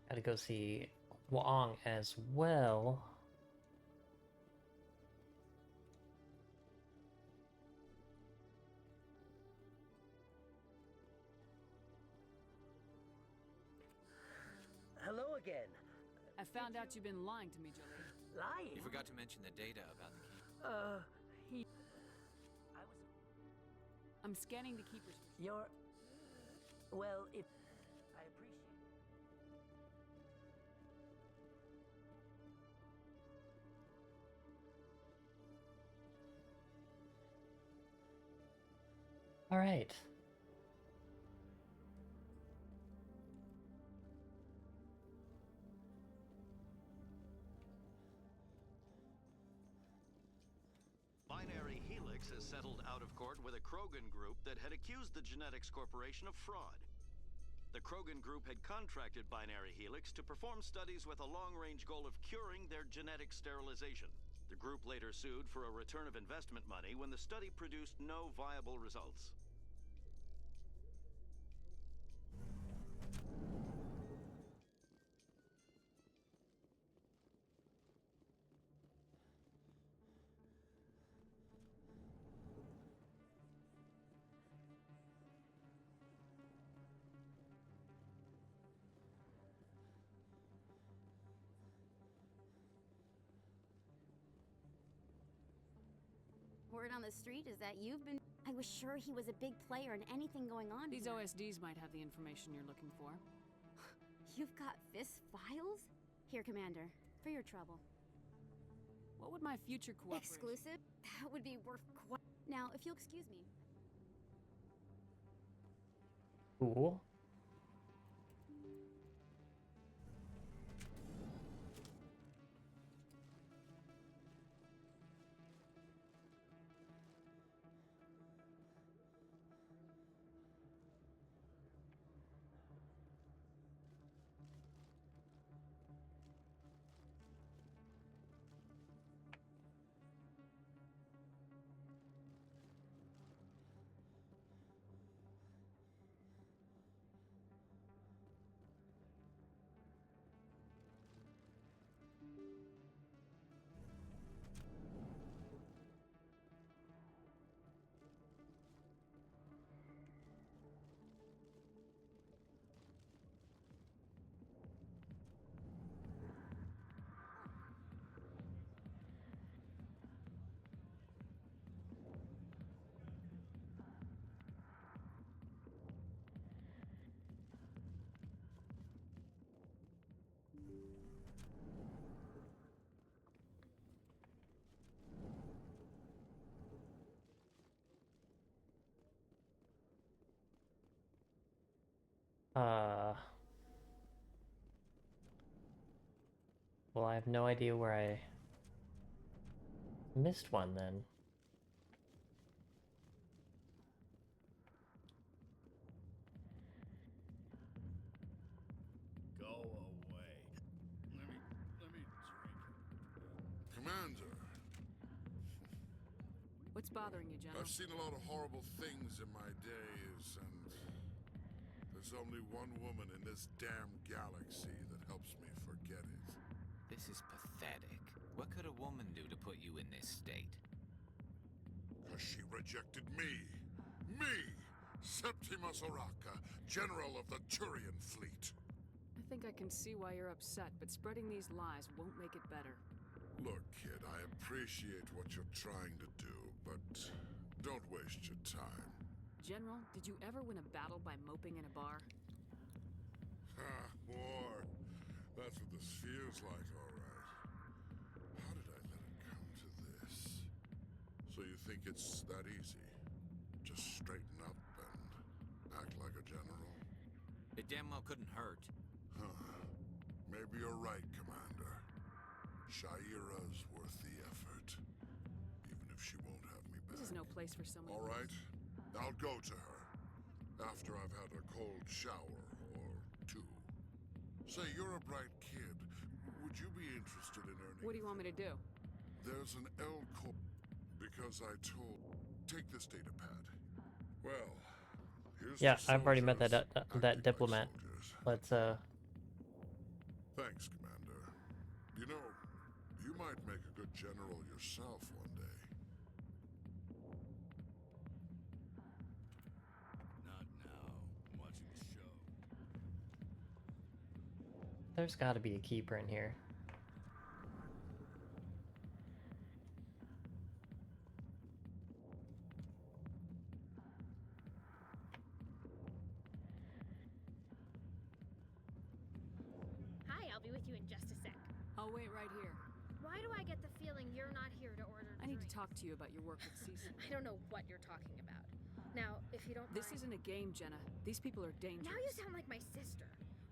Gotta go see Wong as well. Hello again. I found out you've been lying to me, Jolie. Lying? You forgot to mention the data about the key. I'm scanning the keeper's... You're... Well, if... I appreciate... All right. Binary helix Helix has settled out of court with a Krogan group that had accused the Genetics Corporation of fraud. The Krogan group had contracted Binary Helix to perform studies with a long-range goal of curing their genetic sterilization. The group later sued for a return of investment money when the study produced no viable results. Word on the street is that you've been... I was sure he was a big player in anything going on These here. OSDs might have the information you're looking for. You've got FIS files? Here, Commander, for your trouble. What would my future cooperation... Exclusive? That would be worth quite... Now, if you'll excuse me. Cool. Well, I have no idea where I missed one then. Go away. Let me drink. Commander. What's bothering you, General? I've seen a lot of horrible things in my days, and there's only one woman in this damn galaxy that helps me forget it. This is pathetic. What could a woman do to put you in this state? Because she rejected me. Me! Septimus Oraka, General of the Turian Fleet. I think I can see why you're upset, but spreading these lies won't make it better. Look, kid, I appreciate what you're trying to do, but don't waste your time. General, did you ever win a battle by moping in a bar? Ha, war. That's what this feels like, all right. How did I let it come to this? So you think it's that easy? Just straighten up and act like a general? It damn well couldn't hurt. Huh. Maybe you're right, Commander. Shaira's worth the effort. Even if she won't have me back. This is no place for someone. All right. I'll go to her. After I've had a cold shower or two. Say, you're a bright kid. Would you be interested in earning... What do you want me to do? There's an L code. Because I told... Take this data pad. Well, here's Yeah, the I've already met soldiers that acting that diplomat. like soldiers. Let's Thanks, Commander. You know, you might make a good general yourself one day. Not now. I'm watching the show. There's got to be a keeper in here. Hi, I'll be with you in just a sec. I'll wait right here. Why do I get the feeling you're not here to order I need to drinks? talk to you about your work with CSAC. I don't know what you're talking about. Now, if you don't This mind... isn't a game, Jenna. These people are dangerous. Now you sound like my sister.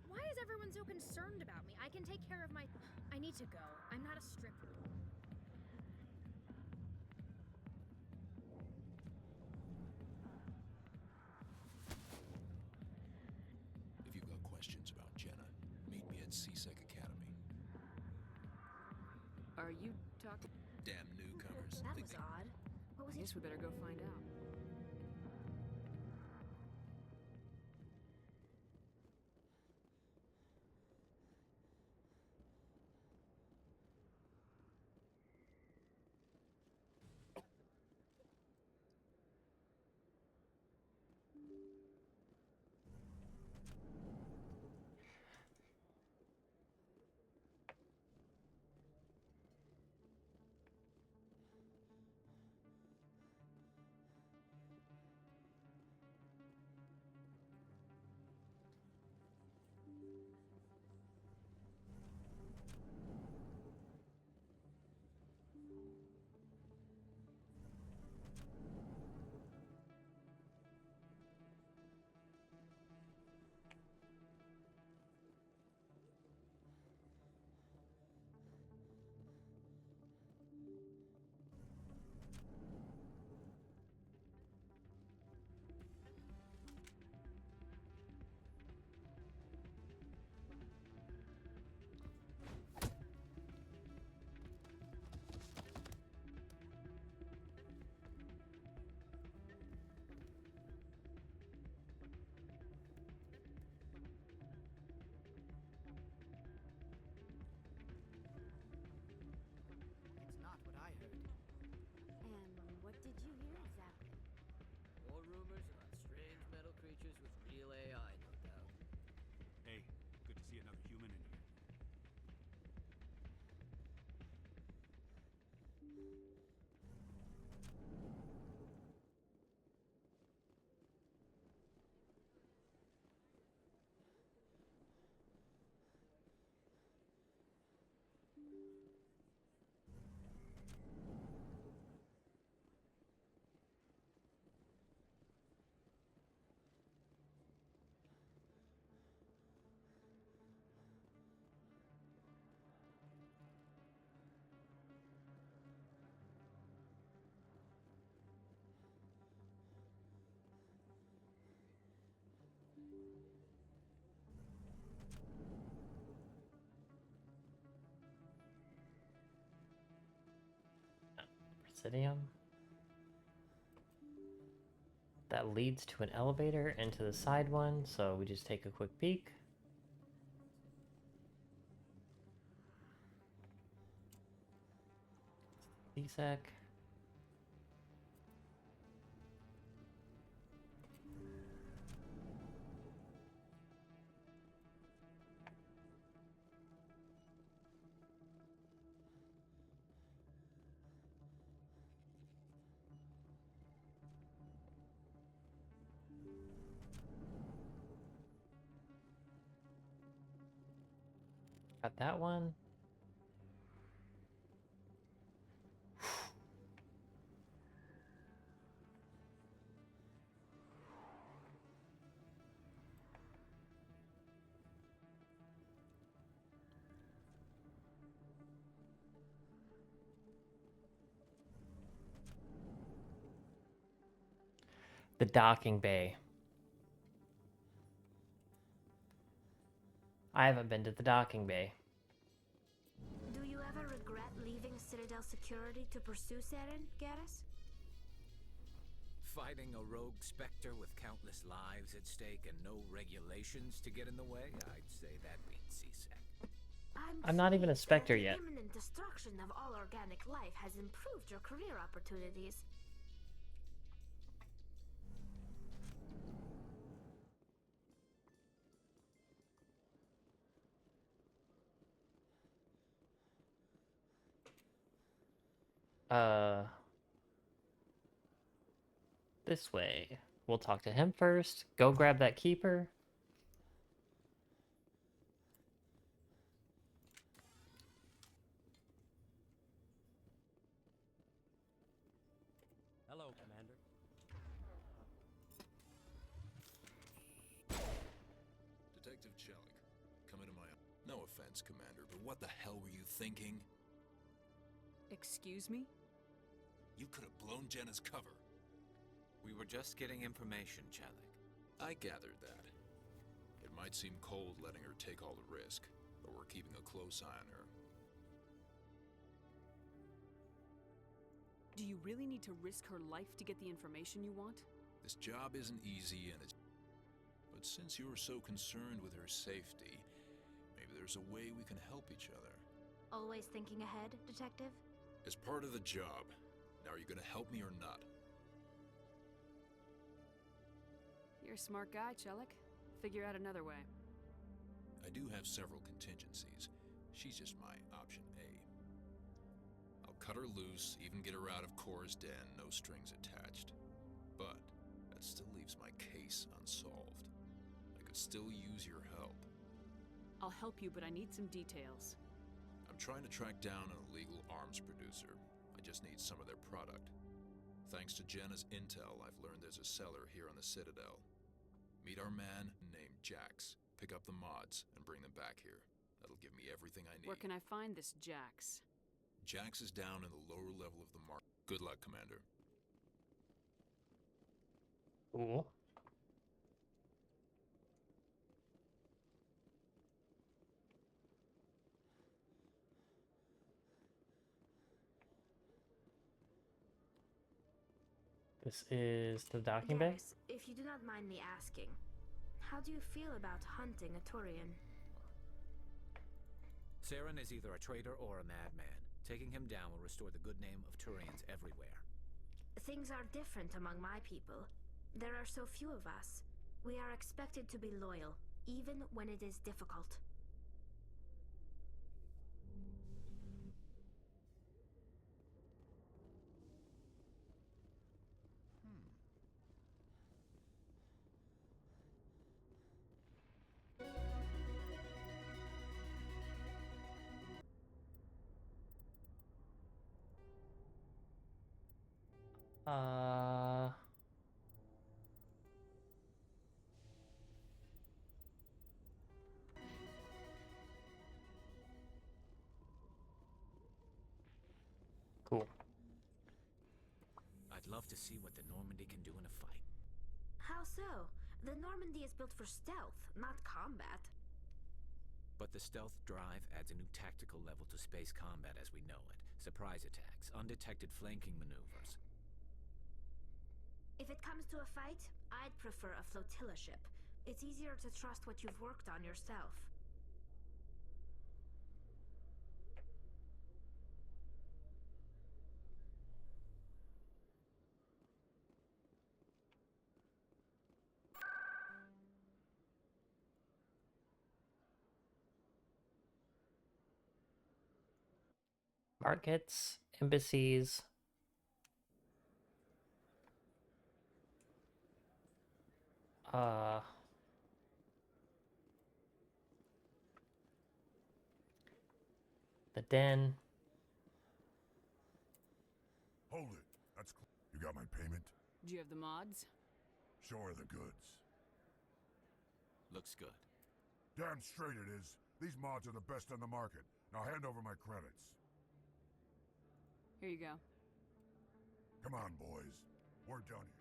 Why is everyone so concerned about me? I can take care of my... I need to go. I'm not a stripper. Are you talking? Damn newcomers. That was odd. What was he? Guess we better go find out. It's not what I heard. And what did you hear exactly? More rumors about strange metal creatures with real AI, no doubt. Hey, good to see another human in here. Presidium. That leads to an elevator into the side one, so we just take a quick peek. DSEC. Got that one. The docking bay. I haven't been to the docking bay. Do you ever regret leaving Citadel Security to pursue Saren, Garrus? Fighting a rogue Spectre with countless lives at stake and no regulations to get in the way, I'd say that beats CSEC. I'm not even a Spectre yet. The imminent destruction of all organic life has improved your career opportunities. This way. We'll talk to him first. Go grab that keeper. Hello, Commander. Detective Chelik, come into my... No offense, Commander, but what the hell were you thinking? Excuse me? You could have blown Jenna's cover. We were just getting information, Chelik. I gathered that. It might seem cold letting her take all the risk, but we're keeping a close eye on her. Do you really need to risk her life to get the information you want? This job isn't easy and it's... But since you're so concerned with her safety, maybe there's a way we can help each other. Always thinking ahead, Detective? As part of the job. Now, are you gonna help me or not? You're a smart guy, Chelik. Figure out another way. I do have several contingencies. She's just my option A. I'll cut her loose, even get her out of Cora's den, no strings attached. But that still leaves my case unsolved. I could still use your help. I'll help you, but I need some details. I'm trying to track down an illegal arms producer. I just need some of their product. Thanks to Jenna's intel, I've learned there's a seller here on the Citadel. Meet our man named Jax. Pick up the mods and bring them back here. That'll give me everything I need. Where can I find this Jax? Jax is down in the lower level of the market. Good luck, Commander. Cool. This is the docking bay? Jax, if you do not mind me asking, how do you feel about hunting a Turian? Saren is either a traitor or a madman. Taking him down will restore the good name of Turians everywhere. Things are different among my people. There are so few of us. We are expected to be loyal, even when it is difficult. Cool. I'd love to see what the Normandy can do in a fight. How so? The Normandy is built for stealth, not combat. But the stealth drive adds a new tactical level to space combat as we know it. Surprise attacks, undetected flanking maneuvers. If it comes to a fight, I'd prefer a flotilla ship. It's easier to trust what you've worked on yourself. Markets, embassies. The den. Hold it. That's you got my payment? Do you have the mods? Show her the goods. Looks good. Damn straight it is. These mods are the best on the market. Now hand over my credits. Here you go. Come on, boys. We're done here.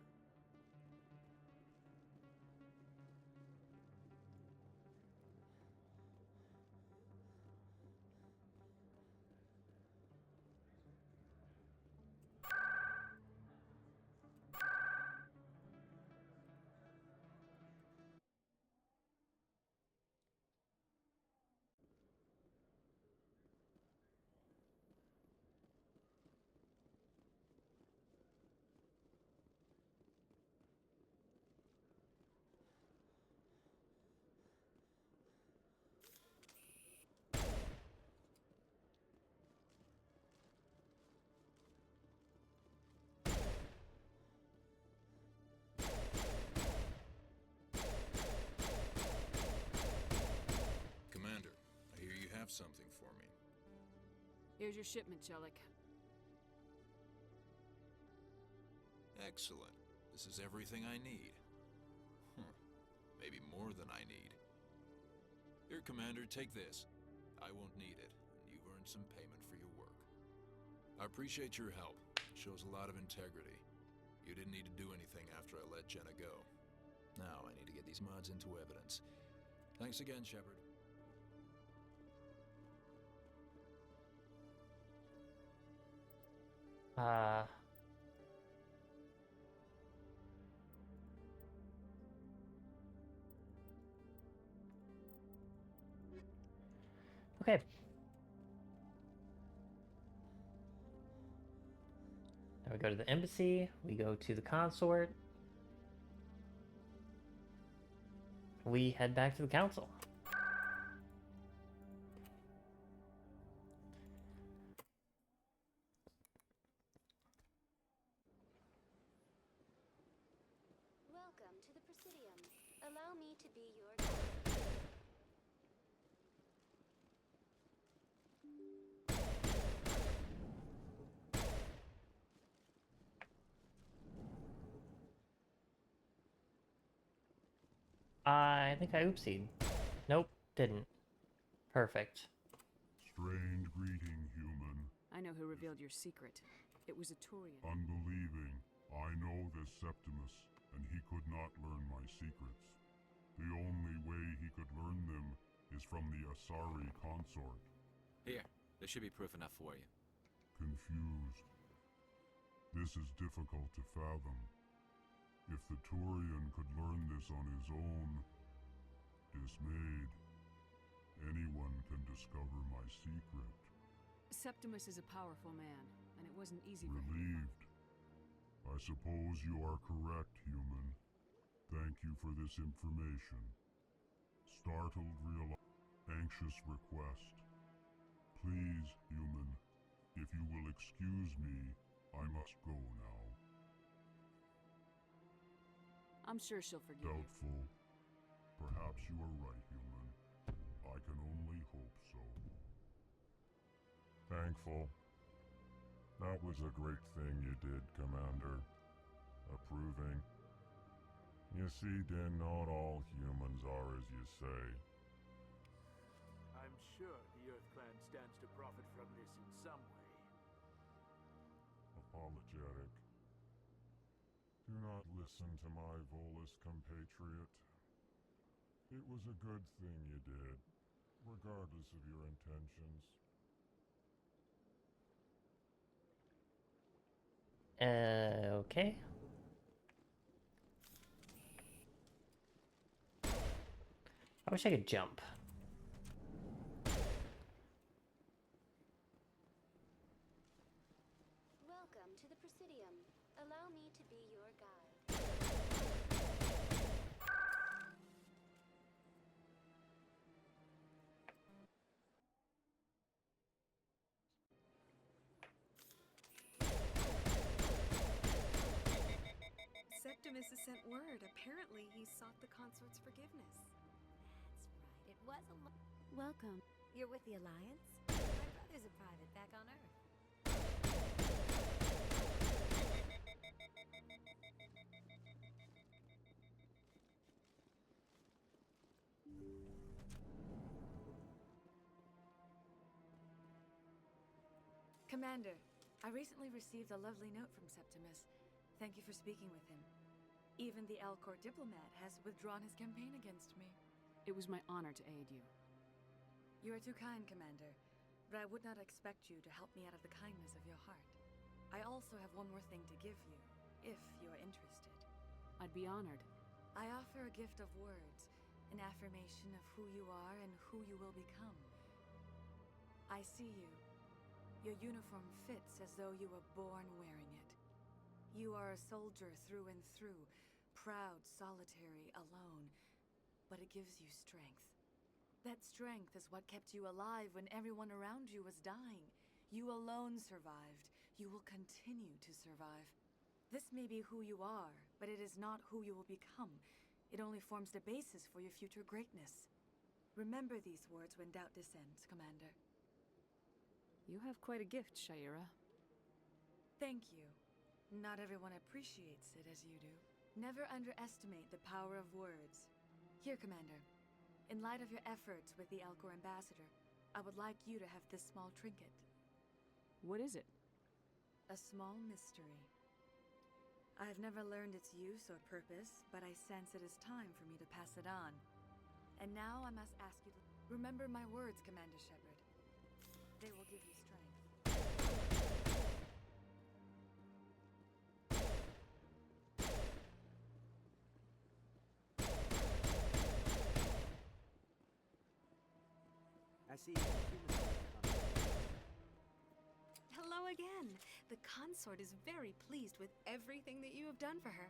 Something for me. Here's your shipment, Chelik. Excellent. This is everything I need. Maybe more than I need. Here, Commander, take this. I won't need it. You've earned some payment for your work. I appreciate your help. It shows a lot of integrity. You didn't need to do anything after I let Jenna go. Now I need to get these mods into evidence. Thanks again, Shepard. Okay. Now we go to the embassy, we go to the consort. We head back to the council. Welcome to the Presidium. Allow me to be your guide. I think I oopsied. Nope, didn't. Perfect. Strange greeting, human. I know who revealed your secret. It was a Turian. Unbelieving. I know this Septimus, and he could not learn my secrets. The only way he could learn them is from the Asari consort. Here, this should be proof enough for you. Confused. This is difficult to fathom. If the Turian could learn this on his own, dismayed, anyone can discover my secret. Septimus is a powerful man, and it wasn't easy for him. Relieved. I suppose you are correct, human. Thank you for this information. Startled, anxious request. Please, human, if you will excuse me, I must go now. I'm sure she'll forgive you. Doubtful. Perhaps you are right, human. I can only hope so. Thankful. That was a great thing you did, Commander. Approving. You see, Din, not all humans are as you say. I'm sure the Earth Clan stands to profit from this in some way. Apologetic. Do not listen to my Volus compatriot. It was a good thing you did, regardless of your intentions. Okay. I wish I could jump. Welcome to the Presidium. Allow me to be your guide. Septimus has sent word. Apparently, he sought the consort's forgiveness. It was a Welcome. You're with the Alliance? My brother's a private back on Earth. Commander, I recently received a lovely note from Septimus. Thank you for speaking with him. Even the Alcor diplomat has withdrawn his campaign against me. It was my honor to aid you. You are too kind, Commander, but I would not expect you to help me out of the kindness of your heart. I also have one more thing to give you, if you are interested. I'd be honored. I offer a gift of words, an affirmation of who you are and who you will become. I see you. Your uniform fits as though you were born wearing it. You are a soldier through and through, proud, solitary, alone, but it gives you strength. That strength is what kept you alive when everyone around you was dying. You alone survived. You will continue to survive. This may be who you are, but it is not who you will become. It only forms the basis for your future greatness. Remember these words when doubt descends, Commander. You have quite a gift, Shaira. Thank you. Not everyone appreciates it as you do. Never underestimate the power of words. Here, Commander. In light of your efforts with the Alcor ambassador, I would like you to have this small trinket. What is it? A small mystery. I have never learned its use or purpose, but I sense it is time for me to pass it on. And now I must ask you to remember my words, Commander Shepard. They will give you strength. As see human. Hello again. The consort is very pleased with everything that you have done for her.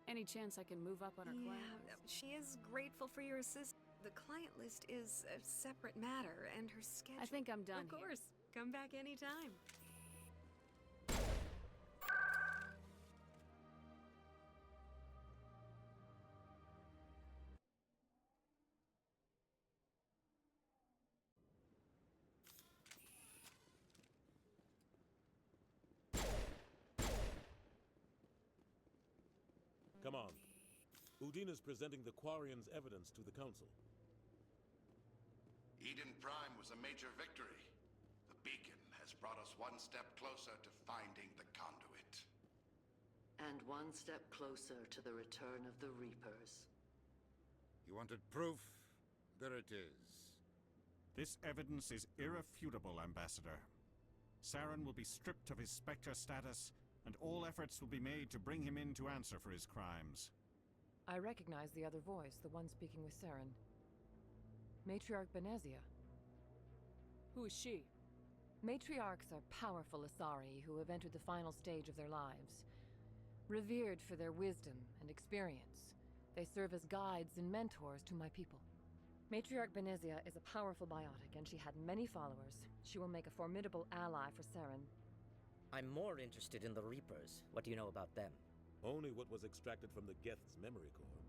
Any chance I can move up on her class? She is grateful for your assistance. The client list is a separate matter, and her schedule... I think I'm done Of course. Come back anytime. Come on. Udina's presenting the Quarian's evidence to the Council. Eden Prime was a major victory. The beacon has brought us one step closer to finding the conduit. And one step closer to the return of the Reapers. You wanted proof? There it is. This evidence is irrefutable, Ambassador. Saren will be stripped of his Spectre status, and all efforts will be made to bring him in to answer for his crimes. I recognize the other voice, the one speaking with Saren. Matriarch Benezia. Who is she? Matriarchs are powerful Asari who have entered the final stage of their lives. Revered for their wisdom and experience, they serve as guides and mentors to my people. Matriarch Benezia is a powerful biotic, and she had many followers. She will make a formidable ally for Saren. I'm more interested in the Reapers. What do you know about them? Only what was extracted from the Geth's memory core.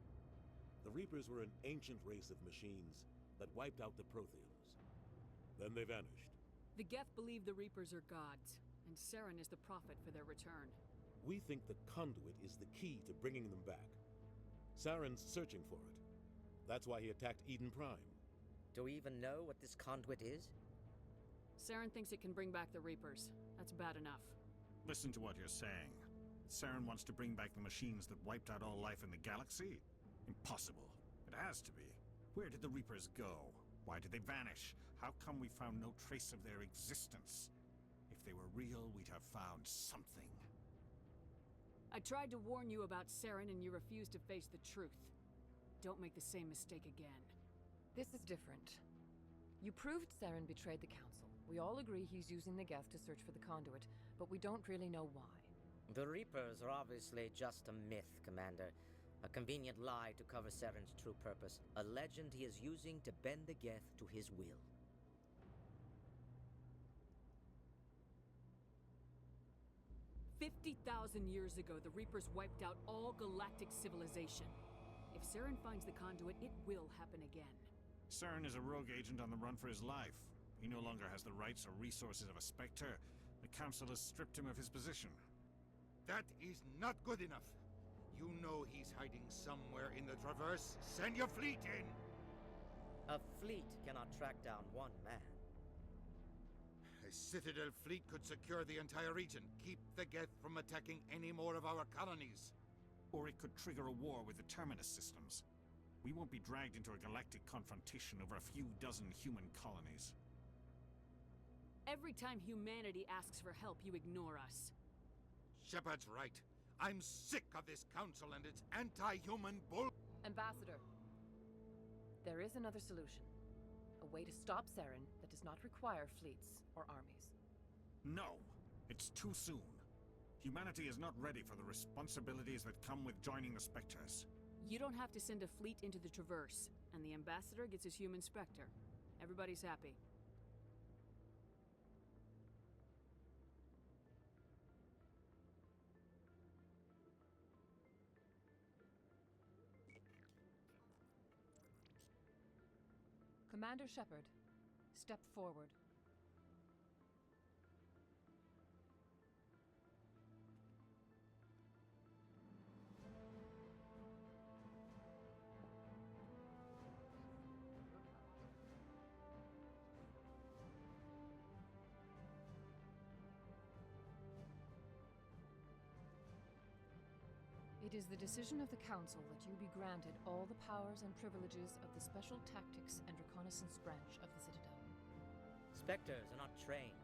The Reapers were an ancient race of machines that wiped out the Protheans. Then they vanished. The Geth believe the Reapers are gods, and Saren is the prophet for their return. We think the conduit is the key to bringing them back. Saren's searching for it. That's why he attacked Eden Prime. Do we even know what this conduit is? Saren thinks it can bring back the Reapers. That's bad enough. Listen to what you're saying. Saren wants to bring back the machines that wiped out all life in the galaxy? Impossible. It has to be. Where did the Reapers go? Why did they vanish? How come we found no trace of their existence? If they were real, we'd have found something. I tried to warn you about Saren and you refused to face the truth. Don't make the same mistake again. This is different. You proved Saren betrayed the Council. We all agree he's using the Geth to search for the conduit, but we don't really know why. The Reapers are obviously just a myth, Commander. A convenient lie to cover Saren's true purpose. A legend he is using to bend the Geth to his will. "50,000 years ago, the Reapers wiped out all galactic civilization. If Saren finds the conduit, it will happen again. Saren is a rogue agent on the run for his life. He no longer has the rights or resources of a Spectre. The Council has stripped him of his position. That is not good enough. You know he's hiding somewhere in the Traverse. Send your fleet in! A fleet cannot track down one man. A Citadel fleet could secure the entire region, keep the Geth from attacking any more of our colonies. Or it could trigger a war with the Terminus systems. We won't be dragged into a galactic confrontation over a few dozen human colonies. Every time humanity asks for help, you ignore us. Shepard's right. I'm sick of this council and its anti-human bull— Ambassador, there is another solution. A way to stop Saren that does not require fleets or armies. No! It's too soon. Humanity is not ready for the responsibilities that come with joining the Spectres. You don't have to send a fleet into the Traverse, and the Ambassador gets his human Spectre. Everybody's happy. Commander Shepard, step forward. It is the decision of the Council that you be granted all the powers and privileges of the Special Tactics and Reconnaissance Branch of the Citadel. Spectres are not trained,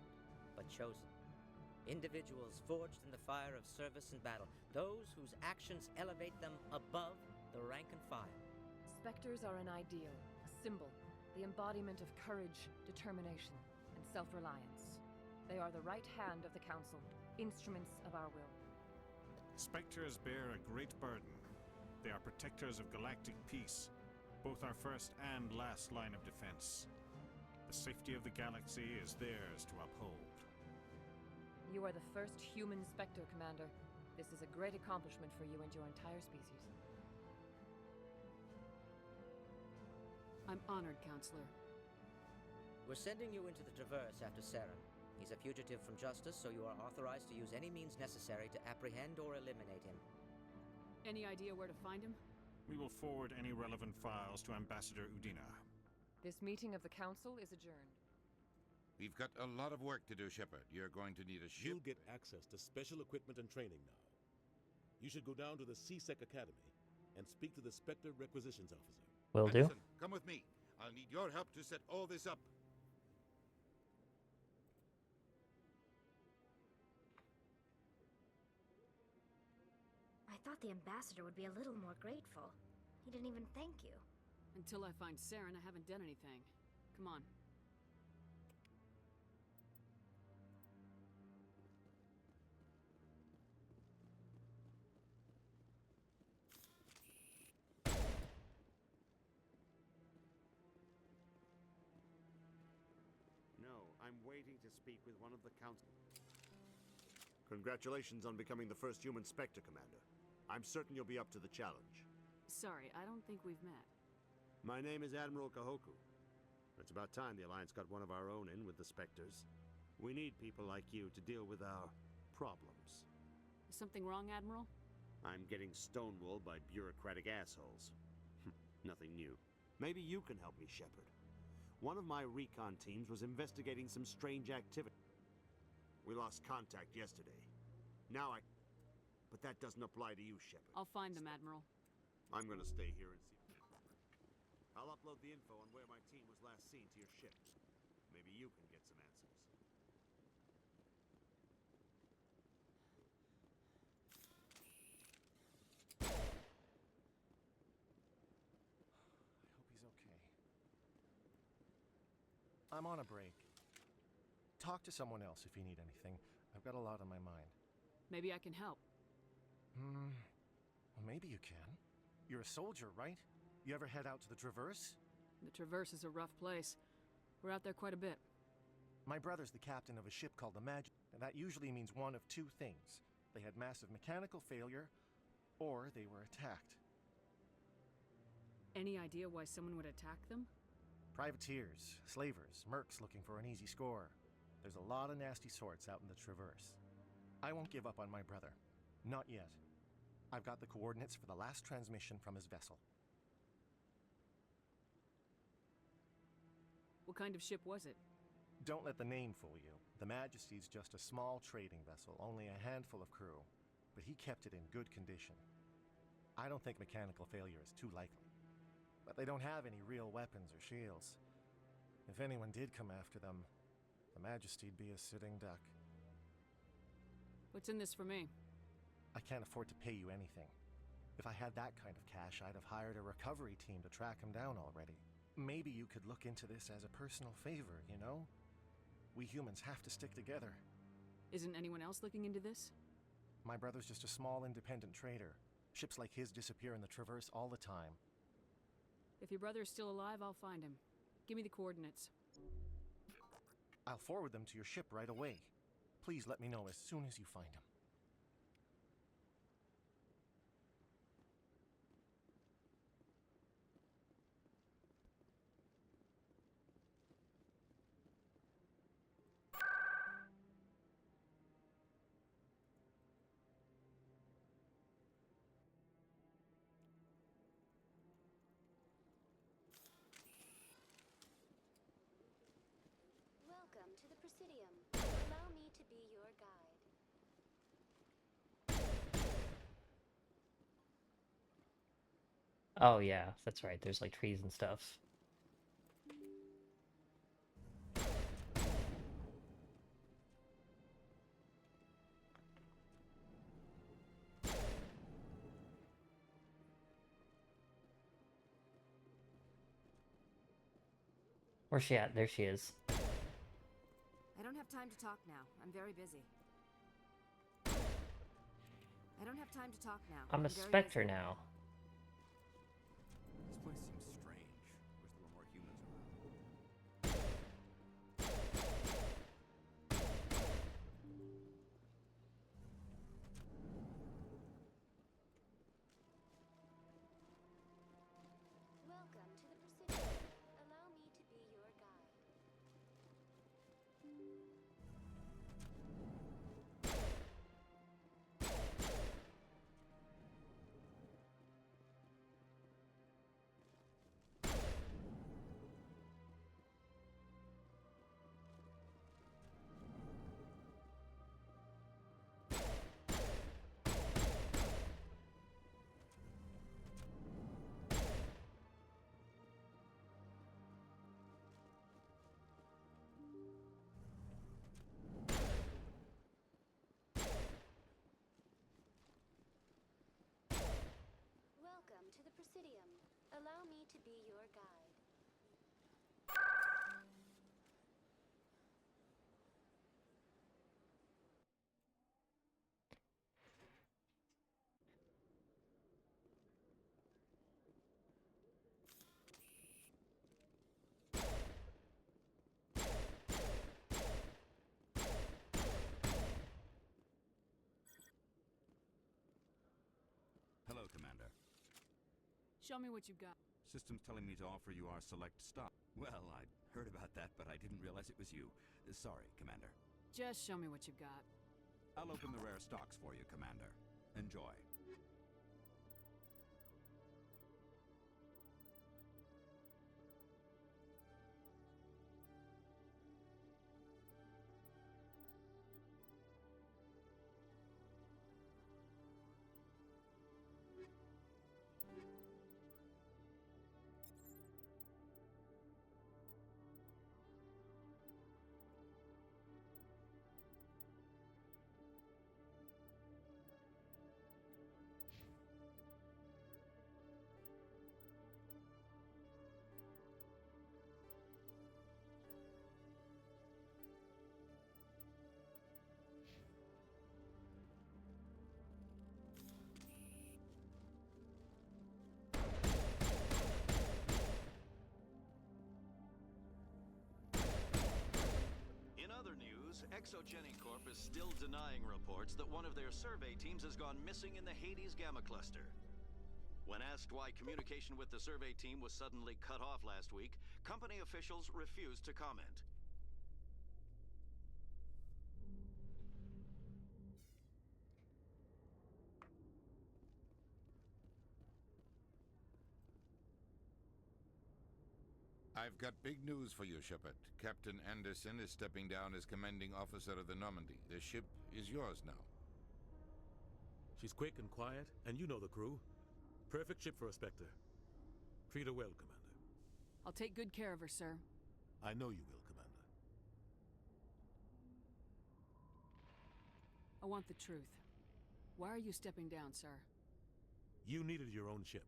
but chosen. Individuals forged in the fire of service and battle. Those whose actions elevate them above the rank and file. Spectres are an ideal, a symbol, the embodiment of courage, determination, and self-reliance. They are the right hand of the Council, instruments of our will. Spectres bear a great burden. They are protectors of galactic peace, both our first and last line of defense. The safety of the galaxy is theirs to uphold. You are the first human Spectre, Commander. This is a great accomplishment for you and your entire species. I'm honored, Counselor. We're sending you into the Traverse after Saren. He's a fugitive from justice, so you are authorized to use any means necessary to apprehend or eliminate him. Any idea where to find him? We will forward any relevant files to Ambassador Udina. This meeting of the Council is adjourned. We've got a lot of work to do, Shepard. You're going to need a ship. You'll get access to special equipment and training now. You should go down to the C-Sec Academy and speak to the Spectre Requisitions Officer. Will do. Anderson, come with me. I'll need your help to set all this up. I thought the ambassador would be a little more grateful. He didn't even thank you. Until I find Saren, I haven't done anything. Come on. No, I'm waiting to speak with one of the council. Congratulations on becoming the first human Spectre, Commander. I'm certain you'll be up to the challenge. Sorry, I don't think we've met. My name is Admiral Kahoku. It's about time the Alliance got one of our own in with the Spectres. We need people like you to deal with our problems. Is something wrong, Admiral? I'm getting stonewalled by bureaucratic assholes. Nothing new. Maybe you can help me, Shepard. One of my recon teams was investigating some strange activity. We lost contact yesterday. But that doesn't apply to you, Shepard. I'll find them, Admiral. I'm gonna stay here and see. I'll upload the info on where my team was last seen to your ship. Maybe you can get some answers. I hope he's okay. I'm on a break. Talk to someone else if you need anything. I've got a lot on my mind. Maybe I can help. Well, maybe you can. You're a soldier, right? You ever head out to the Traverse? The Traverse is a rough place. We're out there quite a bit. My brother's the captain of a ship called the and that usually means one of two things. They had massive mechanical failure, or they were attacked. Any idea why someone would attack them? Privateers, slavers, mercs looking for an easy score. There's a lot of nasty sorts out in the Traverse. I won't give up on my brother. Not yet. I've got the coordinates for the last transmission from his vessel. What kind of ship was it? Don't let the name fool you. The Majesty's just a small trading vessel, only a handful of crew. But he kept it in good condition. I don't think mechanical failure is too likely. But they don't have any real weapons or shields. If anyone did come after them, the Majesty'd be a sitting duck. What's in this for me? I can't afford to pay you anything. If I had that kind of cash, I'd have hired a recovery team to track him down already. Maybe you could look into this as a personal favor, you know? We humans have to stick together. Isn't anyone else looking into this? My brother's just a small independent trader. Ships like his disappear in the Traverse all the time. If your brother is still alive, I'll find him. Give me the coordinates. I'll forward them to your ship right away. Please let me know as soon as you find him. Welcome to the Presidium. Allow me to be your guide. Oh yeah, that's right. There's like trees and stuff. Where's she at? There she is. I don't have time to talk now. I'm very busy. I don't have time to talk now. I'm a very Spectre busy. now. This place seems strange. Wish there were more humans around. Welcome to the Presidium. Allow me to be your guide. Welcome to the Presidium. Allow me to be your guide. Hello, Commander. Show me what you've got. System's telling me to offer you our select stock. Well, I heard about that, but I didn't realize it was you. Sorry, Commander. Just show me what you've got. I'll open the rare stocks for you, Commander. Enjoy. Exogeny Corp is still denying reports that one of their survey teams has gone missing in the Hades Gamma Cluster. When asked why communication with the survey team was suddenly cut off last week, company officials refused to comment. I've got big news for you, Shepard. Captain Anderson is stepping down as commanding officer of the Normandy. The ship is yours now. She's quick and quiet, and you know the crew. Perfect ship for a Spectre. Treat her well, Commander. I'll take good care of her, sir. I know you will, Commander. I want the truth. Why are you stepping down, sir? You needed your own ship.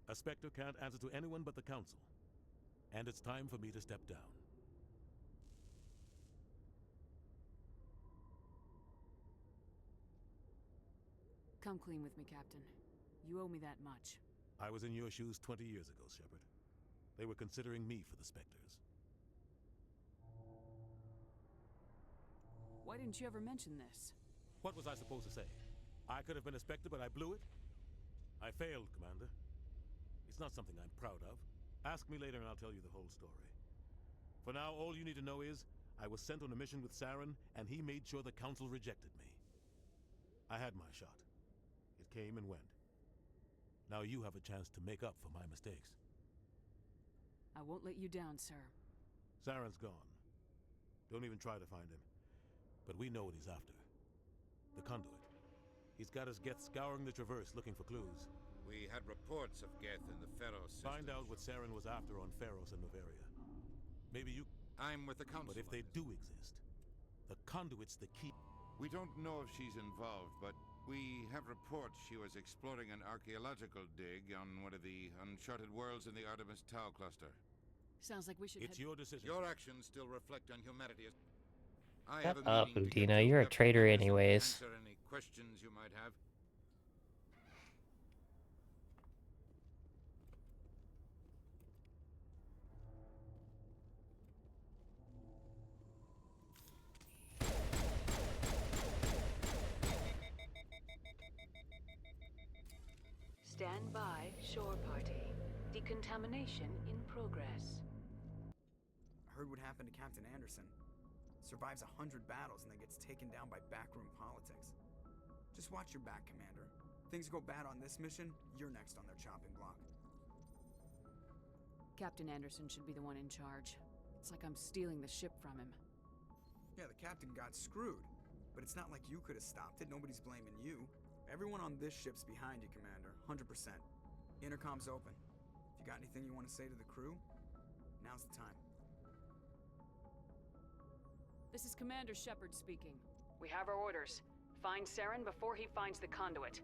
A Spectre can't answer to anyone but the Council. And it's time for me to step down. Come clean with me, Captain. You owe me that much. I was in your shoes 20 years ago, Shepard. They were considering me for the Spectres. Why didn't you ever mention this? What was I supposed to say? I could have been a Spectre, but I blew it? I failed, Commander. It's not something I'm proud of. Ask me later and I'll tell you the whole story. For now, all you need to know is, I was sent on a mission with Saren, and he made sure the Council rejected me. I had my shot. It came and went. Now you have a chance to make up for my mistakes. I won't let you down, sir. Saren's gone. Don't even try to find him. But we know what he's after. The conduit. He's got his Geth scouring the Traverse looking for clues. We had reports of Geth in the Pharos system. Find out what Saren was after on Pharos and Noveria. Maybe you... I'm with the Council. But if they do exist, the conduit's the key. We don't know if she's involved, but we have reports she was exploring an archaeological dig on one of the uncharted worlds in the Artemis Tau cluster. Sounds like we should It's your decision. Your actions still reflect on humanity. I Shut have a up, meeting to get Udina. to You're a Captain traitor Anderson to anyways. Answer any questions you might have. Stand by, shore party. Decontamination in progress. I heard what happened to Captain Anderson. Survives 100 battles and then gets taken down by backroom politics. Just watch your back, Commander. Things go bad on this mission, you're next on their chopping block. Captain Anderson should be the one in charge. It's like I'm stealing the ship from him. Yeah, the captain got screwed. But it's not like you could have stopped it. Nobody's blaming you. Everyone on this ship's behind you, Commander. 100%. Intercom's open. If you got anything you want to say to the crew, now's the time. This is Commander Shepard speaking. We have our orders. Find Saren before he finds the conduit.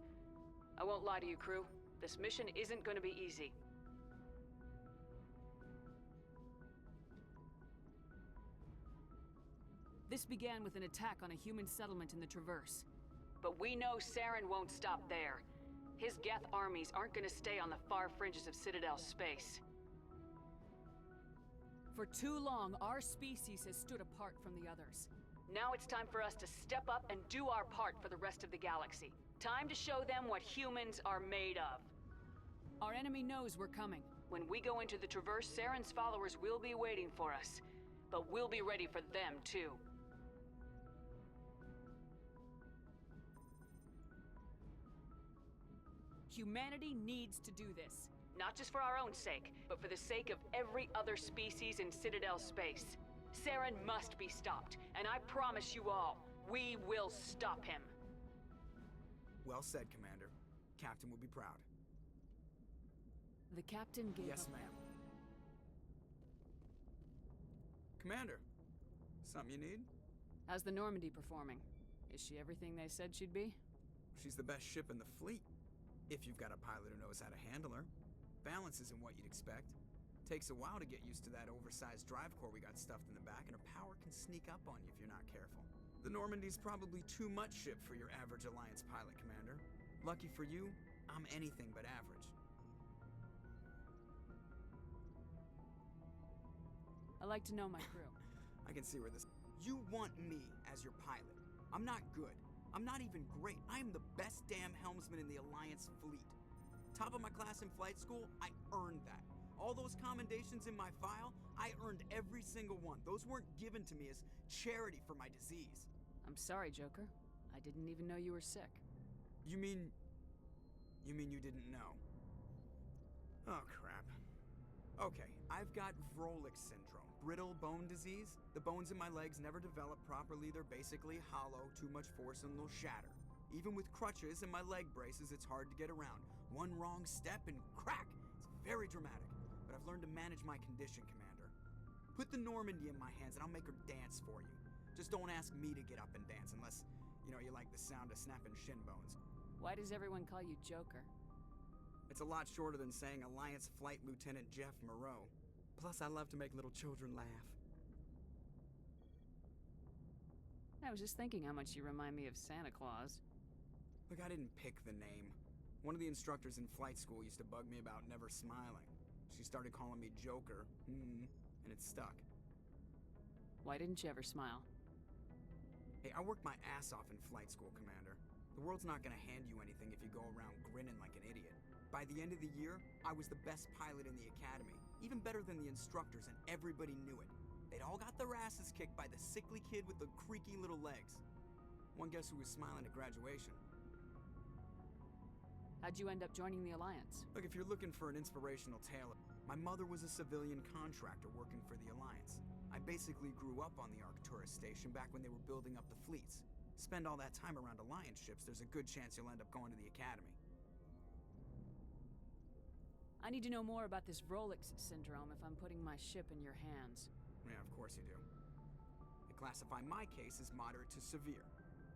I won't lie to you, crew. This mission isn't going to be easy. This began with an attack on a human settlement in the Traverse. But we know Saren won't stop there. His Geth armies aren't going to stay on the far fringes of Citadel space. For too long, our species has stood apart from the others. Now it's time for us to step up and do our part for the rest of the galaxy. Time to show them what humans are made of. Our enemy knows we're coming. When we go into the Traverse, Saren's followers will be waiting for us. But we'll be ready for them, too. Humanity needs to do this. Not just for our own sake, but for the sake of every other species in Citadel space. Saren must be stopped, and I promise you all, we will stop him. Well said, Commander. Captain will be proud. The captain gave Yes, ma'am. Commander, something you need? How's the Normandy performing? Is she everything they said she'd be? She's the best ship in the fleet. If you've got a pilot who knows how to handle her. Balance isn't what you'd expect. Takes a while to get used to that oversized drive core we got stuffed in the back, and her power can sneak up on you if you're not careful. The Normandy's probably too much ship for your average Alliance pilot, Commander. Lucky for you, I'm anything but average. I like to know my crew. I can see where this... You want me as your pilot. I'm not good. I'm not even great. I am the best damn helmsman in the Alliance fleet. Top of my class in flight school, I earned that. All those commendations in my file, I earned every single one. Those weren't given to me as charity for my disease. I'm sorry, Joker. I didn't even know you were sick. You mean you didn't know? Oh, crap. Okay, I've got Vrolik syndrome. Brittle bone disease. The bones in my legs never develop properly. They're basically hollow. Too much force and they'll shatter. Even with crutches and my leg braces, it's hard to get around. One wrong step and crack! It's very dramatic. But I've learned to manage my condition, Commander. Put the Normandy in my hands and I'll make her dance for you. Just don't ask me to get up and dance unless, you like the sound of snapping shin bones. Why does everyone call you Joker? It's a lot shorter than saying Alliance Flight Lieutenant Jeff Moreau. Plus, I love to make little children laugh. I was just thinking how much you remind me of Santa Claus. Look, I didn't pick the name. One of the instructors in flight school used to bug me about never smiling. She started calling me Joker, and it stuck. Why didn't you ever smile? Hey, I worked my ass off in flight school, Commander. The world's not gonna hand you anything if you go around grinning like an idiot. By the end of the year, I was the best pilot in the academy. Even better than the instructors, and everybody knew it. They'd all got their asses kicked by the sickly kid with the creaky little legs. One guess who was smiling at graduation? How'd you end up joining the Alliance? Look, if you're looking for an inspirational tale, my mother was a civilian contractor working for the Alliance. I basically grew up on the Arcturus station back when they were building up the fleets. Spend all that time around Alliance ships, there's a good chance you'll end up going to the Academy. I need to know more about this Vrolik syndrome if I'm putting my ship in your hands. Yeah, of course you do. They classify my case as moderate to severe.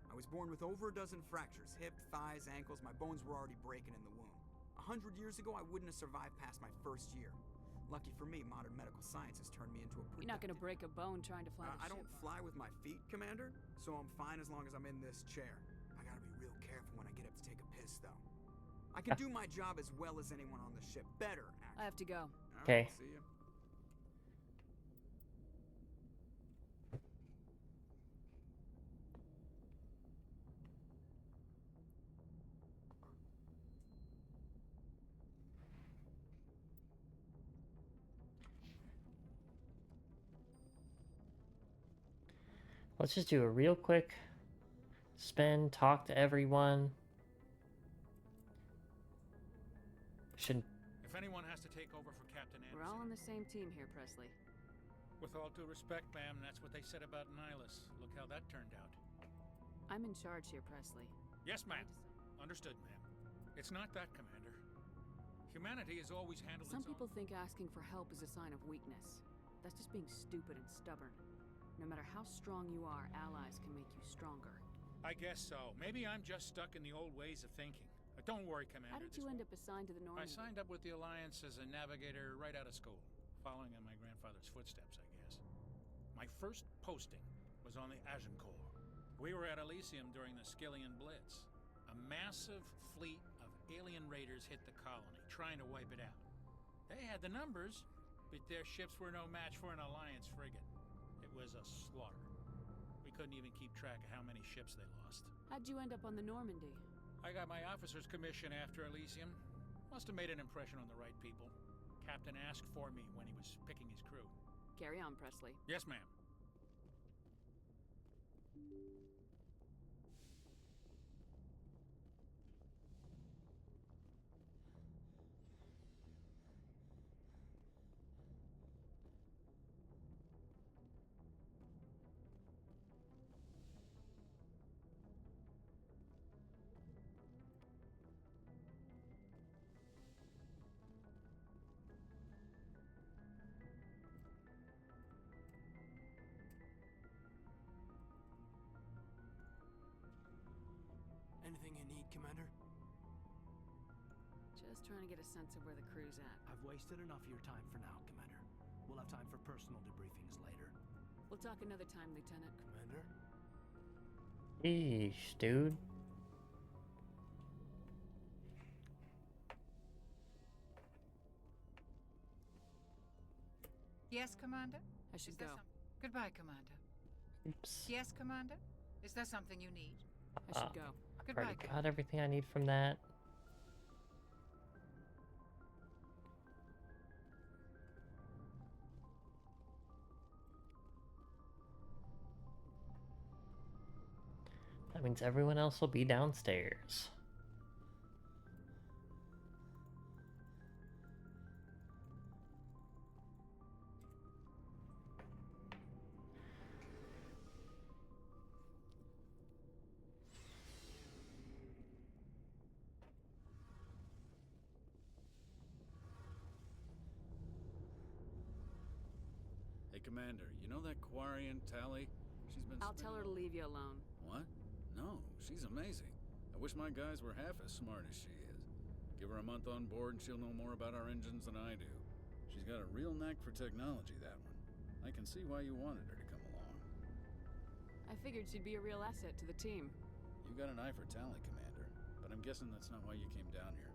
I was born with over a dozen fractures, hip, thighs, ankles. My bones were already breaking in the womb. 100 years ago, I wouldn't have survived past my first year. Lucky for me, modern medical science has turned me into a You're not gonna break a bone trying to fly the I ship. don't fly with my feet, Commander, so I'm fine as long as I'm in this chair. I gotta be real careful when I get up to take a piss, though. I can do my job as well as anyone on the ship. Better, actually. I have to go. Okay. See ya. Let's just do a real quick spin, talk to everyone. Should If anyone has to take over for Captain Anderson... We're all on the same team here, Presley. With all due respect, ma'am, that's what they said about Nihilus. Look how that turned out. I'm in charge here, Presley. Yes, ma'am. Understood, ma'am. It's not that, Commander. Humanity has always handled Some its people think asking for help is a sign of weakness. That's just being stupid and stubborn. No matter how strong you are, allies can make you stronger. I guess so. Maybe I'm just stuck in the old ways of thinking. But don't worry, Commander. How did you end up assigned to the Normandy? I signed up with the Alliance as a navigator right out of school, following in my grandfather's footsteps, I guess. My first posting was on the Agincourt. We were at Elysium during the Skillian Blitz. A massive fleet of alien raiders hit the colony, trying to wipe it out. They had the numbers, but their ships were no match for an Alliance frigate. It was a slaughter. We couldn't even keep track of how many ships they lost. How'd you end up on the Normandy? I got my officer's commission after Elysium. Must have made an impression on the right people. Captain asked for me when he was picking his crew. Carry on, Presley. Yes, ma'am. Anything you need, Commander? Just trying to get a sense of where the crew's at. I've wasted enough of your time for now, Commander. We'll have time for personal debriefings later. We'll talk another time, Lieutenant. Commander? Eesh, dude. Yes, Commander? I should Is there go. Goodbye, Commander. Oops. Yes, Commander? Is there something you need? I should go. I've Goodbye, already got everything I need from that. That means everyone else will be downstairs. Hey, Commander, you know that Quarian Tally? She's been... I'll tell her to leave you alone. What? No, she's amazing. I wish my guys were half as smart as she is. Give her a month on board and she'll know more about our engines than I do. She's got a real knack for technology, that one. I can see why you wanted her to come along. I figured she'd be a real asset to the team. You got an eye for Tally, Commander, but I'm guessing that's not why you came down here.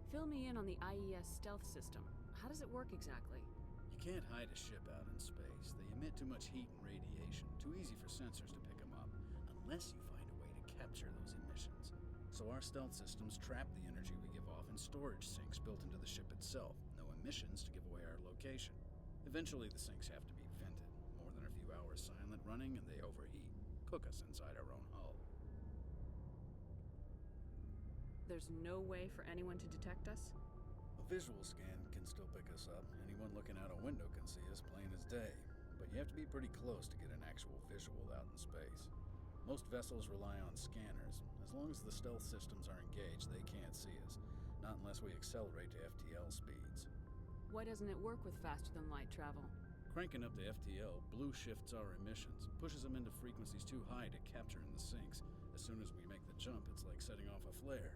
Fill me in on the IES stealth system. How does it work exactly? You can't hide a ship out in space. They emit too much heat and radiation. Too easy for sensors to pick them up, unless you find a way to capture those emissions. So our stealth systems trap the energy we give off in storage sinks built into the ship itself. No emissions to give away our location. Eventually the sinks have to be vented. More than a few hours silent running and they overheat. Cook us inside our own hull. There's no way for anyone to detect us? A visual scan can still pick us up. Anyone looking out a window can see us plain as day. But you have to be pretty close to get an actual visual out in space. Most vessels rely on scanners. As long as the stealth systems are engaged, they can't see us. Not unless we accelerate to FTL speeds. Why doesn't it work with faster-than-light travel? Cranking up to FTL blue shifts our emissions, pushes them into frequencies too high to capture in the sinks. As soon as we make the jump, it's like setting off a flare.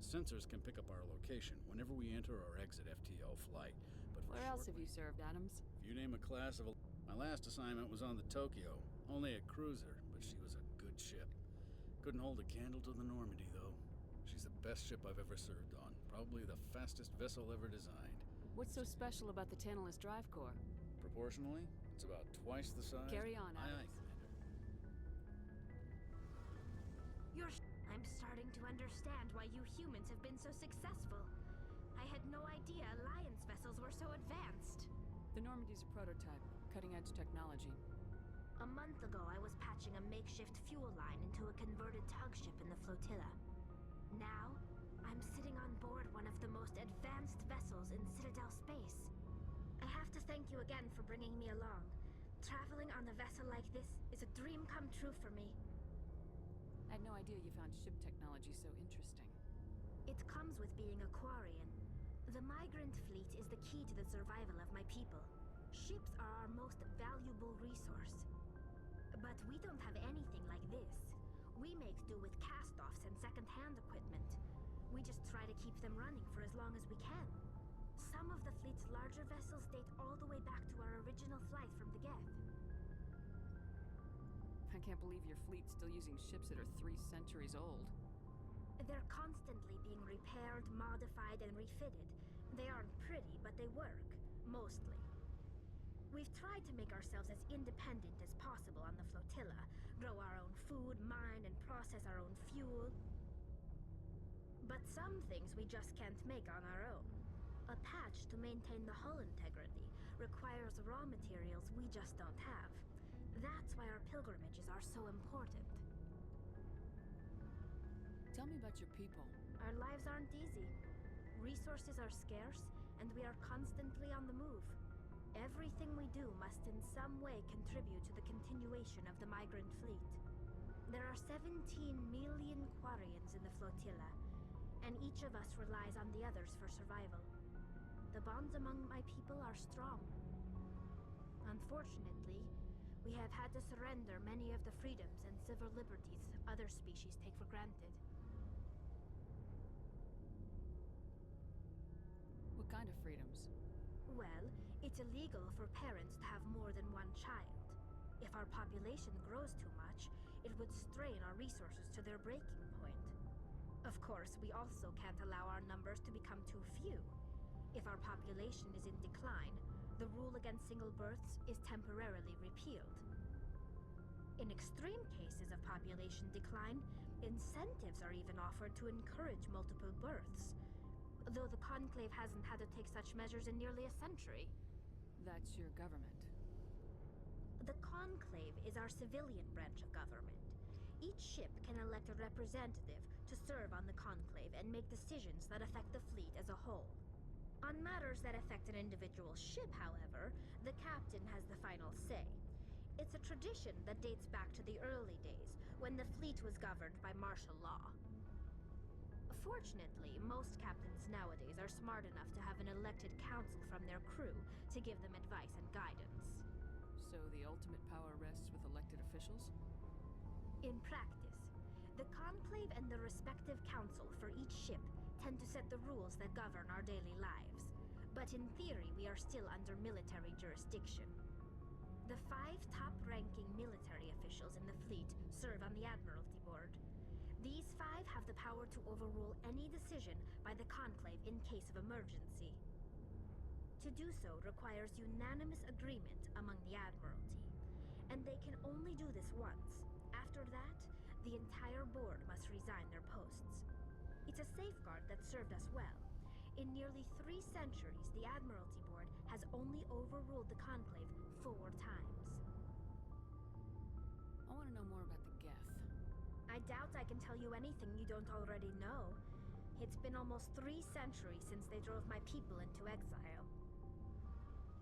Sensors can pick up our location whenever we enter or exit FTL flight, but Where else have you served, Adams? If you name a class of... My last assignment was on the Tokyo. Only a cruiser, but she was a good ship. Couldn't hold a candle to the Normandy, though. She's the best ship I've ever served on. Probably the fastest vessel ever designed. What's so special about the Tantalus Drive Core? Proportionally, it's about twice the size. Carry on, Aye, Adams. aye, Commander. I'm starting to understand why you humans have been so successful. I had no idea Alliance vessels were so advanced. The Normandy's a prototype, cutting-edge technology. A month ago, I was patching a makeshift fuel line into a converted tug ship in the flotilla. Now, I'm sitting on board one of the most advanced vessels in Citadel space. I have to thank you again for bringing me along. Traveling on a vessel like this is a dream come true for me. I had no idea you found ship technology so interesting. It comes with being a Quarian. The migrant fleet is the key to the survival of my people. Ships are our most valuable resource. But we don't have anything like this. We make do with cast-offs and second-hand equipment. We just try to keep them running for as long as we can. Some of the fleet's larger vessels date all the way back to our original flight from the Geth. I can't believe your fleet's still using ships that are 3 centuries old. They're constantly being repaired, modified, and refitted. They aren't pretty, but they work. Mostly. We've tried to make ourselves as independent as possible on the flotilla, grow our own food, mine, and process our own fuel. But some things we just can't make on our own. A patch to maintain the hull integrity requires raw materials we just don't have. That's why our pilgrimages are so important. Tell me about your people. Our lives aren't easy. Resources are scarce, and we are constantly on the move. Everything we do must in some way contribute to the continuation of the migrant fleet. There are 17 million Quarians in the flotilla, and each of us relies on the others for survival. The bonds among my people are strong. Unfortunately, we have had to surrender many of the freedoms and civil liberties other species take for granted. What kind of freedoms? Well, it's illegal for parents to have more than one child. If our population grows too much, it would strain our resources to their breaking point. Of course, we also can't allow our numbers to become too few. If our population is in decline, the rule against single births is temporarily repealed. In extreme cases of population decline, incentives are even offered to encourage multiple births, though the Conclave hasn't had to take such measures in nearly a century. That's your government. The Conclave is our civilian branch of government. Each ship can elect a representative to serve on the Conclave and make decisions that affect the fleet as a whole. On matters that affect an individual ship, however, the captain has the final say. It's a tradition that dates back to the early days, when the fleet was governed by martial law. Fortunately, most captains nowadays are smart enough to have an elected council from their crew to give them advice and guidance. So the ultimate power rests with elected officials? In practice, the Conclave and the respective council for each ship tend to set the rules that govern our daily lives. But in theory, we are still under military jurisdiction. The 5 top-ranking military officials in the fleet serve on the Admiralty Board. These 5 have the power to overrule any decision by the Conclave in case of emergency. To do so requires unanimous agreement among the Admiralty, and they can only do this once. After that, the entire board must resign their posts. It's a safeguard that served us well. In nearly 3 centuries, the Admiralty Board has only overruled the Conclave 4 times. I want to know more about the Geth. I doubt I can tell you anything you don't already know. It's been almost 3 centuries since they drove my people into exile.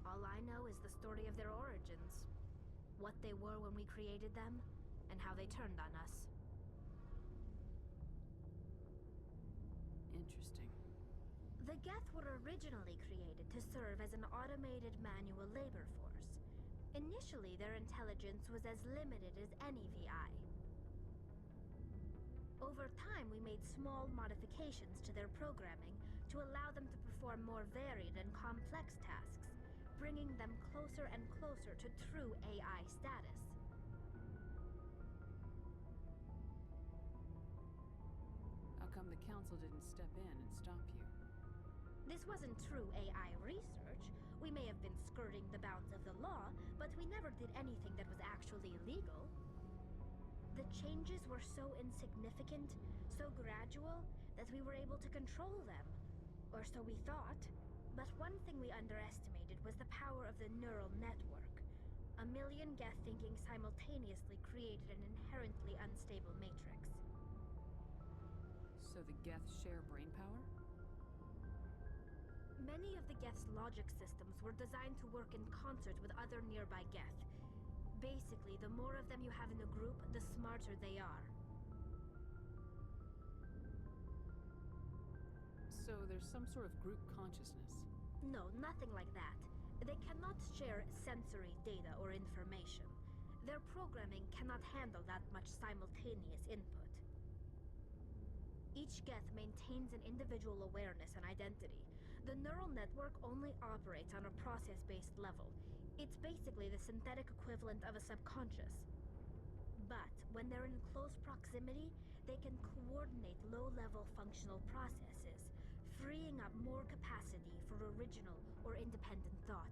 All I know is the story of their origins. What they were when we created them, and how they turned on us. Interesting. The Geth were originally created to serve as an automated manual labor force. Initially, their intelligence was as limited as any VI. Over time, we made small modifications to their programming to allow them to perform more varied and complex tasks, bringing them closer and closer to true AI status. How come the council didn't step in and stop you? This wasn't true AI research. We may have been skirting the bounds of the law, but we never did anything that was actually illegal. The changes were so insignificant, so gradual, that we were able to control them. Or so we thought. But one thing we underestimated was the power of the neural network. A million Geth thinking simultaneously created an inherently unstable matrix. So the Geth share brain power? Many of the Geth's logic systems were designed to work in concert with other nearby Geth. Basically, the more of them you have in a group, the smarter they are. So there's some sort of group consciousness? No, nothing like that. They cannot share sensory data or information. Their programming cannot handle that much simultaneous input. Each Geth maintains an individual awareness and identity. The neural network only operates on a process-based level. It's basically the synthetic equivalent of a subconscious. But when they're in close proximity, they can coordinate low-level functional processes, freeing up more capacity for original or independent thought.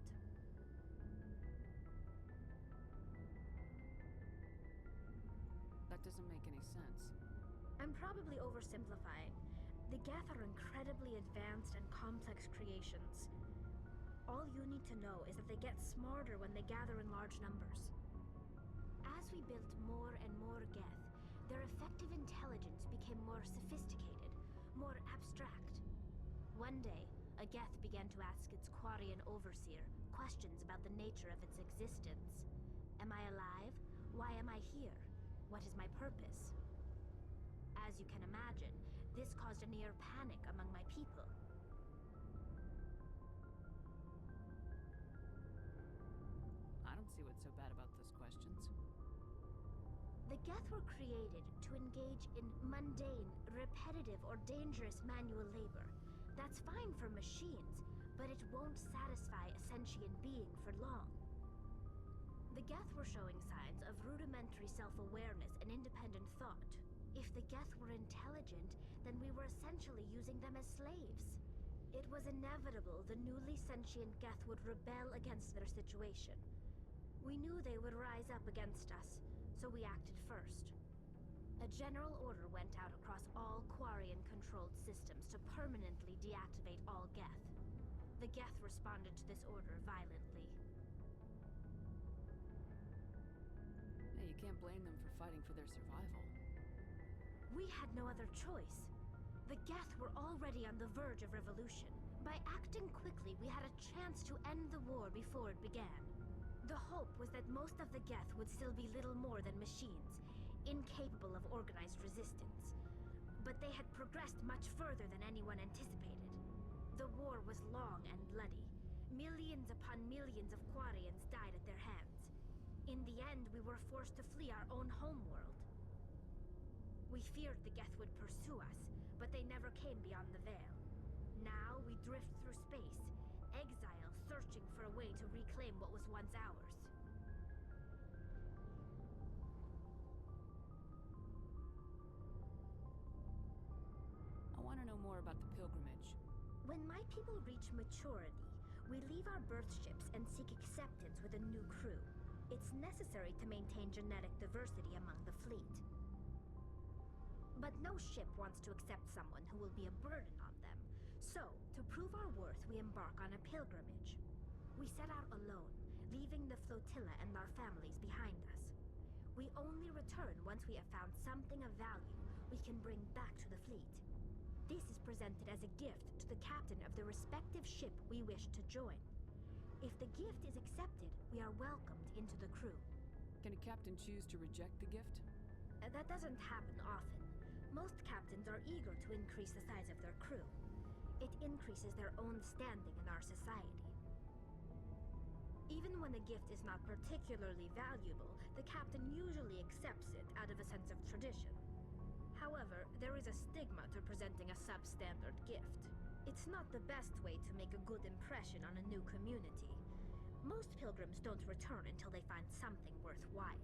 That doesn't make any sense. I'm probably oversimplifying. The Geth are incredibly advanced and complex creations. All you need to know is that they get smarter when they gather in large numbers. As we built more and more Geth, their effective intelligence became more sophisticated, more abstract. One day, a Geth began to ask its Quarian overseer questions about the nature of its existence. Am I alive? Why am I here? What is my purpose? As you can imagine, this caused a near panic among my people. I don't see what's so bad about those questions. The Geth were created to engage in mundane, repetitive, or dangerous manual labor. That's fine for machines, but it won't satisfy a sentient being for long. The Geth were showing signs of rudimentary self-awareness and independent thought. If the Geth were intelligent, then we were essentially using them as slaves. It was inevitable the newly sentient Geth would rebel against their situation. We knew they would rise up against us, so we acted first. A general order went out across all Quarian-controlled systems to permanently deactivate all Geth. The Geth responded to this order violently. Hey, you can't blame them for fighting for their survival. We had no other choice. The Geth were already on the verge of revolution. By acting quickly, we had a chance to end the war before it began. The hope was that most of the Geth would still be little more than machines, incapable of organized resistance. But they had progressed much further than anyone anticipated. The war was long and bloody. Millions upon millions of Quarians died at their hands. In the end, we were forced to flee our own homeworld. We feared the Geth would pursue us, but they never came beyond the Veil. Now we drift through space, exile searching for a way to reclaim what was once ours. I want to know more about the pilgrimage. When my people reach maturity, we leave our birth ships and seek acceptance with a new crew. It's necessary to maintain genetic diversity among the fleet. But no ship wants to accept someone who will be a burden on them. So, to prove our worth, we embark on a pilgrimage. We set out alone, leaving the flotilla and our families behind us. We only return once we have found something of value we can bring back to the fleet. This is presented as a gift to the captain of the respective ship we wish to join. If the gift is accepted, we are welcomed into the crew. Can a captain choose to reject the gift? That doesn't happen often. Most captains are eager to increase the size of their crew. It increases their own standing in our society. Even when the gift is not particularly valuable, the captain usually accepts it out of a sense of tradition. However, there is a stigma to presenting a substandard gift. It It's not the best way to make a good impression on a new community. Most pilgrims don't return until they find something worthwhile.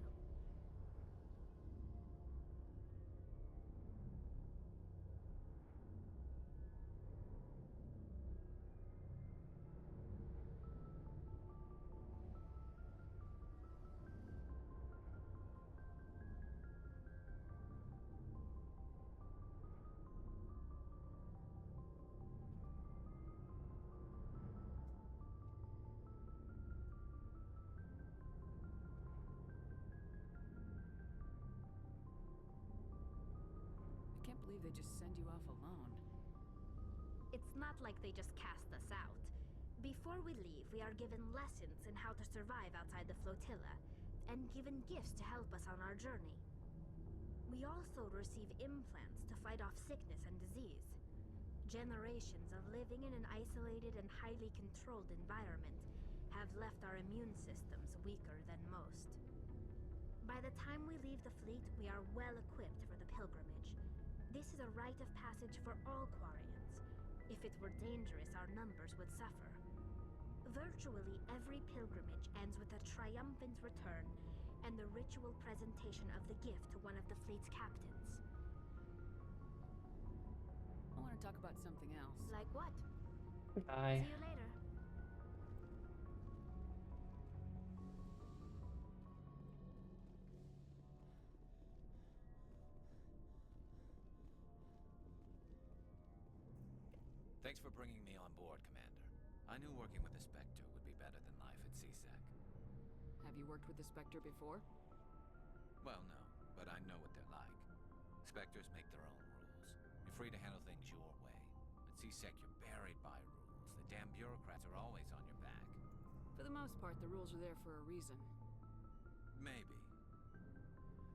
I can't believe they just send you off alone. It's not like they just cast us out. Before we leave, we are given lessons in how to survive outside the flotilla, and given gifts to help us on our journey. We also receive implants to fight off sickness and disease. Generations of living in an isolated and highly controlled environment have left our immune systems weaker than most. By the time we leave the fleet, we are well equipped for the pilgrimage. This is a rite of passage for all Quarians. If it were dangerous, our numbers would suffer. Virtually every pilgrimage ends with a triumphant return and the ritual presentation of the gift to one of the fleet's captains. I want to talk about something else. Like what? Bye. See you later. Thanks for bringing me on board, Commander. I knew working with the Spectre would be better than life at CSEC. Have you worked with the Spectre before? Well, no, but I know what they're like. Spectres make their own rules. You're free to handle things your way. At CSEC, you're buried by rules. The damn bureaucrats are always on your back. For the most part, the rules are there for a reason. Maybe.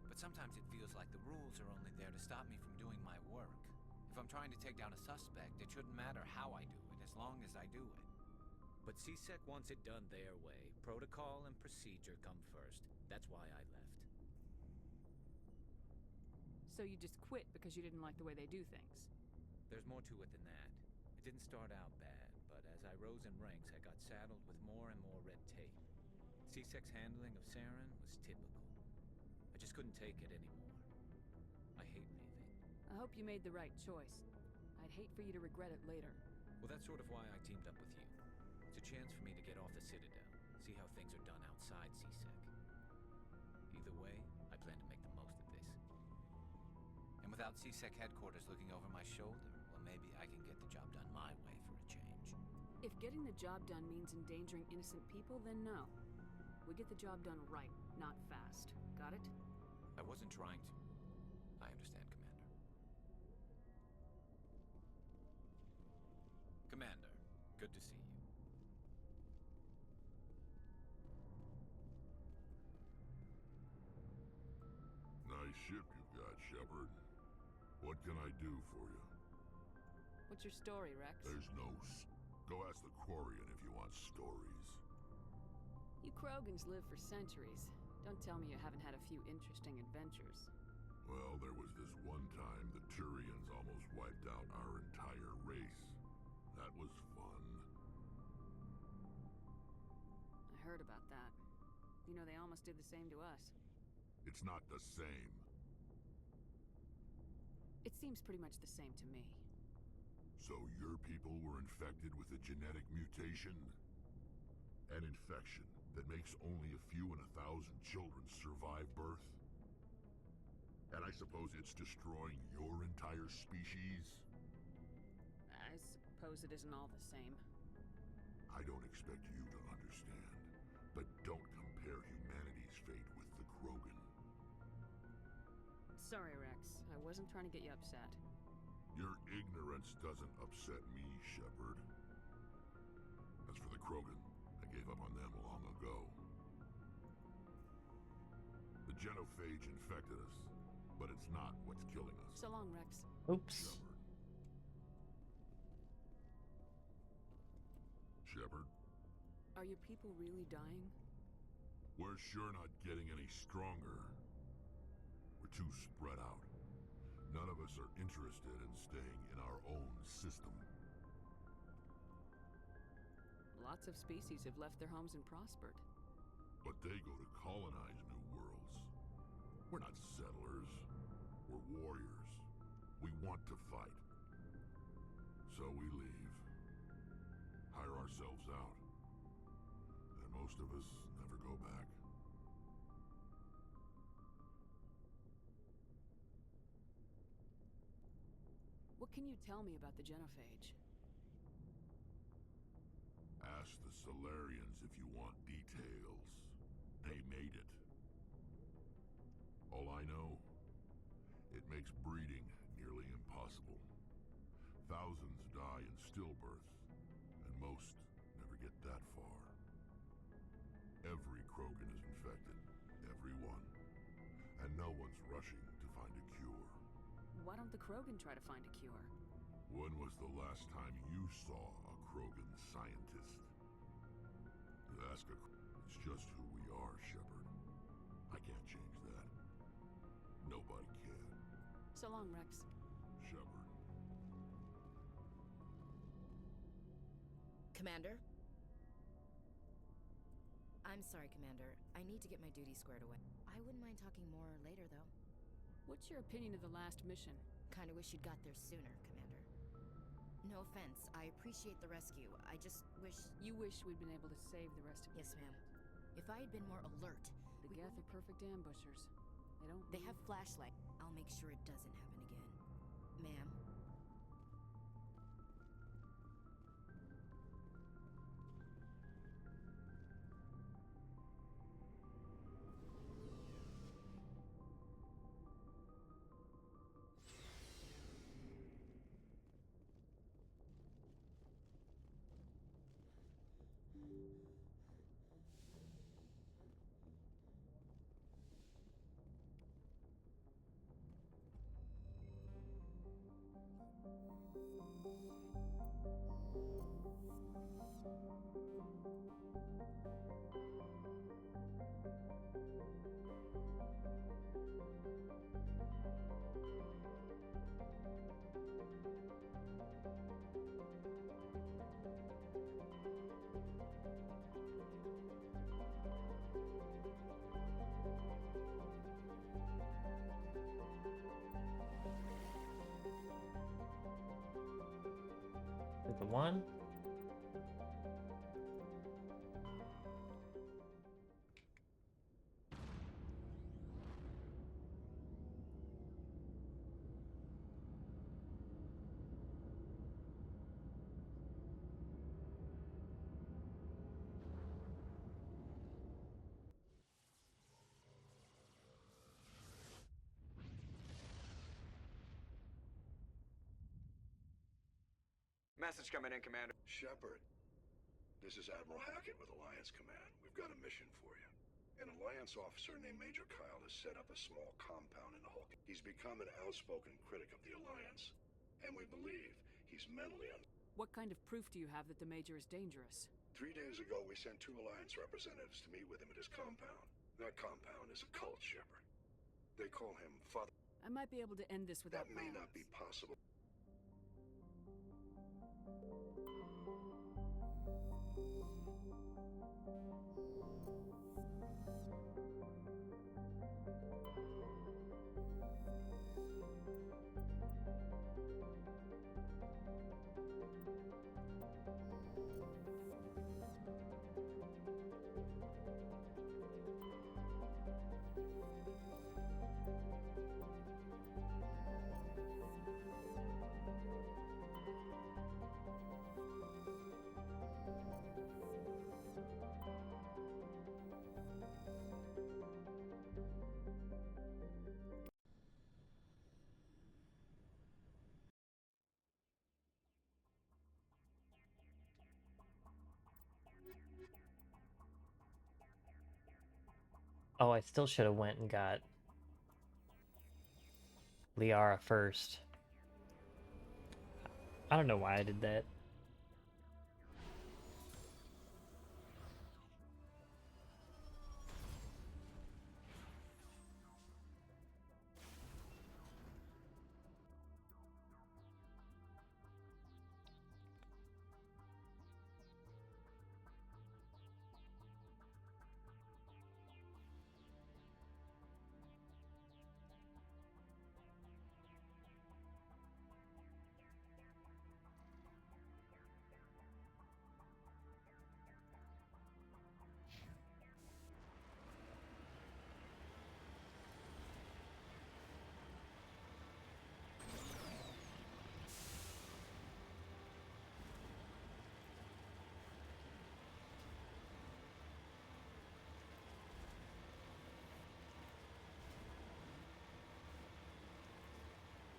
But sometimes it feels like the rules are only there to stop me from doing my work. If I'm trying to take down a suspect, it shouldn't matter how I do it, as long as I do it. But CSEC wants it done their way. Protocol and procedure come first. That's why I left. So you just quit because you didn't like the way they do things? There's more to it than that. It didn't start out bad, but as I rose in ranks, I got saddled with more and more red tape. CSEC's handling of Saren was typical. I just couldn't take it anymore. I hate leaving. I hope you made the right choice. I'd hate for you to regret it later. Well, that's sort of why I teamed up with you. It's a chance for me to get off the Citadel, see how things are done outside CSEC. Either way, I plan to make the most of this. And without CSEC headquarters looking over my shoulder, well, maybe I can get the job done my way for a change. If getting the job done means endangering innocent people, then no. We get the job done right, not fast. Got it? I wasn't trying to. I understand, Commander. Commander, good to see you. Nice ship you've got, Shepard. What can I do for you? What's your story, Rex? There's no Go ask the Quarian if you want stories. You Krogans live for centuries. Don't tell me you haven't had a few interesting adventures. Well, there was this one time the Turians almost wiped out our entire race. That was fun. I heard about that. You know, they almost did the same to us. It's not the same. It seems pretty much the same to me. So your people were infected with a genetic mutation? An infection that makes only a few in 1,000 children survive birth? And I suppose it's destroying your entire species? I suppose it isn't all the same. I don't expect you to understand, but don't compare humanity's fate with the Krogan. Sorry, Rex. I wasn't trying to get you upset. Your ignorance doesn't upset me, Shepard. As for the Krogan, I gave up on them long ago. The genophage infected us, but it's not what's killing us. So long, Rex. Oops. Shepard? Are your people really dying? We're sure not getting any stronger. We're too spread out. None of us are interested in staying in our own system. Lots of species have left their homes and prospered. But they go to colonize new worlds. We're not settlers. We're warriors. We want to fight. So we leave. Hire ourselves out. And most of us never go back. What can you tell me about the Genophage? Ask the Solarians if you want details. They made it. All I know, it makes breeding nearly impossible. Thousands die in stillbirth, and most never get that far. Every Krogan is infected. Every one. And no one's rushing to find a cure. Why don't the Krogan try to find a cure? When was the last time you saw a Krogan scientist? It's just who we are, Shepard. I can't change that. Nobody can. So long, Rex. Shepard. Commander? I'm sorry, Commander. I need to get my duty squared away. I wouldn't mind talking more later, though. What's your opinion of the last mission? Kinda wish you'd got there sooner, Commander. No offense. I appreciate the rescue. I just wish... You wish we'd been able to save the rest of Yes, ma'am. If I had been more alert... The Geth are perfect ambushers. They have flashlight. I'll make sure it doesn't happen again. Ma'am? The one. Message coming in, Commander. Shepard, this is Admiral Hackett with Alliance Command. We've got a mission for you. An Alliance officer named Major Kyle has set up a small compound in the Hulk. He's become an outspoken critic of the Alliance, and we believe he's mentally What kind of proof do you have that the Major is dangerous? 3 days ago, we sent 2 Alliance representatives to meet with him at his compound. That compound is a cult, Shepard. They call him Father. I might be able to end this without That may violence. not be possible. Oh, I still should have went and got Liara first. I don't know why I did that.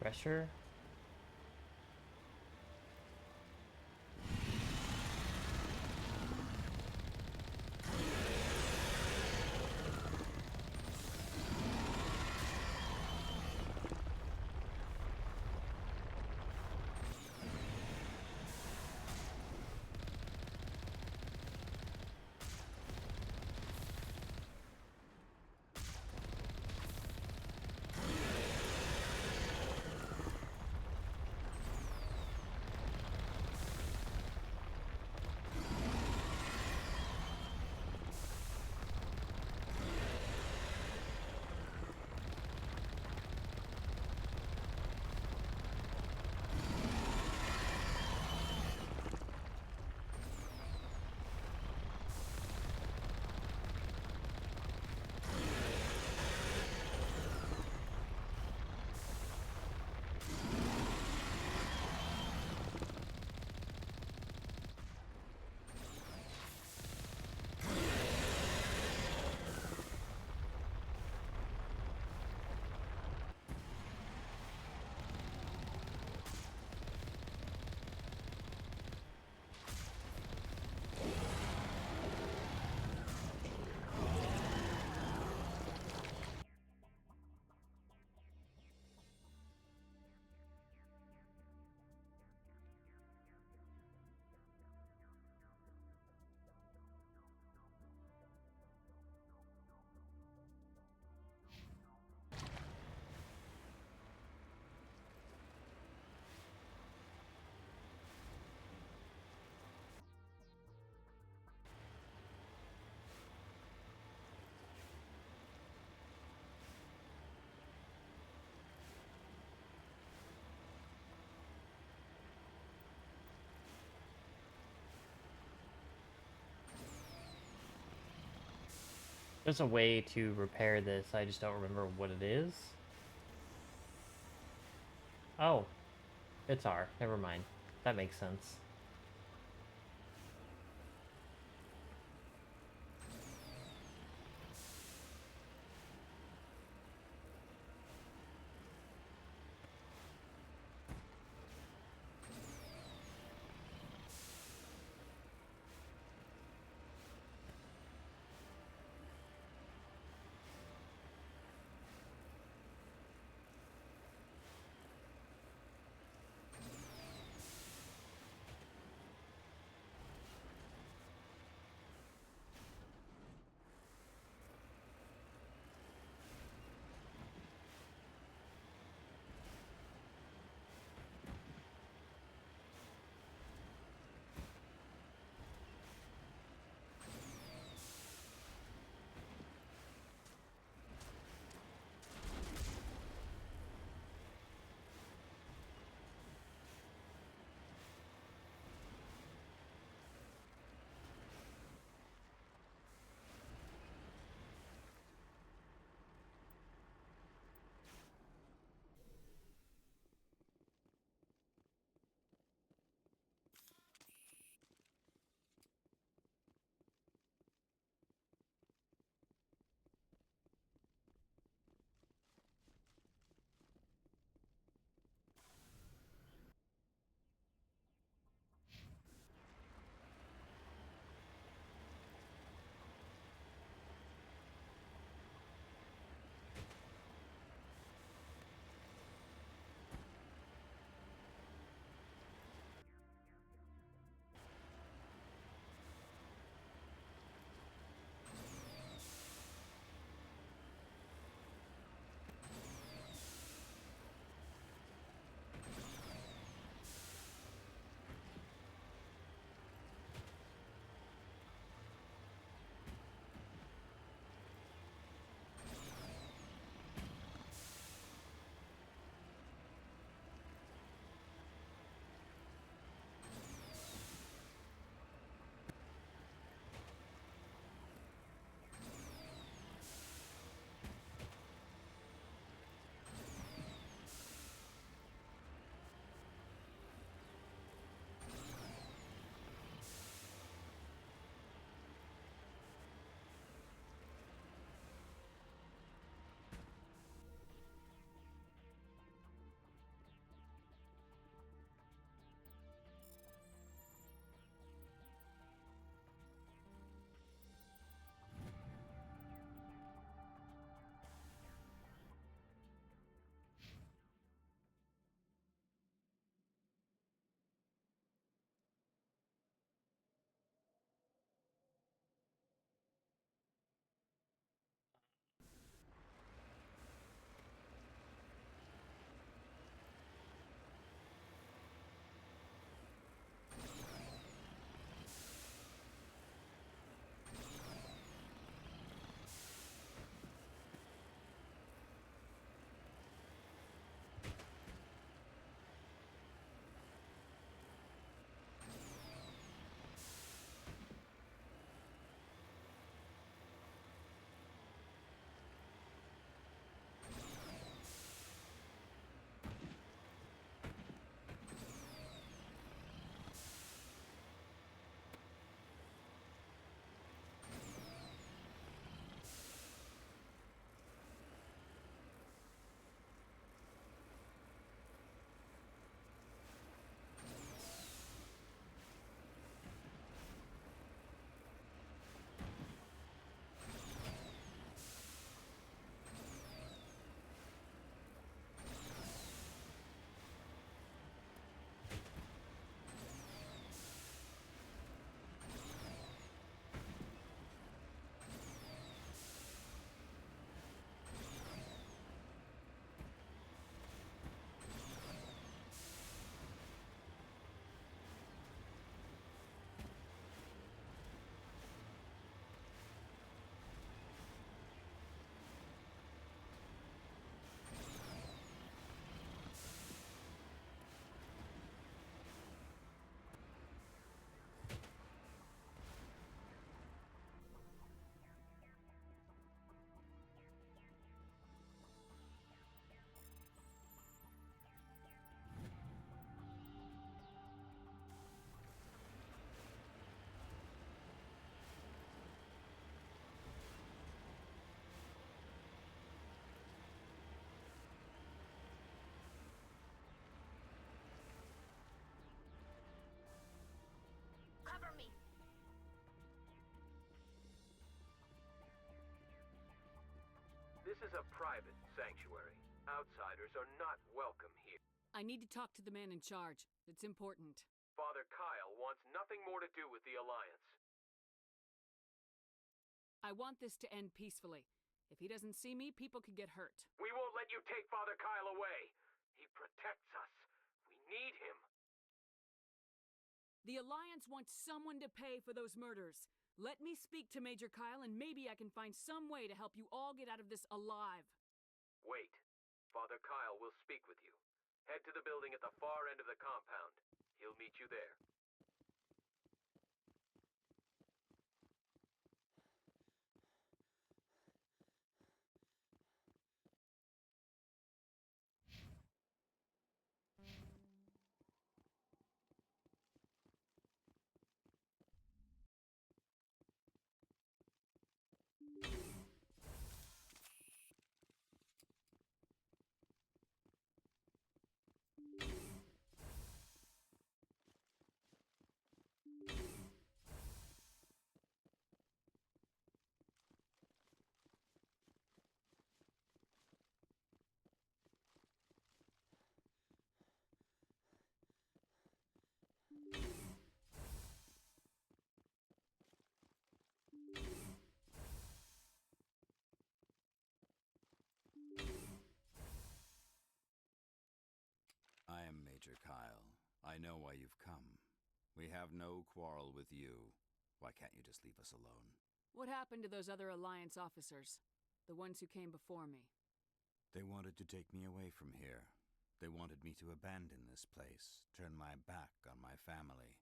Pressure. There's a way to repair this, I just don't remember what it is. Oh, it's R. Never mind. That makes sense. is a private sanctuary. Outsiders are not welcome here. I need to talk to the man in charge. It's important. Father Kyle wants nothing more to do with the Alliance. I want this to end peacefully. If he doesn't see me, people could get hurt. We won't let you take Father Kyle away. He protects us. We need him. The Alliance wants someone to pay for those murders. Let me speak to Major Kyle, and maybe I can find some way to help you all get out of this alive. Wait. Father Kyle will speak with you. Head to the building at the far end of the compound. He'll meet you there. I am Major Kyle. I know why you've come. We have no quarrel with you. Why can't you just leave us alone? What happened to those other Alliance officers? The ones who came before me? They wanted to take me away from here. They wanted me to abandon this place, turn my back on my family.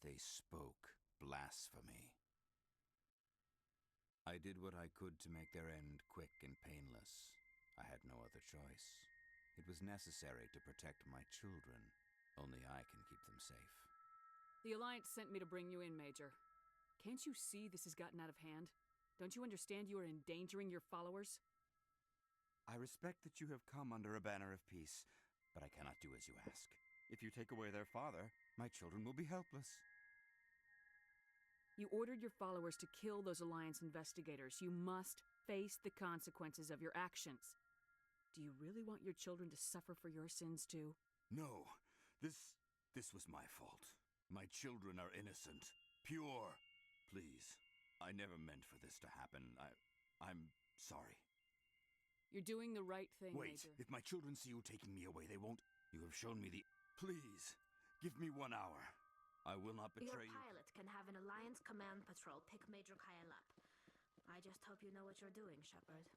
They spoke blasphemy. I did what I could to make their end quick and painless. I had no other choice. It was necessary to protect my children. Only I can keep them safe. The Alliance sent me to bring you in, Major. Can't you see this has gotten out of hand? Don't you understand you are endangering your followers? I respect that you have come under a banner of peace, but I cannot do as you ask. If you take away their father, my children will be helpless. You ordered your followers to kill those Alliance investigators. You must face the consequences of your actions. Do you really want your children to suffer for your sins too? No, this was my fault. My children are innocent, pure. Please, I never meant for this to happen. I'm sorry. You're doing the right thing, Wait, Major. if my children see you taking me away, they won't. You have shown me the... Please, give me 1 hour. I will not betray you. Your pilot can have an Alliance command patrol pick Major Kyle up. I just hope you know what you're doing, Shepard.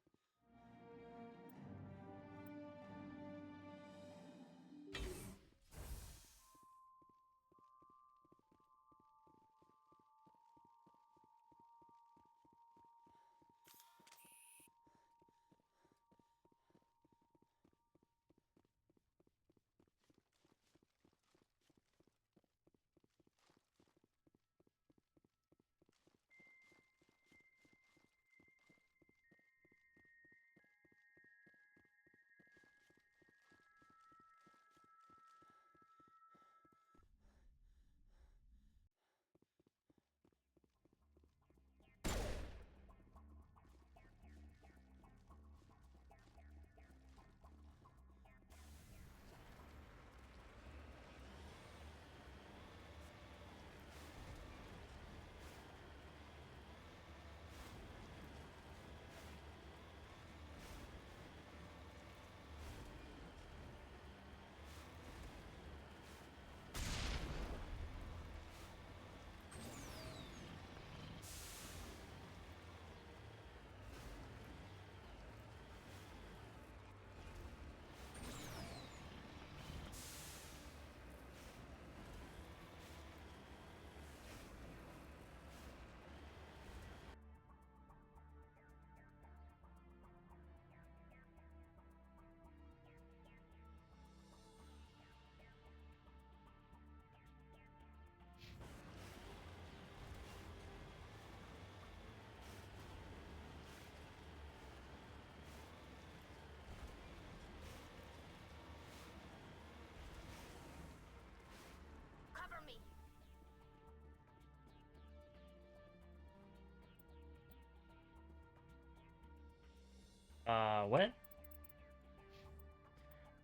What?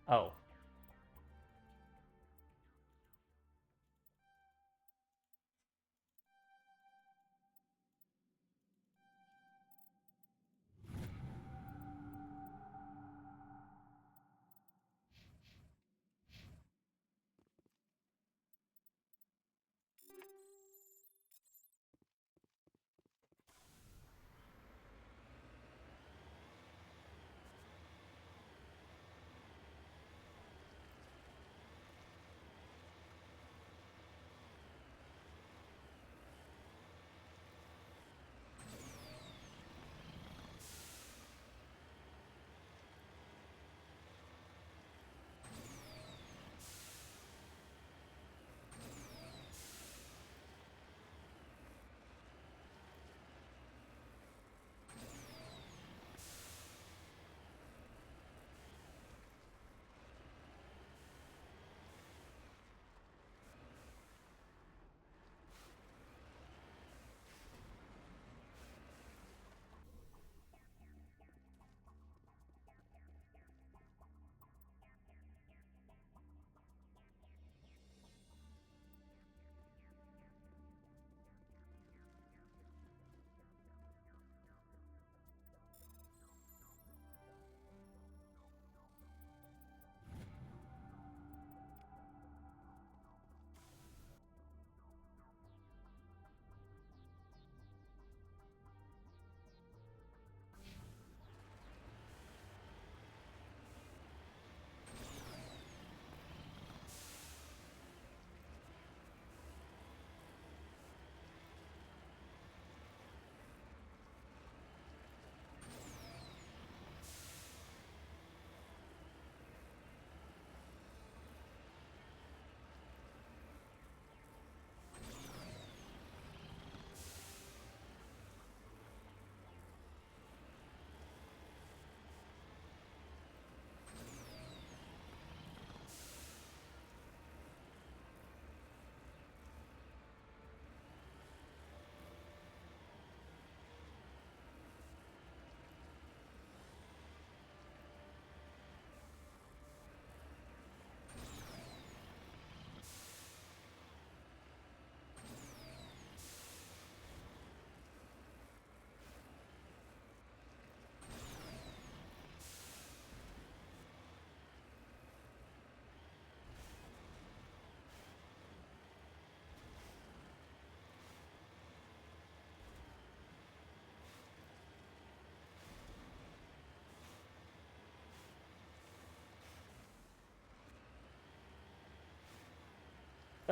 Oh.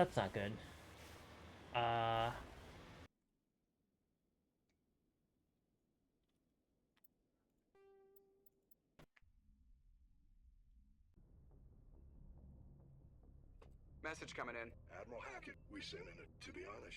That's not good. Message coming in. Admiral Hackett, we sent in it. To be honest,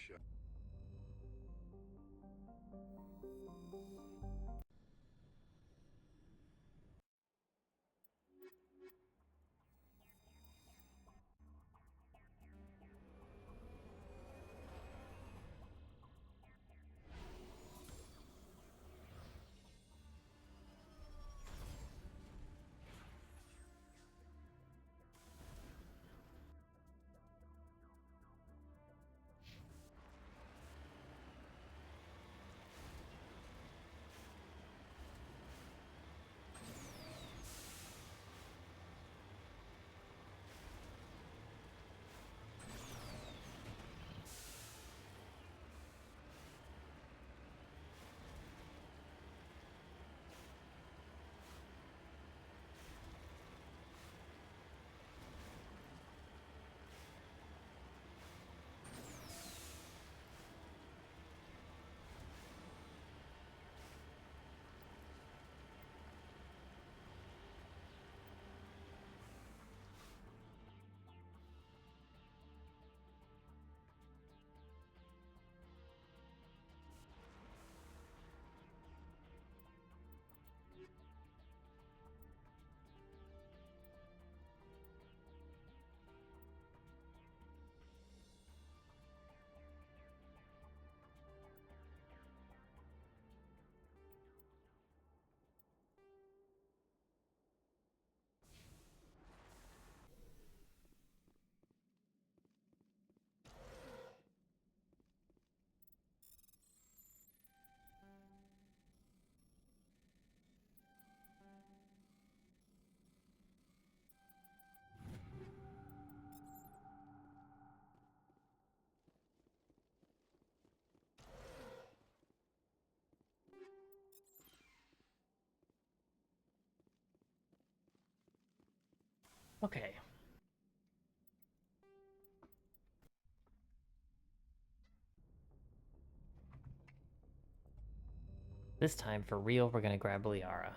Okay. This time, for real, we're gonna grab Liara.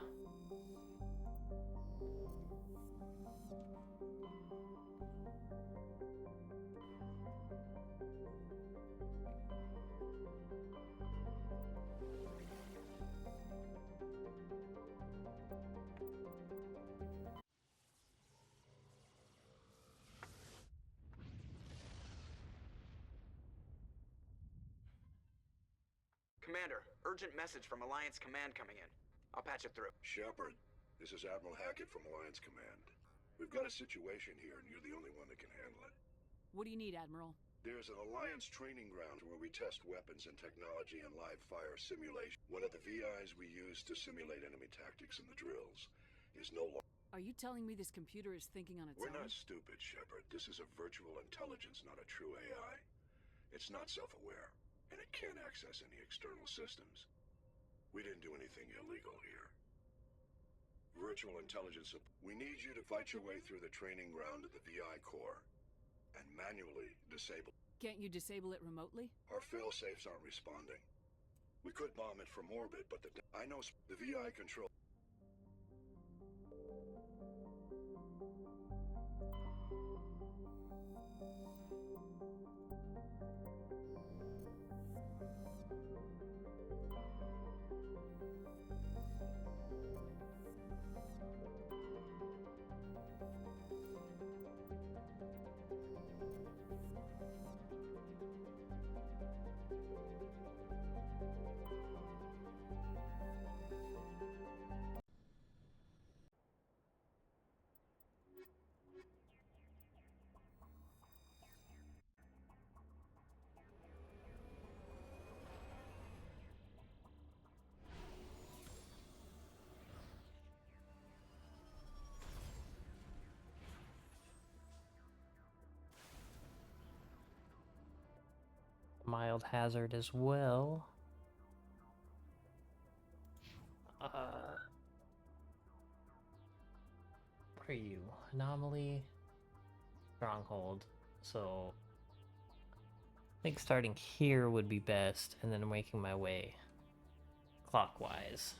Commander, urgent message from Alliance Command coming in. I'll patch it through. Shepard, this is Admiral Hackett from Alliance Command. We've got a situation here, and you're the only one that can handle it. What do you need, Admiral? There's an Alliance training ground where we test weapons and technology and live fire simulation. One of the VIs we use to simulate enemy tactics in the drills is no longer... Are you telling me this computer is thinking on its We're own? not stupid, Shepard. This is a virtual intelligence, not a true AI. It's not self-aware, and it can't access any external systems. We didn't do anything illegal here. Virtual intelligence, we need you to fight your way through the training ground of the VI core and manually disable. Can't you disable it remotely? Our fail-safes aren't responding. We could bomb it from orbit, but I know the VI control. Mild hazard as well. What are you? Anomaly, stronghold. So I think starting here would be best, and then making my way clockwise.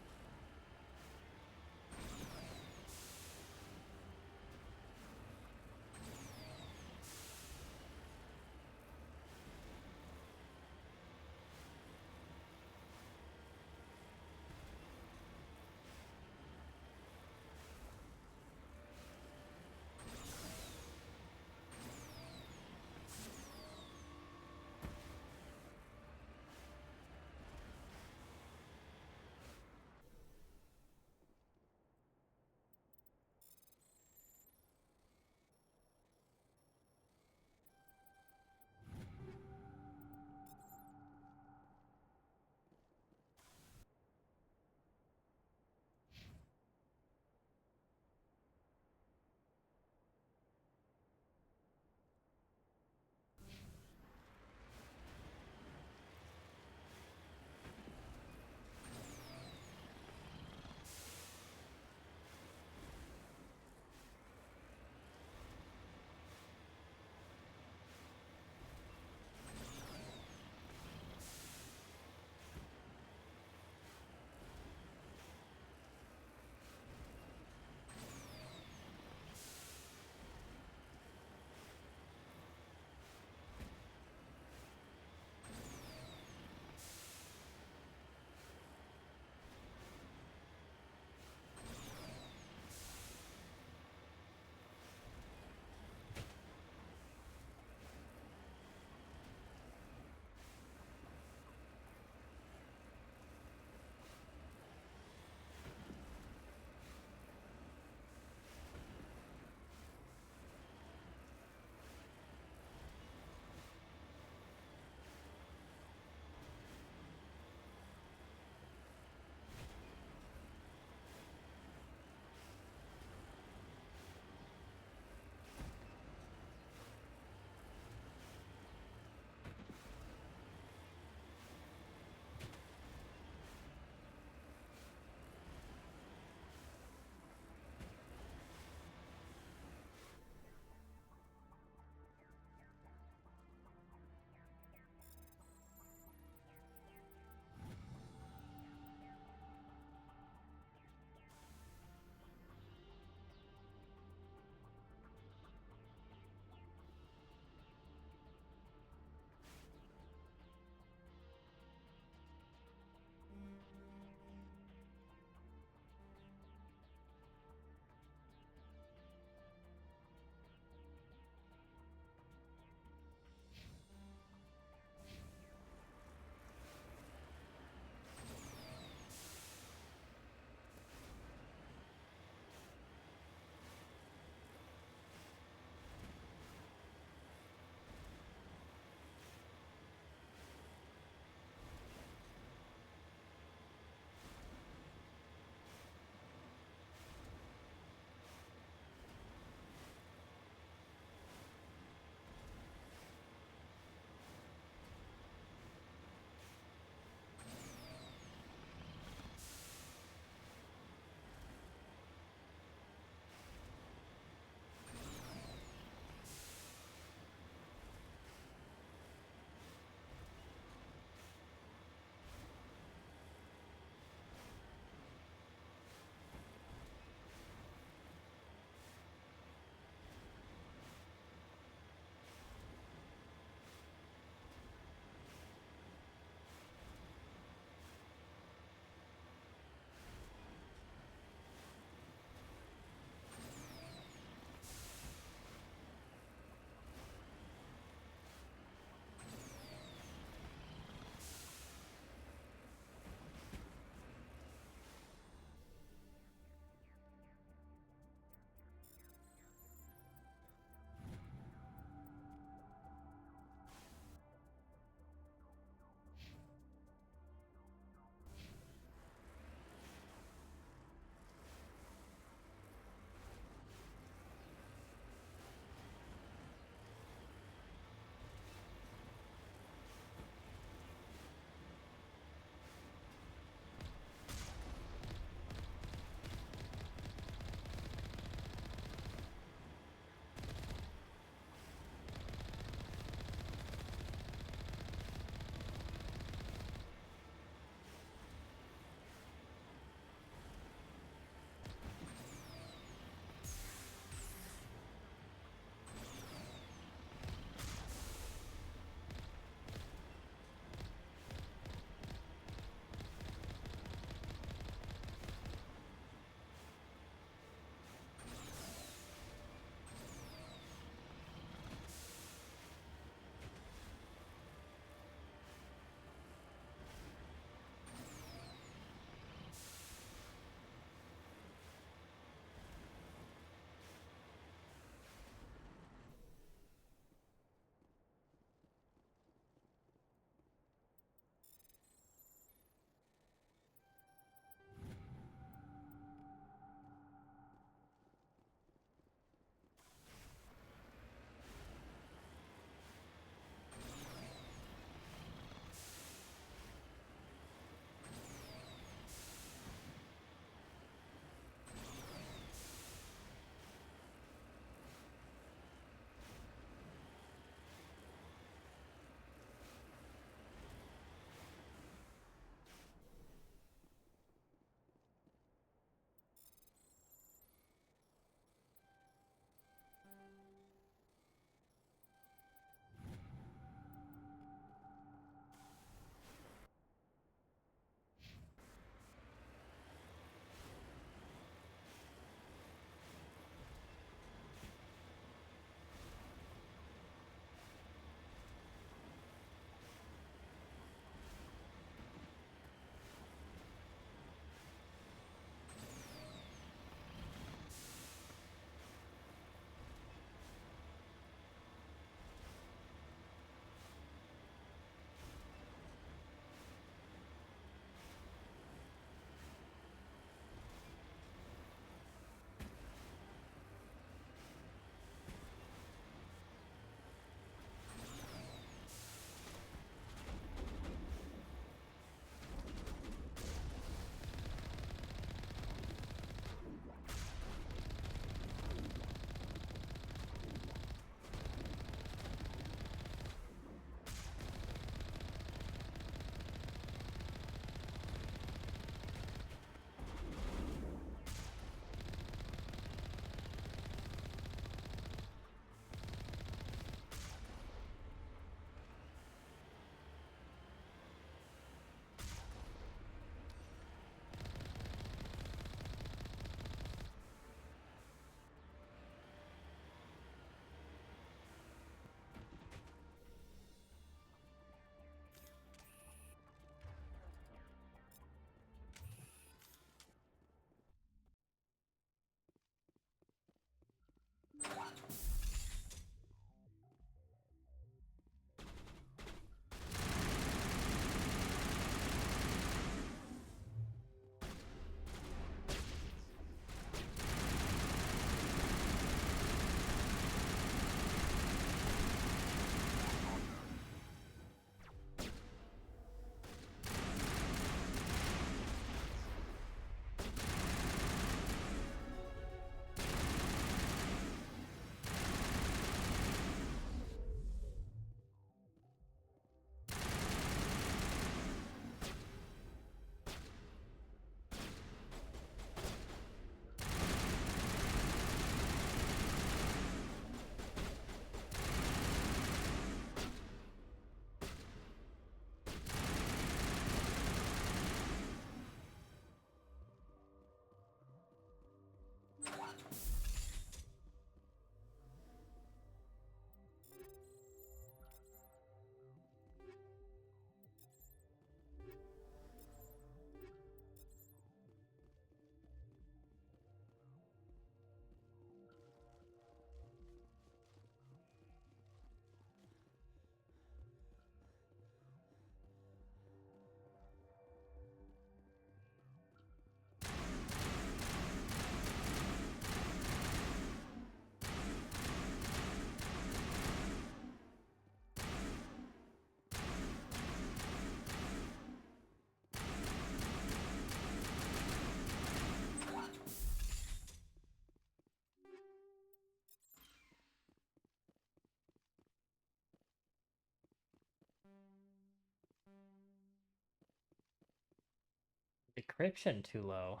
Decryption too low.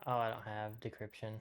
Oh, I don't have decryption.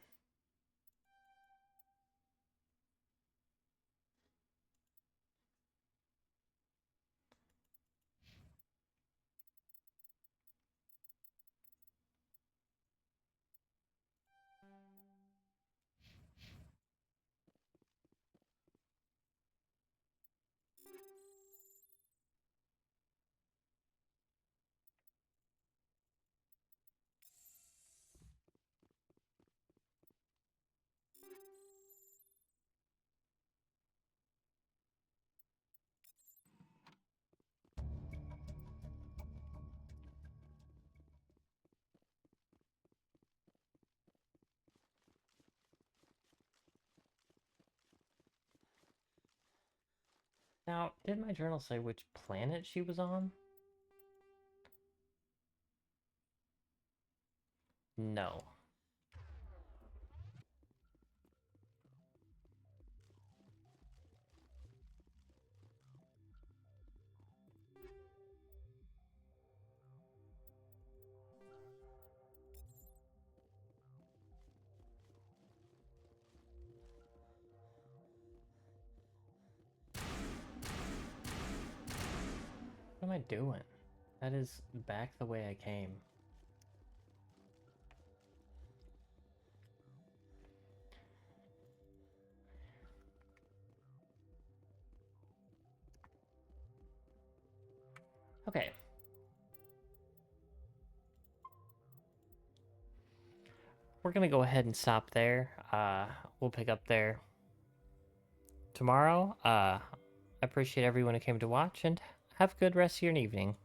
Now, did my journal say which planet she was on? No. What am I doing? That is back the way I came. Okay. We're gonna go ahead and stop there. We'll pick up there tomorrow. I appreciate everyone who came to watch, and have a good rest of your evening.